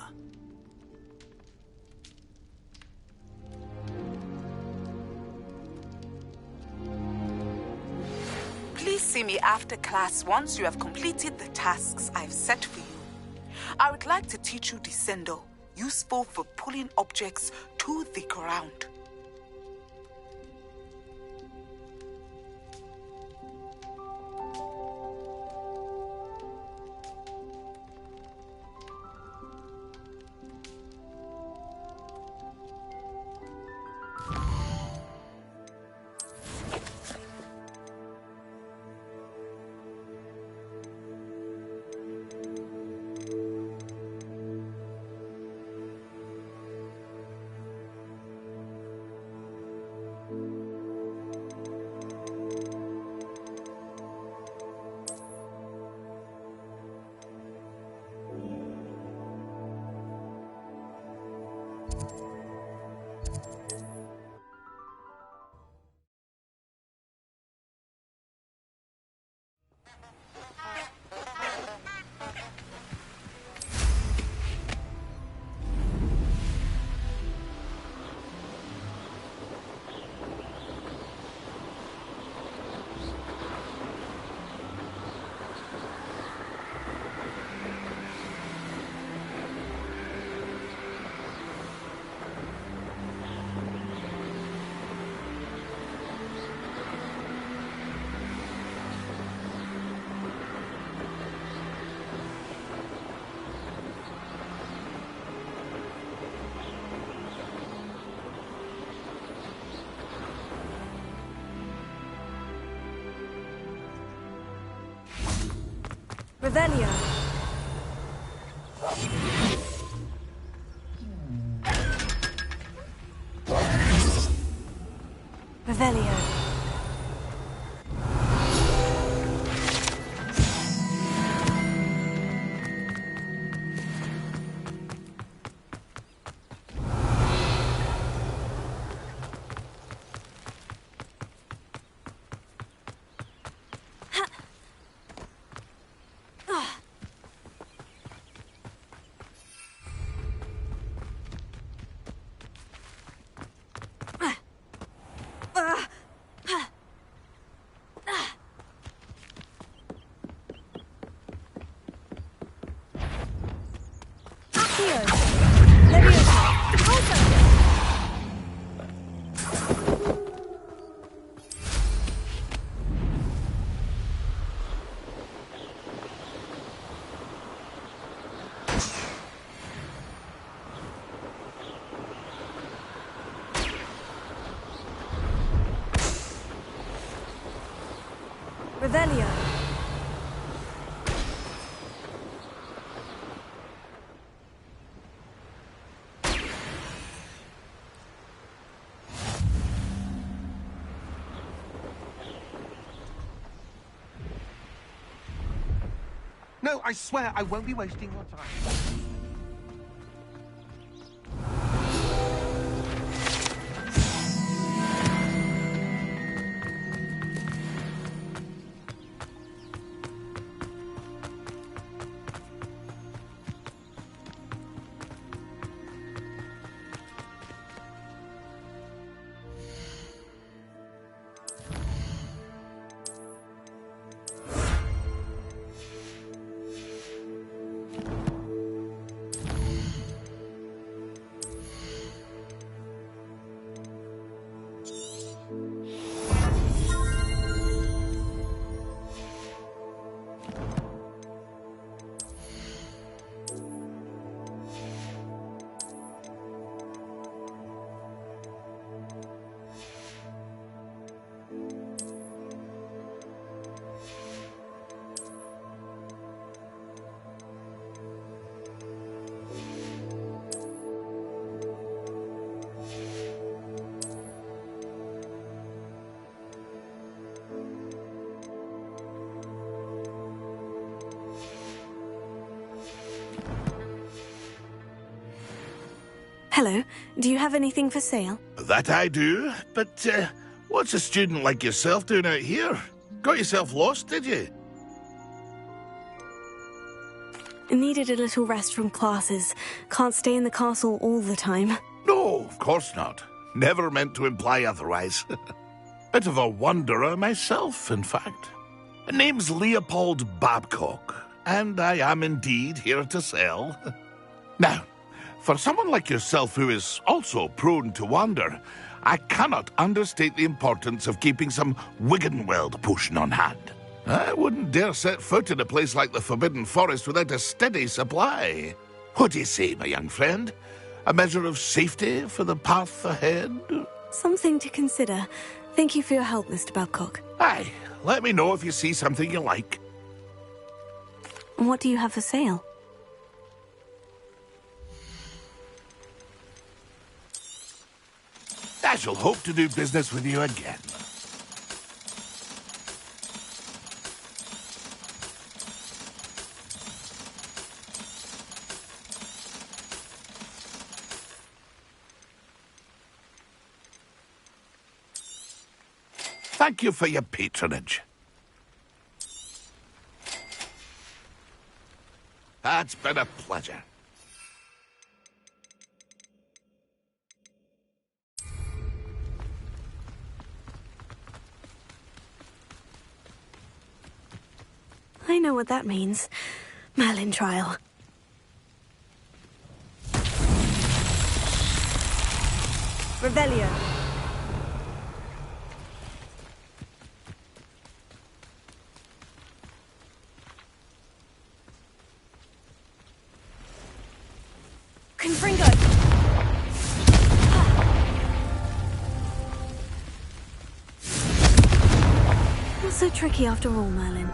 Please see me after class once you have completed the tasks I've set for you. I would like to teach you Descendo, useful for pulling objects to the ground. Revelio. Revelio. Revelio. No, I swear I won't be wasting your time. Hello. Do you have anything for sale? That I do, but what's a student like yourself doing out here? Got yourself lost, did you? Needed a little rest from classes. Can't stay in the castle all the time. No, of course not. Never meant to imply otherwise. Bit of a wanderer myself, in fact. Name's Leopold Babcock, and I am indeed here to sell. Now, for someone like yourself who is also prone to wander, I cannot understate the importance of keeping some Wiggenweld potion on hand. I wouldn't dare set foot in a place like the Forbidden Forest without a steady supply. What do you say, my young friend? A measure of safety for the path ahead? Something to consider. Thank you for your help, Mr. Babcock. Aye, let me know if you see something you like. What do you have for sale? I shall hope to do business with you again. Thank you for your patronage. It's been a pleasure. I know what that means. Merlin trial. Revelio. Confringo. Not so tricky after all, Merlin.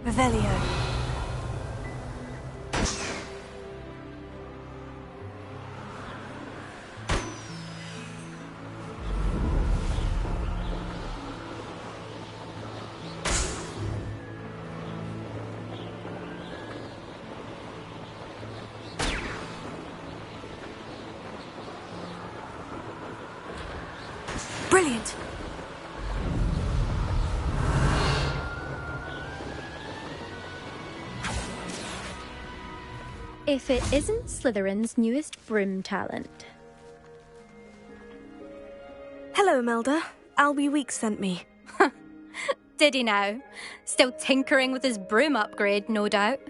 Revelio. Brilliant! If it isn't Slytherin's newest broom talent. Hello, Melda. Albie Weeks sent me. Did he now? Still tinkering with his broom upgrade, no doubt.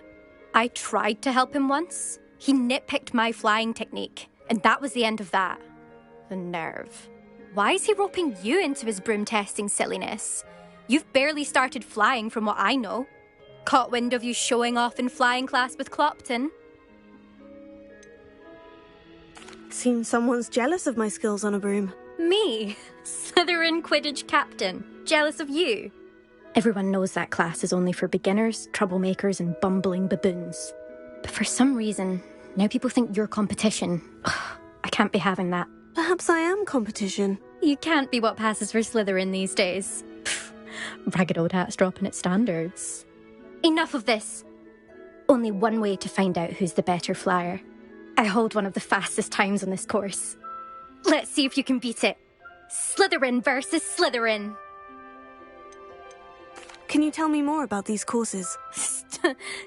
I tried to help him once. He nitpicked my flying technique, and that was the end of that. The nerve. Why is he roping you into his broom testing silliness? You've barely started flying from what I know. Caught wind of you showing off in flying class with Clopton. Seems someone's jealous of my skills on a broom. Me? Slytherin Quidditch captain. Jealous of you? Everyone knows that class is only for beginners, troublemakers, and bumbling baboons. But for some reason, now people think you're competition. I can't be having that. Perhaps I am competition. You can't be what passes for Slytherin these days. Pfft, ragged old hat's dropping its standards. Enough of this. Only one way to find out who's the better flyer. I hold one of the fastest times on this course. Let's see if you can beat it. Slytherin versus Slytherin. Can you tell me more about these courses?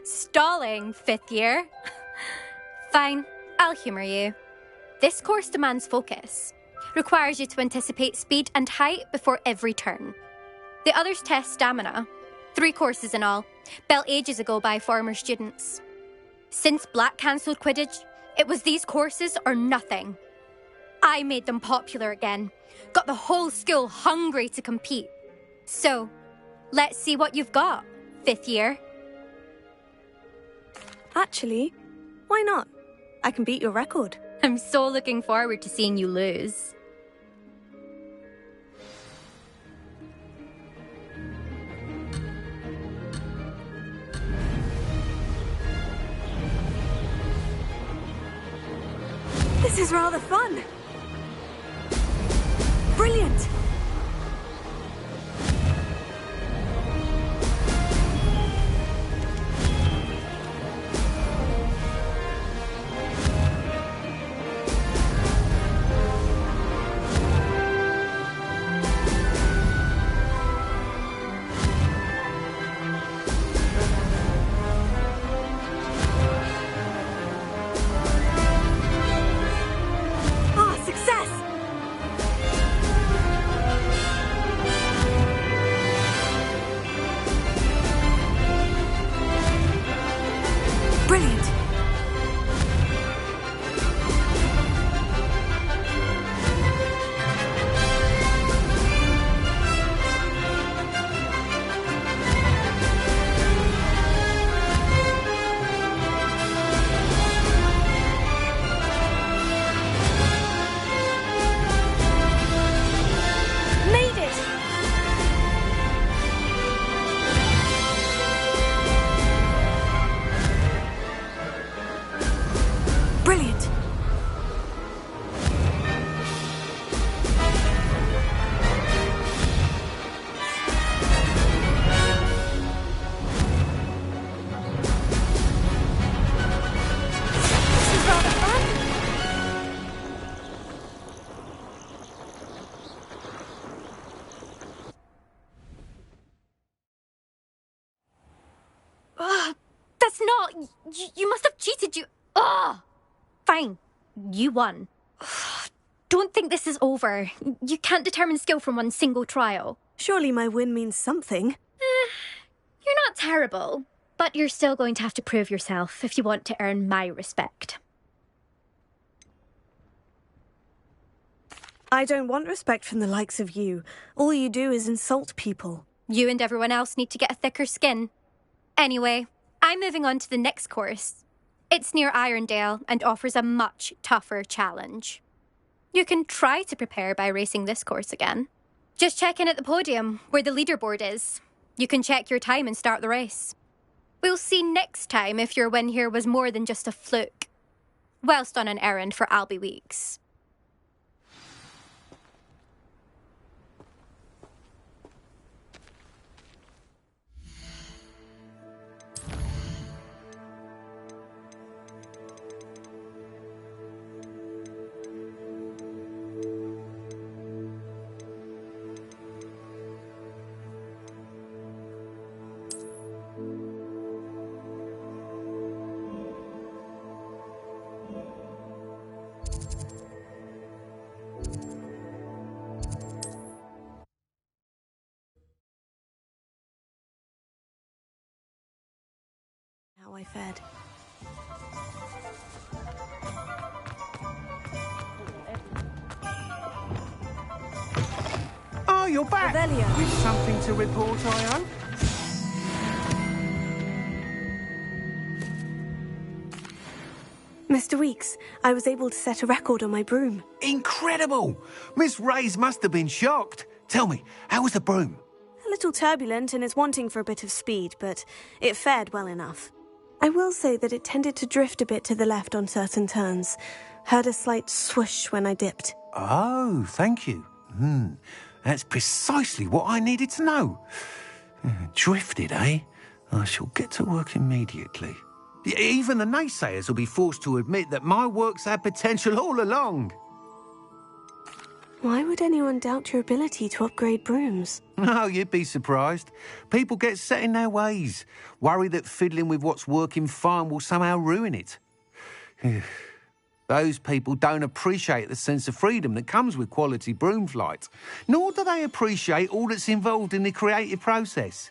Stalling, 5th year? Fine, I'll humour you. This course demands focus. Requires you to anticipate speed and height before every turn. The others test stamina. 3 courses in all, built ages ago by former students. Since Black cancelled Quidditch, it was these courses or nothing. I made them popular again. Got the whole school hungry to compete. So, let's see what you've got, 5th year. Actually, why not? I can beat your record. I'm so looking forward to seeing you lose. This is rather fun. Brilliant. You must have cheated, you... Ugh! Fine. You won. Don't think this is over. You can't determine skill from one single trial. Surely my win means something. You're not terrible, but you're still going to have to prove yourself if you want to earn my respect. I don't want respect from the likes of you. All you do is insult people. You and everyone else need to get a thicker skin. Anyway, I'm moving on to the next course. It's near Irondale and offers a much tougher challenge. You can try to prepare by racing this course again. Just check in at the podium, where the leaderboard is. You can check your time and start the race. We'll see next time if your win here was more than just a fluke. Whilst on an errand for Albie Weeks. How I fared. Oh, you're back! Revelio. With something to report, I hope? Mr. Weeks, I was able to set a record on my broom. Incredible! Miss Reyes must have been shocked. Tell me, how was the broom? A little turbulent and is wanting for a bit of speed, but it fared well enough. I will say that it tended to drift a bit to the left on certain turns. Heard a slight swoosh when I dipped. Oh, thank you. That's precisely what I needed to know. Drifted, eh? I shall get to work immediately. Even the naysayers will be forced to admit that my work's had potential all along. Why would anyone doubt your ability to upgrade brooms? No, you'd be surprised. People get set in their ways, worry that fiddling with what's working fine will somehow ruin it. Those people don't appreciate the sense of freedom that comes with quality broom flight, nor do they appreciate all that's involved in the creative process.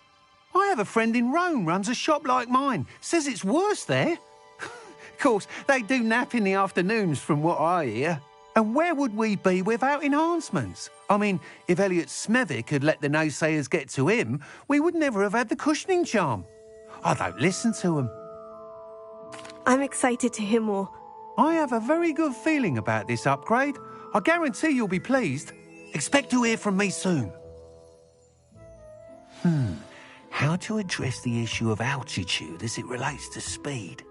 I have a friend in Rome runs a shop like mine, says it's worse there. Of course, they do nap in the afternoons from what I hear. And where would we be without enhancements? I mean, if Elliot Smethwick had let the naysayers get to him, we would never have had the cushioning charm. I don't listen to them. I'm excited to hear more. I have a very good feeling about this upgrade. I guarantee you'll be pleased. Expect to hear from me soon. How to address the issue of altitude as it relates to speed?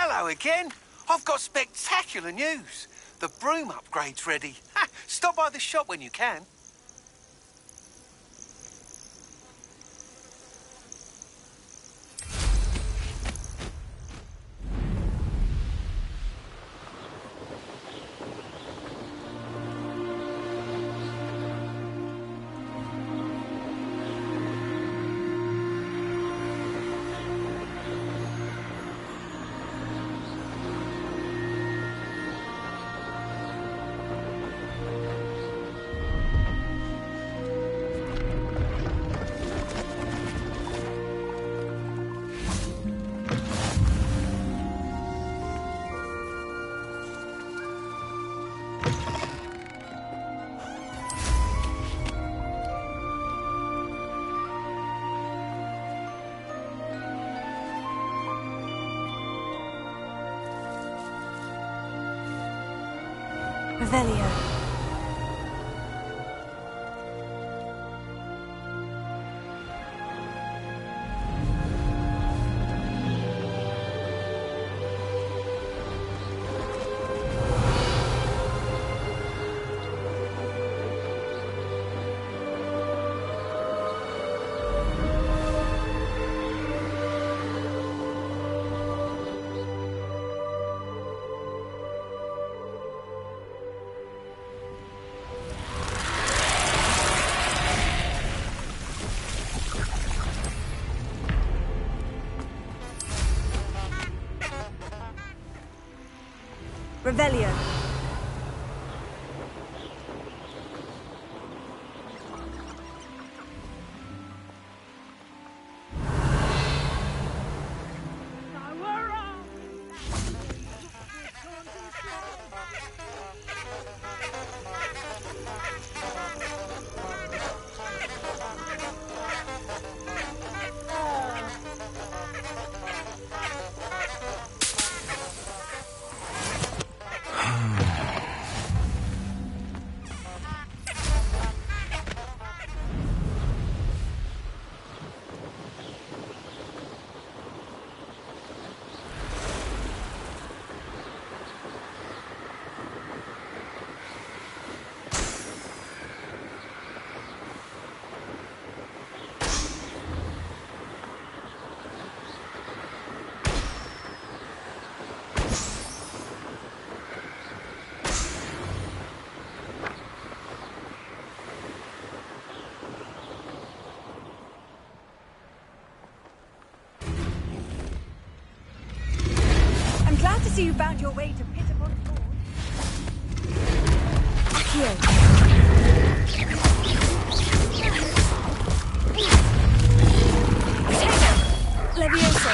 Hello again. I've got spectacular news. The broom upgrade's ready. Stop by the shop when you can. Revelio. Revelio. Glad to see you found your way to pit upon Ford. Accio. Levioso.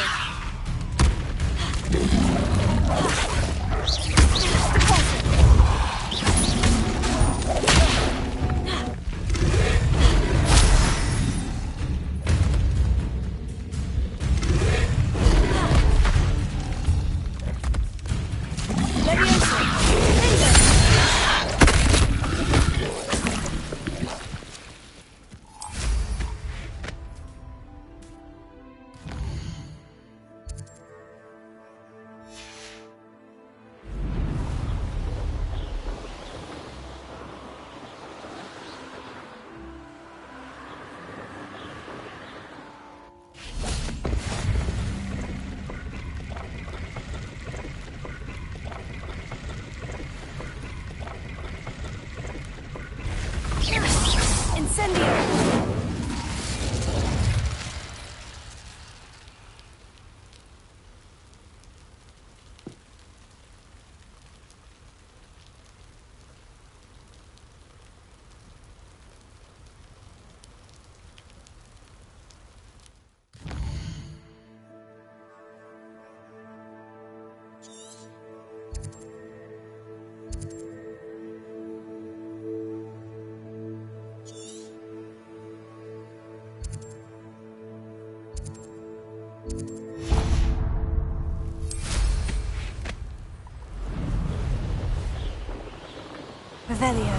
Revelio.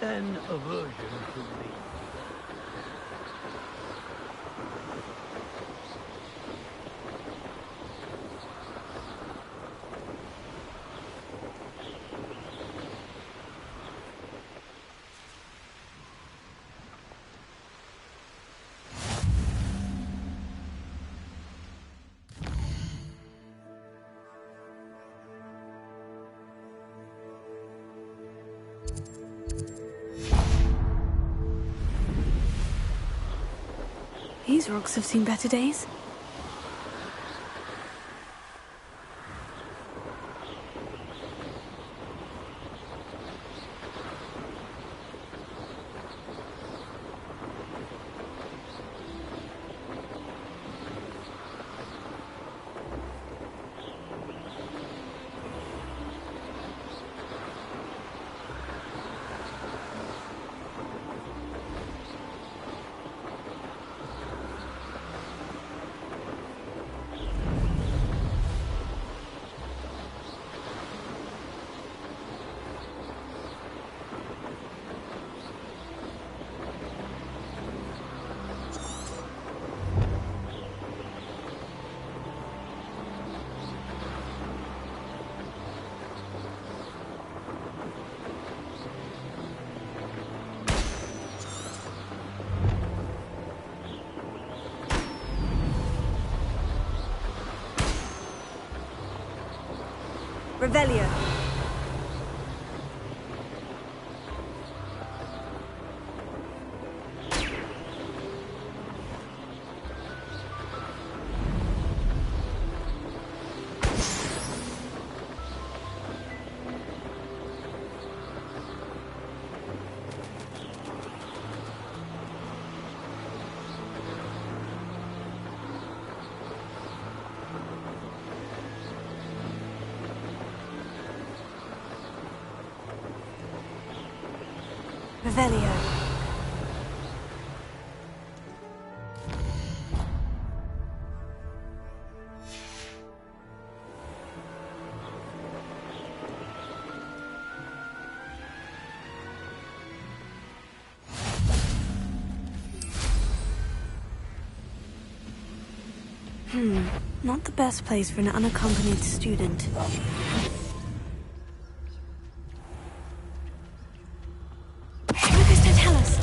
An aversion to me. These rocks have seen better days. Revelio. Revelio. Not the best place for an unaccompanied student. Lucas, don't tell us.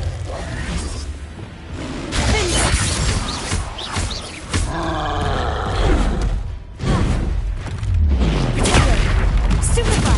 Superfly!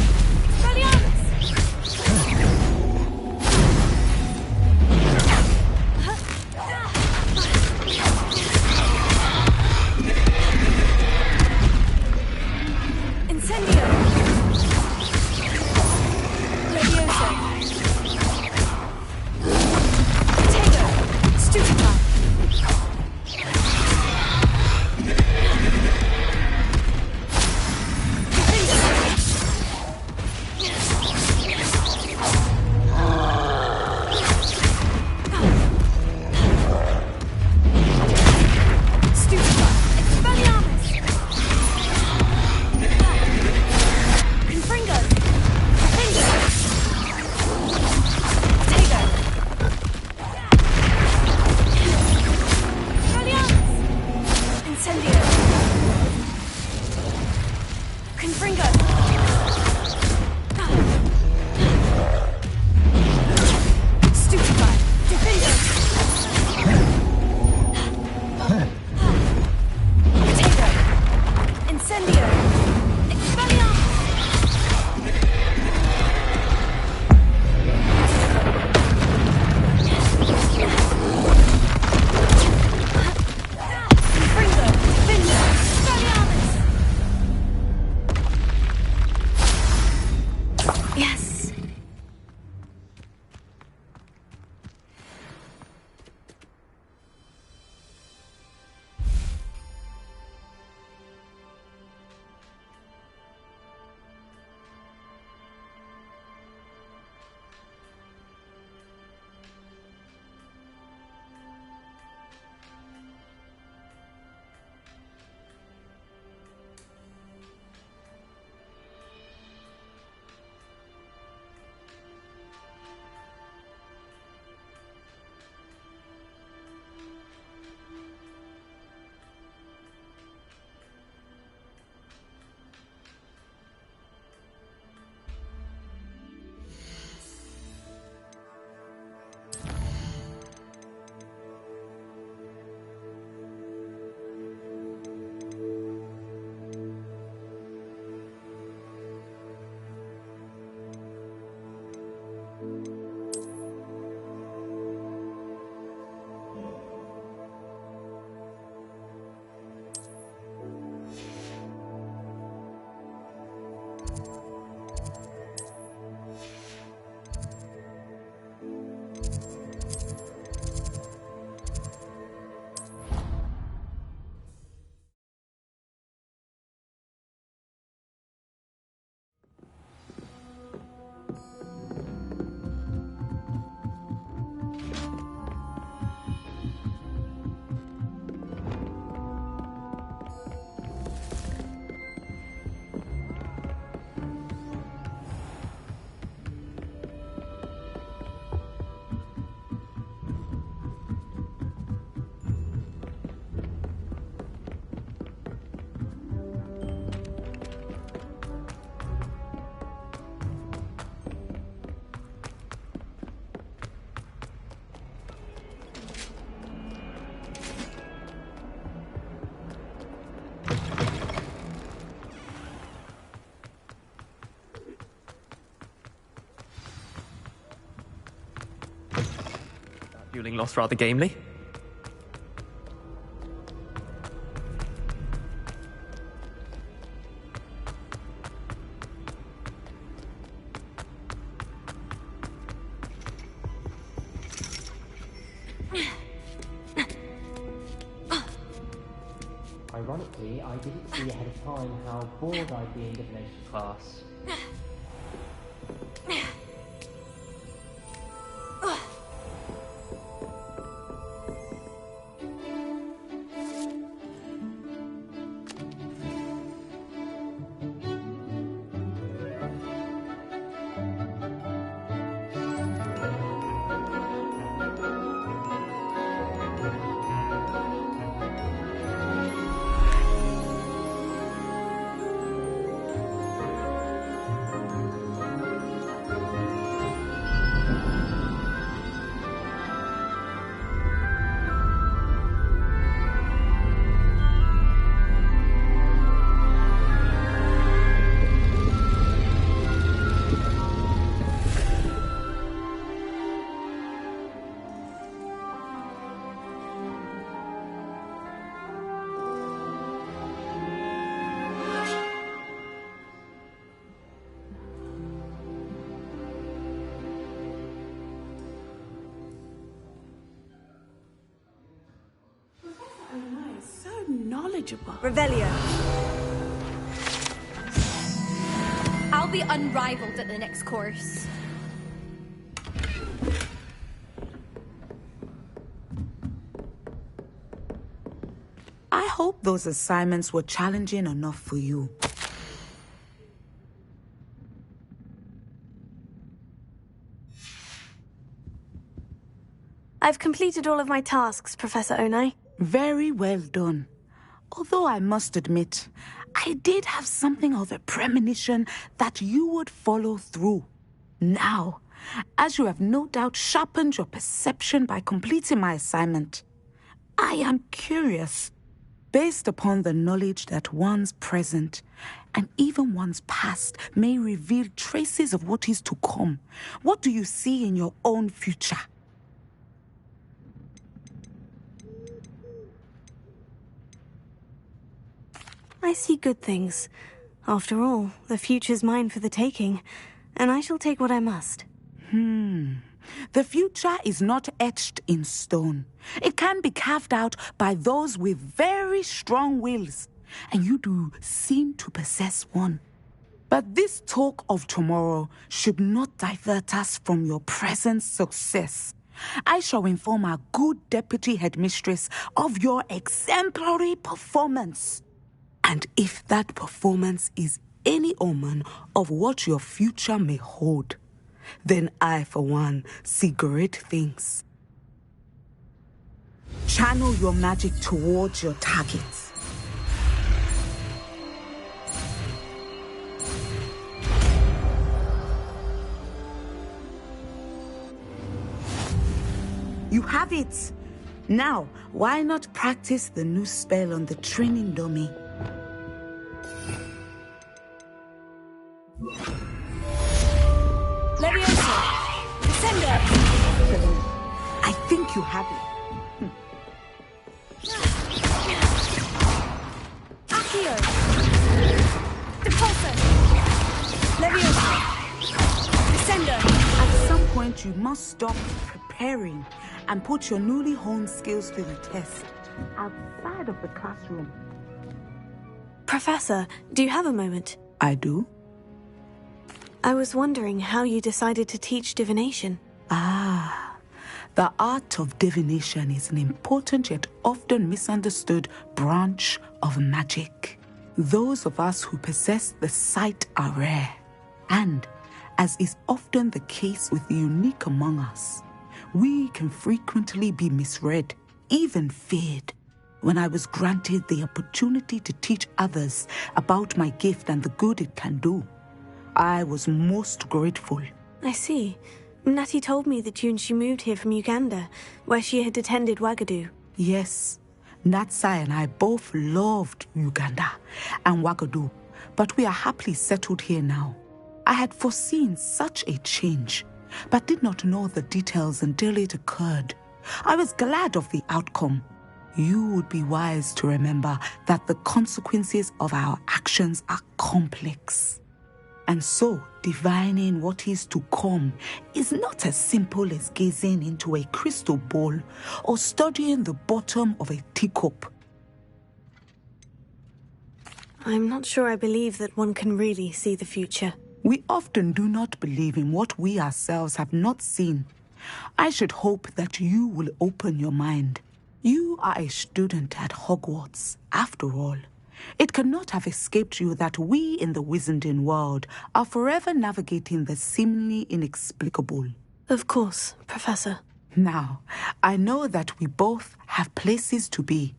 Dueling lost rather gamely. Ironically, I didn't see ahead of time how bored I'd be in divination class. knowledgeable. Revelio. I'll be unrivaled at the next course. I hope those assignments were challenging enough for you. I've completed all of my tasks, Professor Onai. Very well done. Although I must admit, I did have something of a premonition that you would follow through. Now, as you have no doubt sharpened your perception by completing my assignment, I am curious, based upon the knowledge that one's present and even one's past may reveal traces of what is to come. What do you see in your own future? I see good things. After all, the future's mine for the taking, and I shall take what I must. The future is not etched in stone. It can be carved out by those with very strong wills, and you do seem to possess one. But this talk of tomorrow should not divert us from your present success. I shall inform our good deputy headmistress of your exemplary performance. And if that performance is any omen of what your future may hold, then I, for one, see great things. Channel your magic towards your targets. You have it! Now, why not practice the new spell on the training dummy? Leviosa! Descender! I think you have it. Accio! Depulso! Leviosa! Descender! At some point, you must stop preparing and put your newly honed skills to the test outside of the classroom. Professor, do you have a moment? I do. I was wondering how you decided to teach divination. The art of divination is an important yet often misunderstood branch of magic. Those of us who possess the sight are rare, and, as is often the case with the unique among us, we can frequently be misread, even feared. When I was granted the opportunity to teach others about my gift and the good it can do, I was most grateful. I see. Natty told me that you and she moved here from Uganda, where she had attended Wagadu. Yes, Natsai and I both loved Uganda and Wagadu, but we are happily settled here now. I had foreseen such a change, but did not know the details until it occurred. I was glad of the outcome. You would be wise to remember that the consequences of our actions are complex. And so, divining what is to come is not as simple as gazing into a crystal ball or studying the bottom of a teacup. I'm not sure I believe that one can really see the future. We often do not believe in what we ourselves have not seen. I should hope that you will open your mind. You are a student at Hogwarts, after all. It cannot have escaped you that we in the Wizarding world are forever navigating the seemingly inexplicable. Of course, Professor. Now, I know that we both have places to be.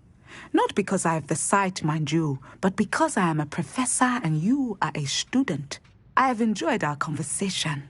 Not because I have the sight, mind you, but because I am a professor and you are a student. I have enjoyed our conversation.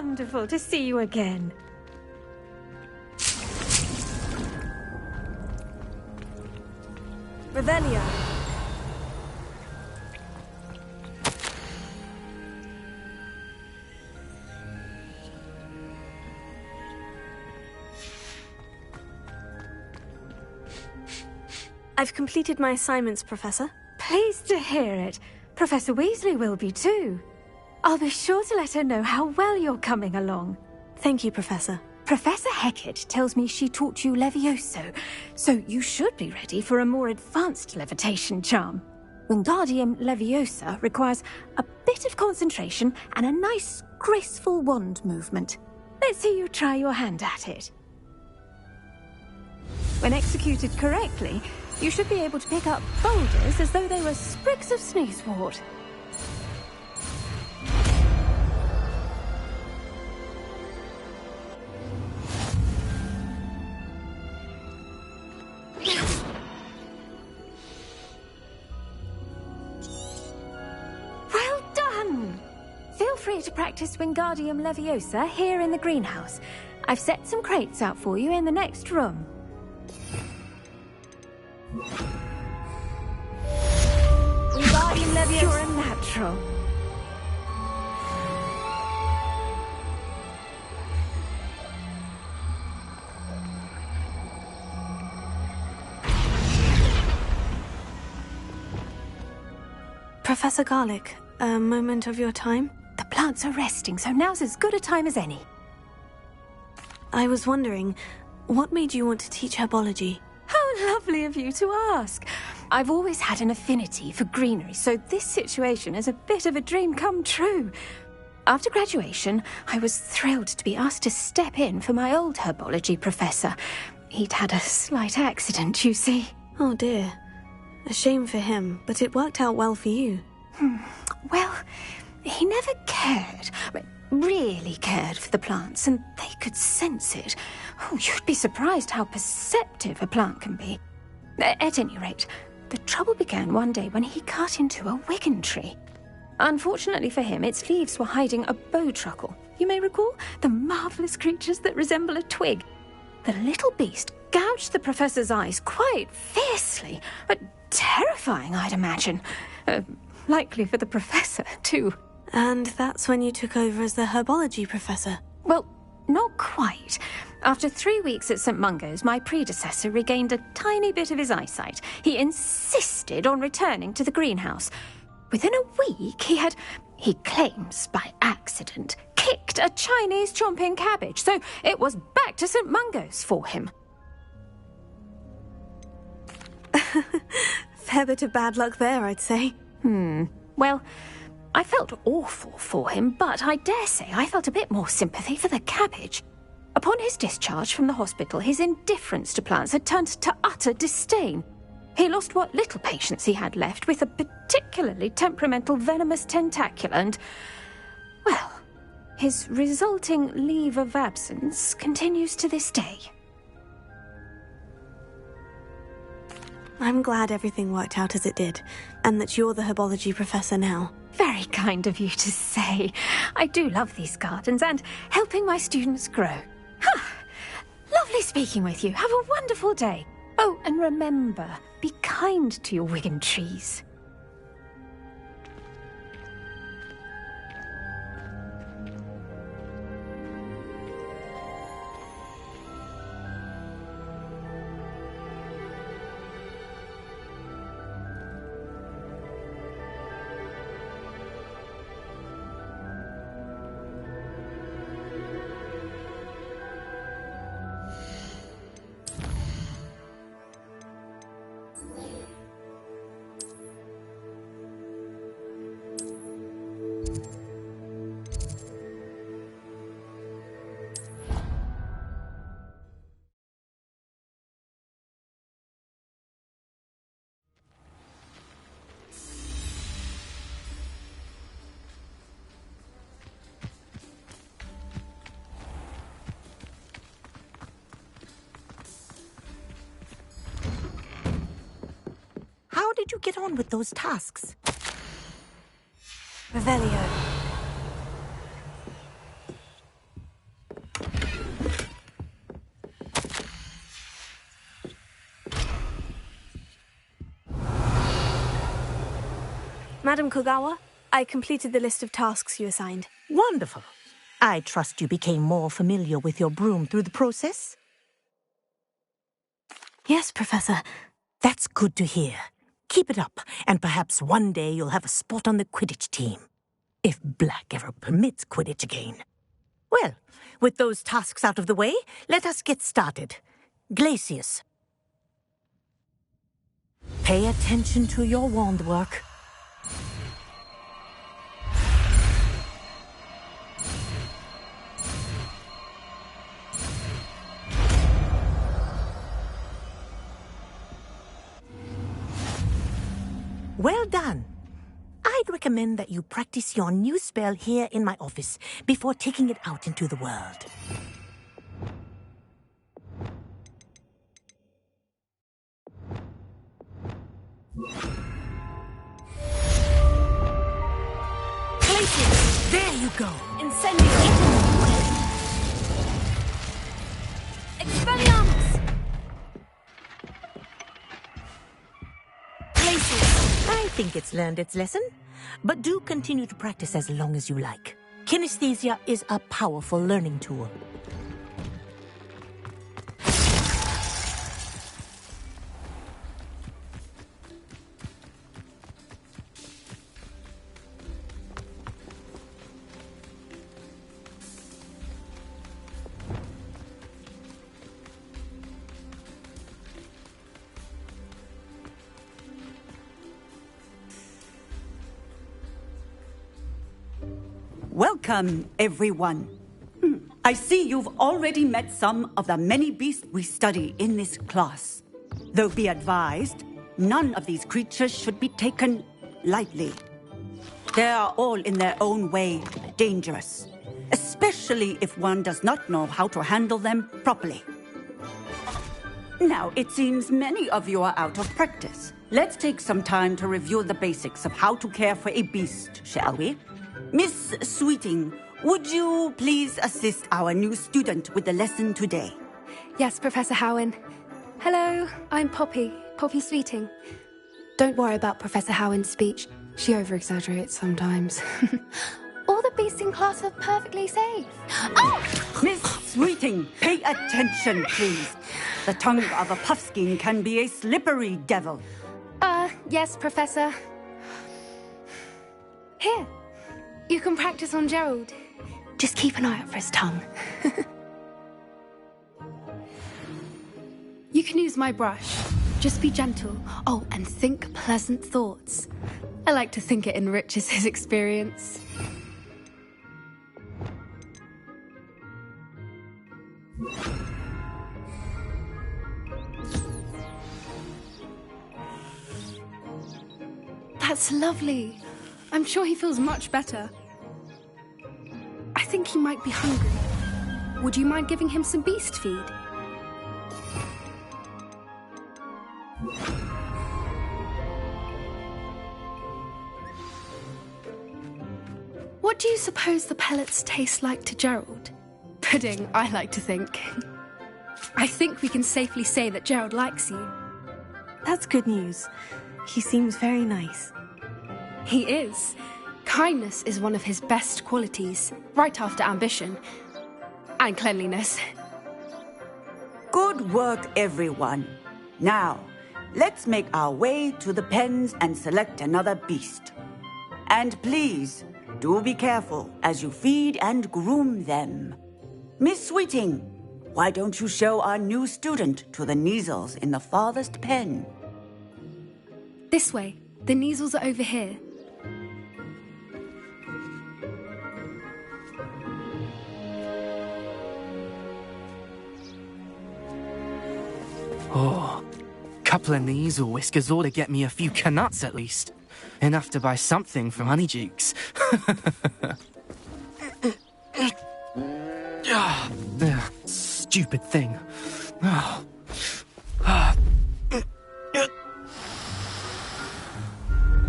wonderful to see you again. Revelio. I've completed my assignments, Professor. Pleased to hear it. Professor Weasley will be too. I'll be sure to let her know how well you're coming along. Thank you, Professor. Professor Hecat tells me she taught you Levioso, so you should be ready for a more advanced levitation charm. Wingardium Leviosa requires a bit of concentration and a nice, graceful wand movement. Let's see you try your hand at it. When executed correctly, you should be able to pick up boulders as though they were sprigs of sneezewort. Well done! Feel free to practice Wingardium Leviosa here in the greenhouse. I've set some crates out for you in the next room. Wingardium Leviosa. You're a natural. Professor Garlick, a moment of your time? The plants are resting, so now's as good a time as any. I was wondering, what made you want to teach herbology? How lovely of you to ask. I've always had an affinity for greenery, so this situation is a bit of a dream come true. After graduation, I was thrilled to be asked to step in for my old herbology professor. He'd had a slight accident, you see. Oh dear. A shame for him, but it worked out well for you. Well, he never cared, really cared for the plants, and they could sense it. Oh, you'd be surprised how perceptive a plant can be. At any rate, the trouble began one day when he cut into a wigan tree. Unfortunately for him, its leaves were hiding a bowtruckle. You may recall the marvellous creatures that resemble a twig. The little beast gouged the professor's eyes quite fiercely, but terrifying, I'd imagine. Likely for the professor, too. And that's when you took over as the herbology professor? Well, not quite. After 3 weeks at St. Mungo's, my predecessor regained a tiny bit of his eyesight. He insisted on returning to the greenhouse. Within a week, he claims by accident, kicked a Chinese chomping cabbage, so it was back to St. Mungo's for him. Fair bit of bad luck there, I'd say. Well, I felt awful for him, but I dare say I felt a bit more sympathy for the cabbage. Upon his discharge from the hospital, his indifference to plants had turned to utter disdain. He lost what little patience he had left with a particularly temperamental venomous tentacula and, well, his resulting leave of absence continues to this day. I'm glad everything worked out as it did, and that you're the herbology professor now. Very kind of you to say. I do love these gardens and helping my students grow. Lovely speaking with you. Have a wonderful day. Oh, and remember, be kind to your wigan trees. How did you get on with those tasks? Revelio. Madam Kogawa, I completed the list of tasks you assigned. Wonderful. I trust you became more familiar with your broom through the process? Yes, Professor. That's good to hear. Keep it up, and perhaps one day you'll have a spot on the Quidditch team. If Black ever permits Quidditch again. Well, with those tasks out of the way, let us get started. Glacius. Pay attention to your wand work. Well done. I'd recommend that you practice your new spell here in my office before taking it out into the world. Glacius! There you go! Incendio! Expelliarmus! I think it's learned its lesson, but do continue to practice as long as you like. Kinesthesia is a powerful learning tool. Welcome, everyone. I see you've already met some of the many beasts we study in this class. Though be advised, none of these creatures should be taken lightly. They are all in their own way dangerous, especially if one does not know how to handle them properly. Now, it seems many of you are out of practice. Let's take some time to review the basics of how to care for a beast, shall we? Miss Sweeting, would you please assist our new student with the lesson today? Yes, Professor Howen. Hello, I'm Poppy Sweeting. Don't worry about Professor Howen's speech. She over-exaggerates sometimes. All the beasts in class are perfectly safe. Oh! Miss Sweeting, pay attention, please. The tongue of a puffskein can be a slippery devil. Yes, Professor. Here. You can practice on Gerald. Just keep an eye out for his tongue. You can use my brush. Just be gentle. Oh, and think pleasant thoughts. I like to think it enriches his experience. That's lovely. I'm sure he feels much better. I think he might be hungry. Would you mind giving him some beast feed? What do you suppose the pellets taste like to Gerald? Pudding, I like to think. I think we can safely say that Gerald likes you. That's good news. He seems very nice. He is. Kindness is one of his best qualities, right after ambition. And cleanliness. Good work, everyone. Now, let's make our way to the pens and select another beast. And please, do be careful as you feed and groom them. Miss Sweeting, why don't you show our new student to the Neasels in the farthest pen? This way. The Neasels are over here. Oh, couple of Neasel whiskers ought to get me a few canuts at least. Enough to buy something from Honeydukes. Stupid thing.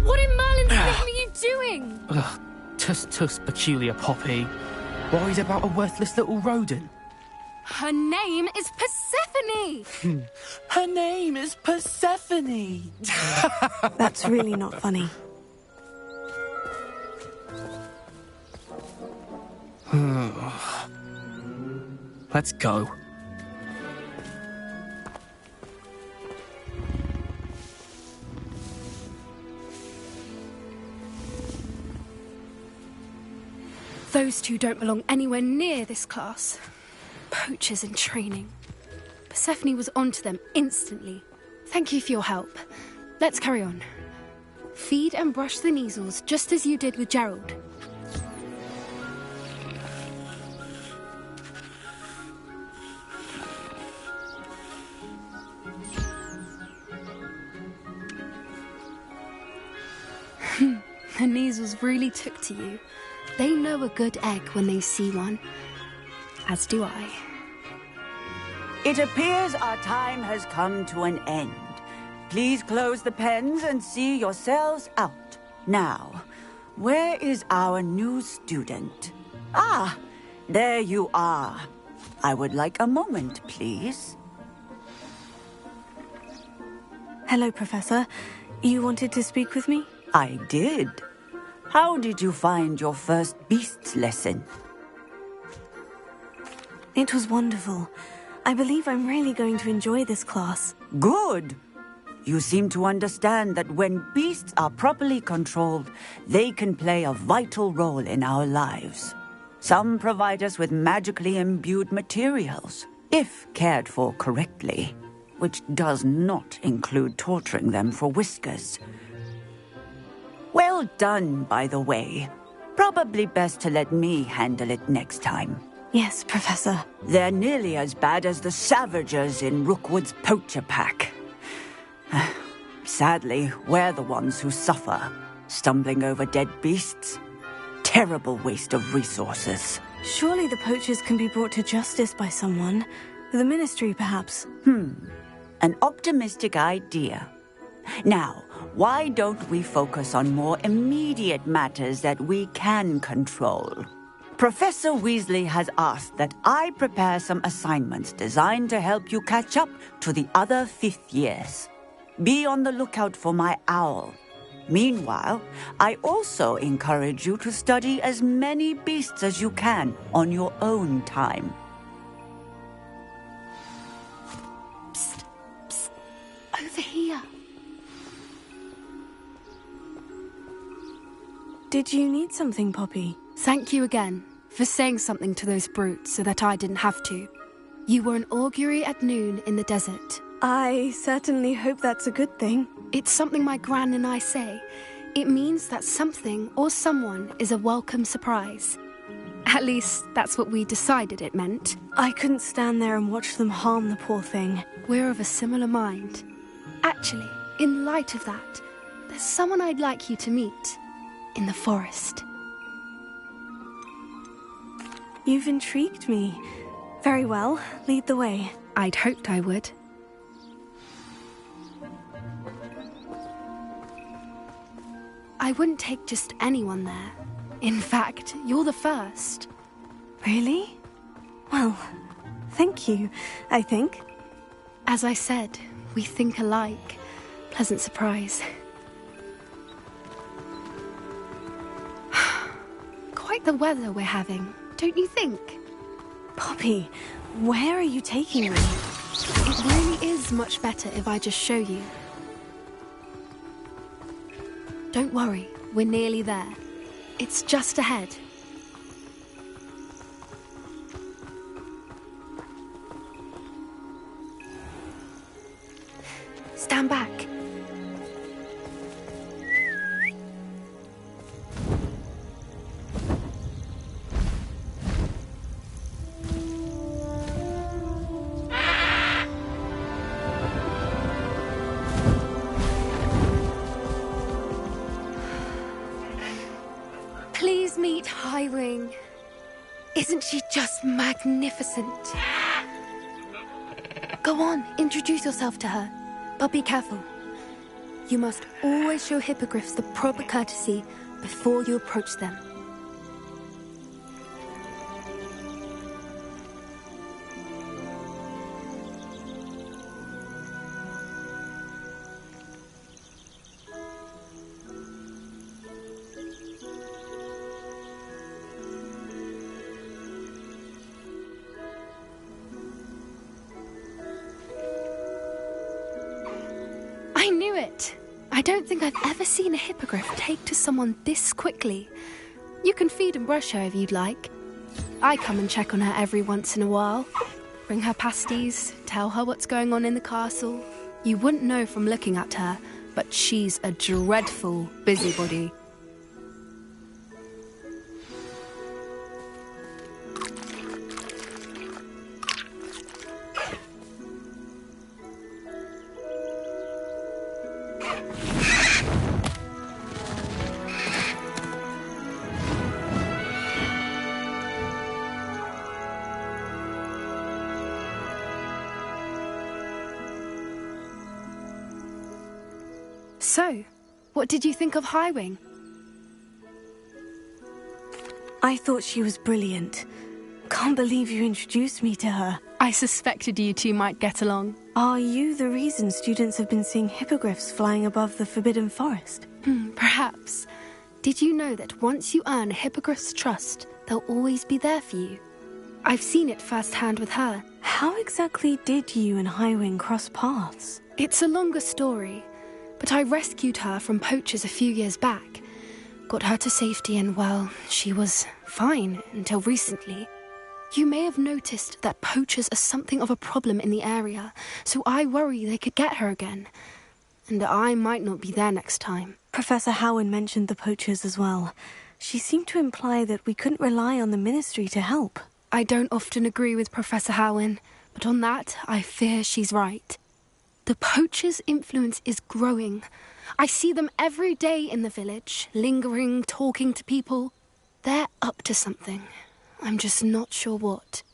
What in Merlin's name are you doing? Tuss peculiar Poppy. Worried about a worthless little rodent. Her name is Persephone! Her name is Persephone! That's really not funny. Let's go. Those two don't belong anywhere near this class. Poachers in training. Persephone was onto them instantly. Thank you for your help. Let's carry on. Feed and brush the measles just as you did with Gerald. The measles really took to you. They know a good egg when they see one. As do I. It appears our time has come to an end. Please close the pens and see yourselves out. Now, where is our new student? Ah, there you are. I would like a moment, please. Hello, Professor. You wanted to speak with me? I did. How did you find your first beasts lesson? It was wonderful. I believe I'm really going to enjoy this class. Good. You seem to understand that when beasts are properly controlled, they can play a vital role in our lives. Some provide us with magically imbued materials, if cared for correctly, which does not include torturing them for whiskers. Well done, by the way. Probably best to let me handle it next time. Yes, Professor. They're nearly as bad as the Savagers in Rookwood's poacher pack. Sadly, we're the ones who suffer, stumbling over dead beasts. Terrible waste of resources. Surely the poachers can be brought to justice by someone. The Ministry, perhaps. An optimistic idea. Now, why don't we focus on more immediate matters that we can control? Professor Weasley has asked that I prepare some assignments designed to help you catch up to the other 5th years. Be on the lookout for my owl. Meanwhile, I also encourage you to study as many beasts as you can on your own time. Psst, psst. Over here. Did you need something, Poppy? Thank you again for saying something to those brutes so that I didn't have to. You were an augury at noon in the desert. I certainly hope that's a good thing. It's something my gran and I say. It means that something or someone is a welcome surprise. At least, that's what we decided it meant. I couldn't stand there and watch them harm the poor thing. We're of a similar mind. Actually, in light of that, there's someone I'd like you to meet. In the forest. You've intrigued me. Very well, lead the way. I'd hoped I would. I wouldn't take just anyone there. In fact, you're the first. Really? Well, thank you, I think. As I said, we think alike. Pleasant surprise. Quite the weather we're having, don't you think? Poppy, where are you taking me? It really is much better if I just show you. Don't worry, we're nearly there. It's just ahead. Stand back. Please meet Highwing. Isn't she just magnificent? Go on, introduce yourself to her. But be careful. You must always show hippogriffs the proper courtesy before you approach them. knew it. I don't think I've ever seen a hippogriff take to someone this quickly. You can feed and brush her if you'd like. I come and check on her every once in a while. Bring her pasties, tell her what's going on in the castle. You wouldn't know from looking at her, but she's a dreadful busybody. So, what did you think of Highwing? I thought she was brilliant. Can't believe you introduced me to her. I suspected you two might get along. Are you the reason students have been seeing hippogriffs flying above the Forbidden Forest? Perhaps. Did you know that once you earn a hippogriff's trust, they'll always be there for you? I've seen it firsthand with her. How exactly did you and Highwing cross paths? It's a longer story. But I rescued her from poachers a few years back. Got her to safety and, well, she was fine until recently. You may have noticed that poachers are something of a problem in the area, so I worry they could get her again. And I might not be there next time. Professor Howen mentioned the poachers as well. She seemed to imply that we couldn't rely on the Ministry to help. I don't often agree with Professor Howen, but on that, I fear she's right. The poachers' influence is growing. I see them every day in the village, lingering, talking to people. They're up to something. I'm just not sure what.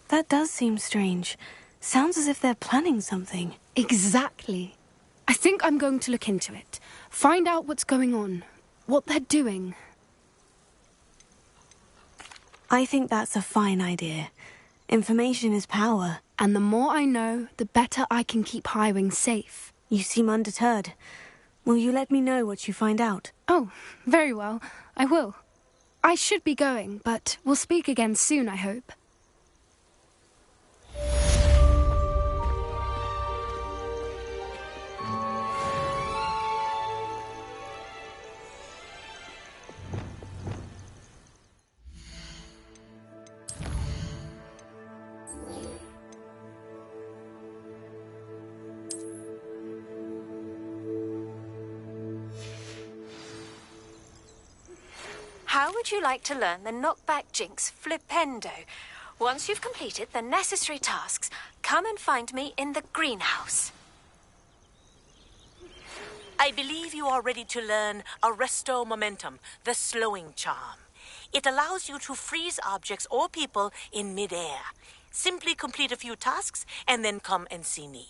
That does seem strange. Sounds as if they're planning something. Exactly. I think I'm going to look into it. Find out what's going on. What they're doing. I think that's a fine idea. Information is power. And the more I know, the better I can keep Highwing safe. You seem undeterred. Will you let me know what you find out? Oh, very well. I will. I should be going, but we'll speak again soon, I hope. How would you like to learn the knockback jinx flipendo? Once you've completed the necessary tasks, come and find me in the greenhouse. I believe you are ready to learn Arresto Momentum, the slowing charm. It allows you to freeze objects or people in midair. Simply complete a few tasks and then come and see me.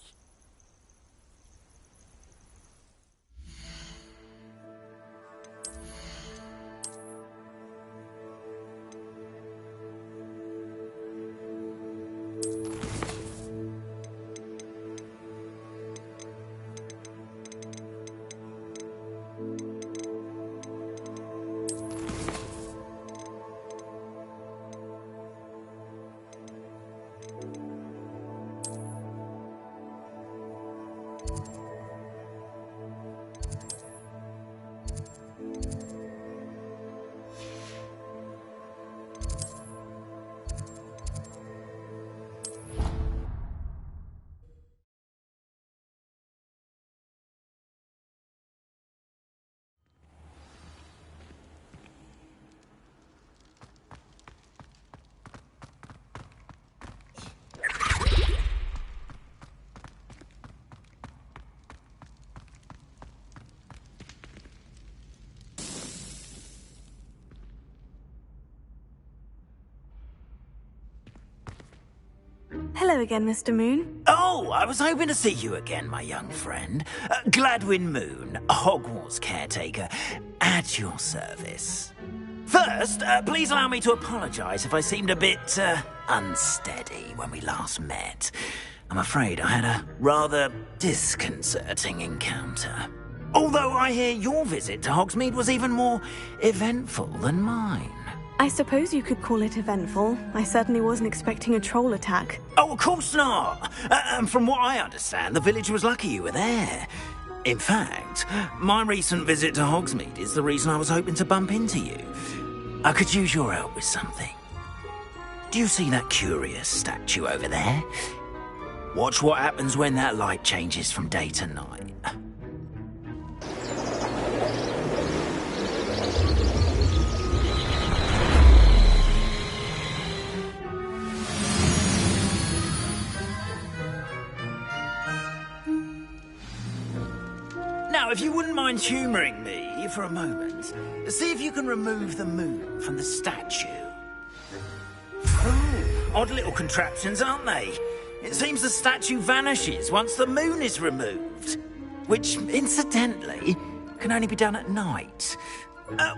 Hello again, Mr. Moon. Oh, I was hoping to see you again, my young friend. Gladwin Moon, Hogwarts caretaker, at your service. First, please allow me to apologize if I seemed a bit, unsteady when we last met. I'm afraid I had a rather disconcerting encounter. Although I hear your visit to Hogsmeade was even more eventful than mine. I suppose you could call it eventful. I certainly wasn't expecting a troll attack. Oh, of course not. And from what I understand, the village was lucky you were there. In fact, my recent visit to Hogsmeade is the reason I was hoping to bump into you. I could use your help with something. Do you see that curious statue over there? Watch what happens when that light changes from day to night. Now, if you wouldn't mind humouring me for a moment, see if you can remove the moon from the statue. Ooh, odd little contraptions, aren't they? It seems the statue vanishes once the moon is removed, which, incidentally, can only be done at night.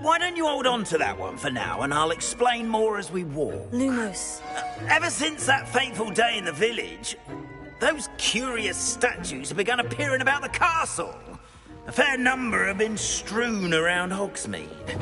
Why don't you hold on to that one for now, and I'll explain more as we walk. Lumos. Ever since that fateful day in the village, those curious statues have begun appearing about the castle. A fair number have been strewn around Hogsmeade.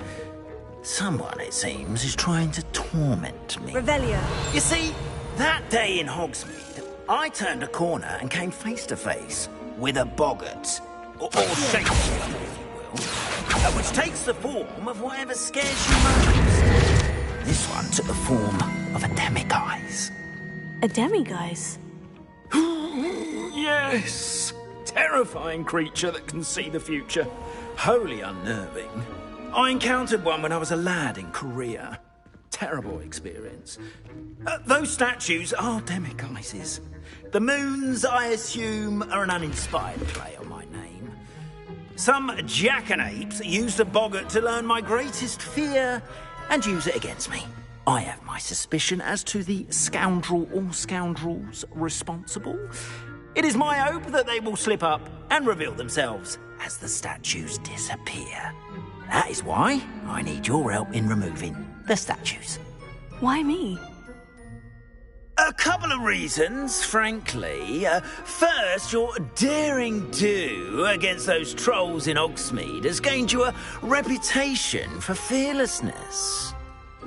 Someone, it seems, is trying to torment me. Revelio. You see, that day in Hogsmeade, I turned a corner and came face to face with a boggart, or Shakespeare, if you will, which takes the form of whatever scares you most. This one took the form of a demiguise. A demiguise? Yes! Terrifying creature that can see the future. Wholly unnerving. I encountered one when I was a lad in Korea. Terrible experience. Those statues are demiguises. The moons, I assume, are an uninspired play on my name. Some jackanapes used a boggart to learn my greatest fear and use it against me. I have my suspicion as to the scoundrel or scoundrels responsible. It is my hope that they will slip up and reveal themselves as the statues disappear. That is why I need your help in removing the statues. Why me? A couple of reasons, frankly. First, your daring do against those trolls in Hogsmeade has gained you a reputation for fearlessness.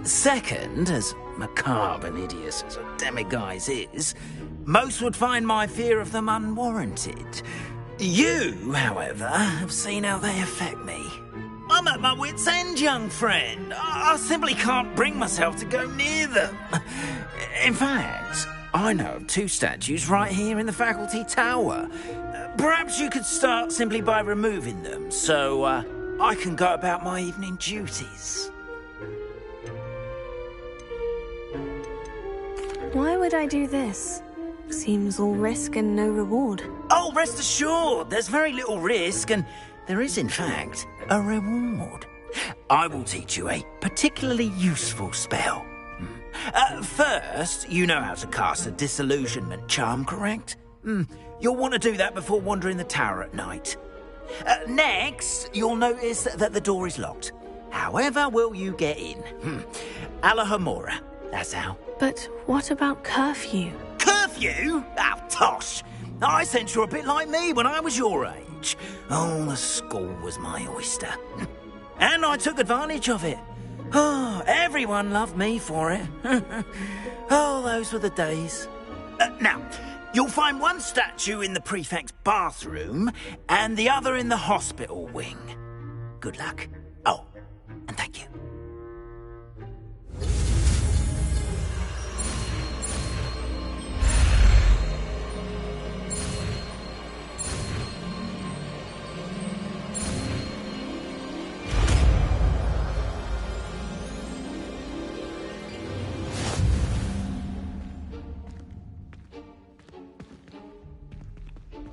Second, as macabre and hideous as a demiguise is, most would find my fear of them unwarranted. You, however, have seen how they affect me. I'm at my wit's end, young friend. I simply can't bring myself to go near them. In fact, I know of two statues right here in the faculty tower. Perhaps you could start simply by removing them, so I can go about my evening duties. Why would I do this? Seems all risk and no reward. Oh, rest assured, there's very little risk, and there is, in fact, a reward. I will teach you a particularly useful spell. First, you know how to cast a disillusionment charm, correct? You'll want to do that before wandering the tower at night. Next, you'll notice that the door is locked. However will you get in? Alahomora, that's how. But what about curfew? Curfew? Oh, tosh! I sense you're a bit like me when I was your age. Oh, the school was my oyster. And I took advantage of it. Oh, everyone loved me for it. Oh, those were the days. Now, you'll find one statue in the prefect's bathroom and the other in the hospital wing. Good luck. Oh, and thank you.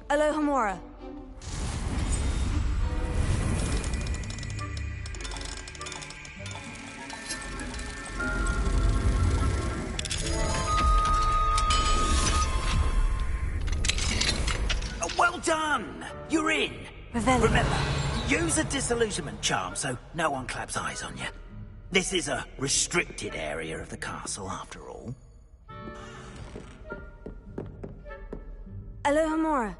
Alohomora. Well done! You're in. Remember, use a disillusionment charm so no one claps eyes on you. This is a restricted area of the castle, after all. Alohomora.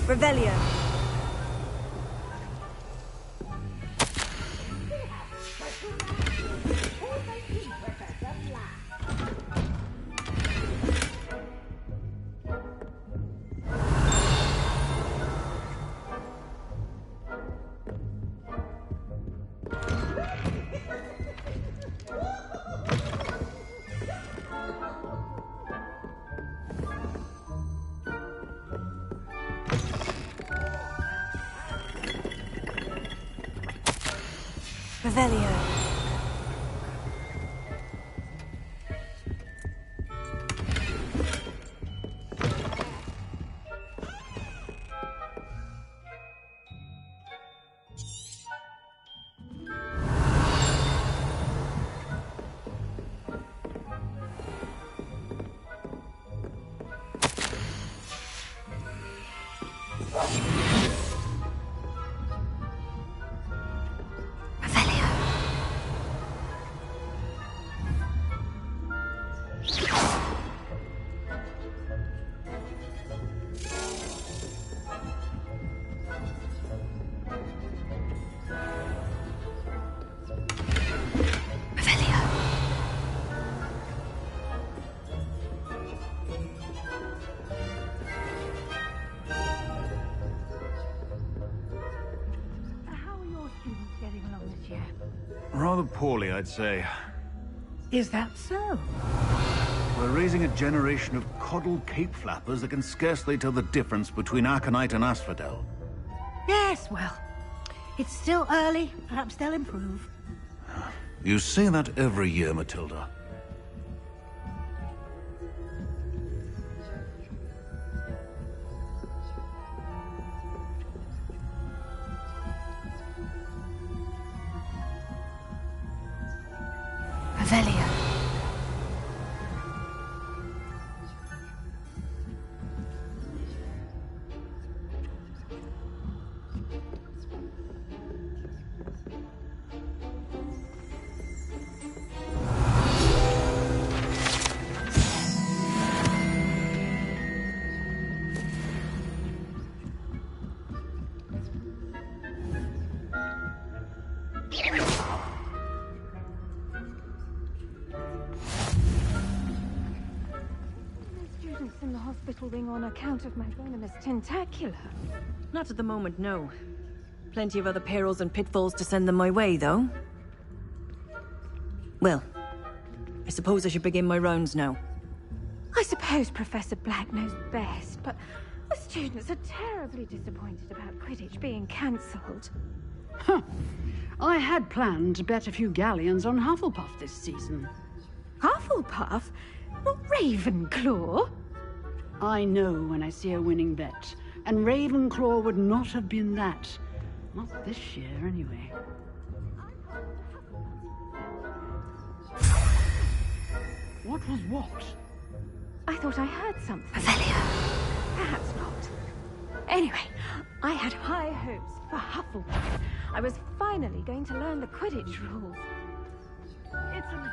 Revelio. Revelio. Rather poorly, I'd say. Is that so? We're raising a generation of coddled cape flappers that can scarcely tell the difference between Aconite and Asphodel. Yes, well, it's still early. Perhaps they'll improve. You say that every year, Matilda. Revelio. In the hospital wing on account of my venomous tentacula. Not at the moment, no. Plenty of other perils and pitfalls to send them my way, though. Well, I suppose I should begin my rounds now. I suppose Professor Black knows best, but the students are terribly disappointed about Quidditch being cancelled. Huh. I had planned to bet a few galleons on Hufflepuff this season. Hufflepuff? Not Ravenclaw? I know when I see a winning bet, and Ravenclaw would not have been that. Not this year, anyway. What was what? I thought I heard something. Perhaps not. Anyway, I had high hopes for Hufflepuff. I was finally going to learn the Quidditch rules. It's a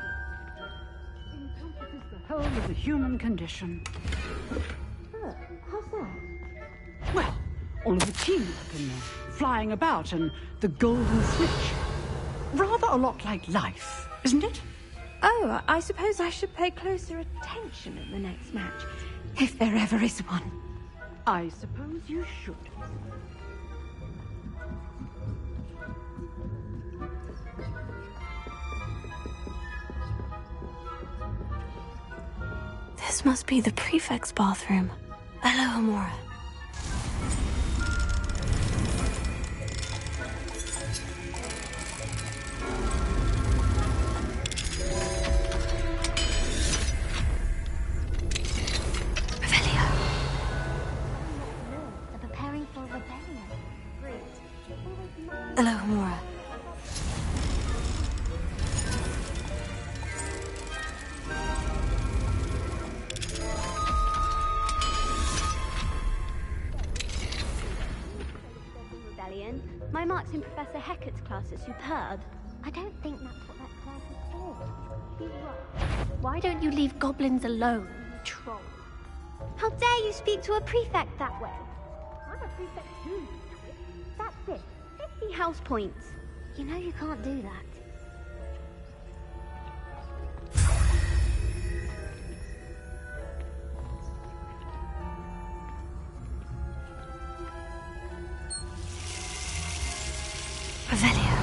encompasses the whole of the human condition. Oh, how's that? Well, all of the teamwork and the flying about and the golden switch. Rather a lot like life, isn't it? Oh, I suppose I should pay closer attention in the next match, if there ever is one. I suppose you should. This must be the prefect's bathroom. Alohomora. They're preparing for rebellion. Alohomora. My marks in Professor Hecat's class are superb. I don't think that's what that class is for. She's right. Why don't you leave goblins alone, you troll? How dare you speak to a prefect that way? I'm a prefect too. That's it. 50 house points. You know you can't do that. Revelio.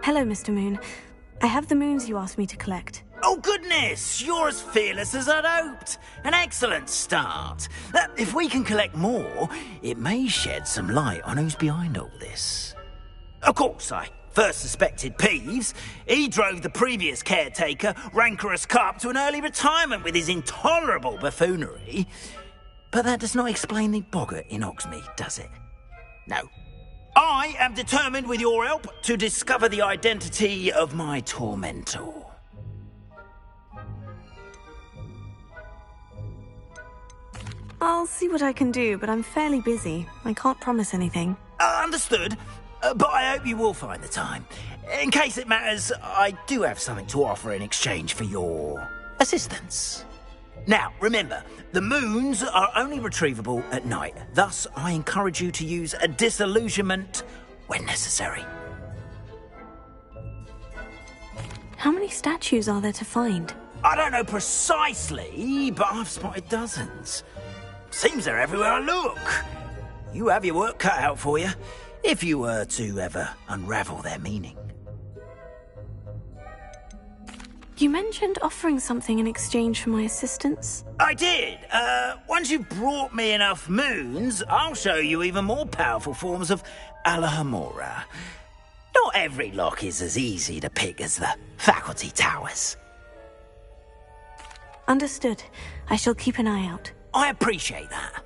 Hello, Mr. Moon. I have the moons you asked me to collect. Oh, goodness! You're as fearless as I'd hoped. An excellent start. If we can collect more, it may shed some light on who's behind all this. Of course, I first suspected Peeves. He drove the previous caretaker, Rancorous Carp, to an early retirement with his intolerable buffoonery. But that does not explain the boggart in Hogsmeade, does it? No. I am determined, with your help, to discover the identity of my tormentor. I'll see what I can do, but I'm fairly busy. I can't promise anything. Understood. But I hope you will find the time. In case it matters, I do have something to offer in exchange for your assistance. Now, remember, the moons are only retrievable at night. Thus, I encourage you to use a disillusionment when necessary. How many statues are there to find? I don't know precisely, but I've spotted dozens. Seems they're everywhere I look. You have your work cut out for you, if you were to ever unravel their meaning. You mentioned offering something in exchange for my assistance? I did. Once you've brought me enough moons, I'll show you even more powerful forms of Alohomora. Not every lock is as easy to pick as the faculty towers. Understood. I shall keep an eye out. I appreciate that.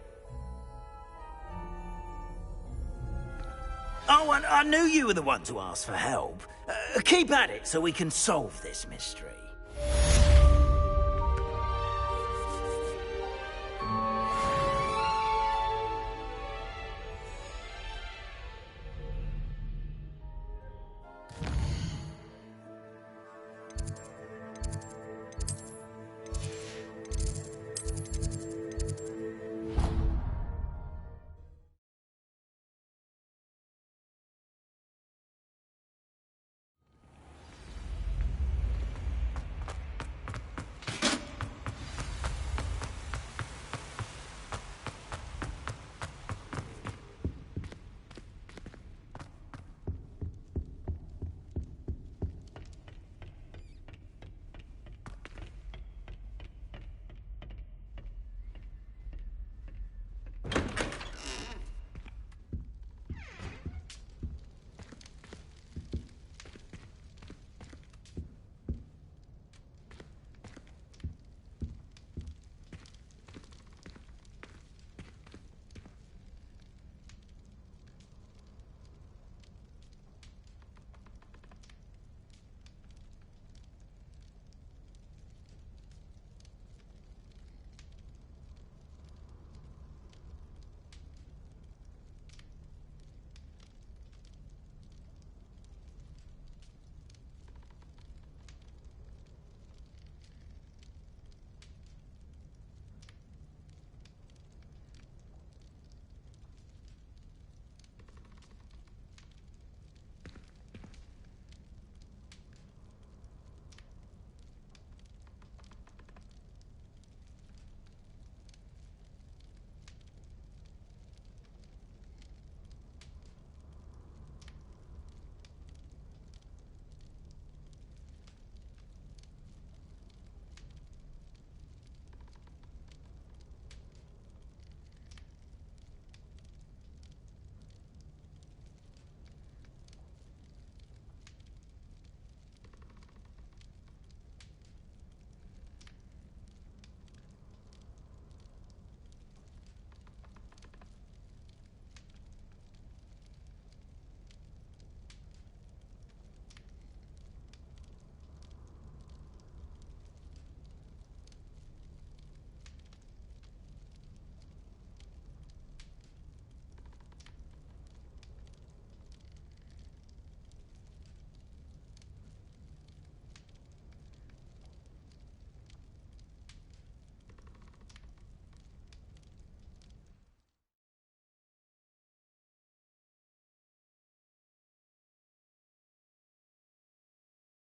Oh, and I knew you were the one to ask for help. Keep at it so we can solve this mystery.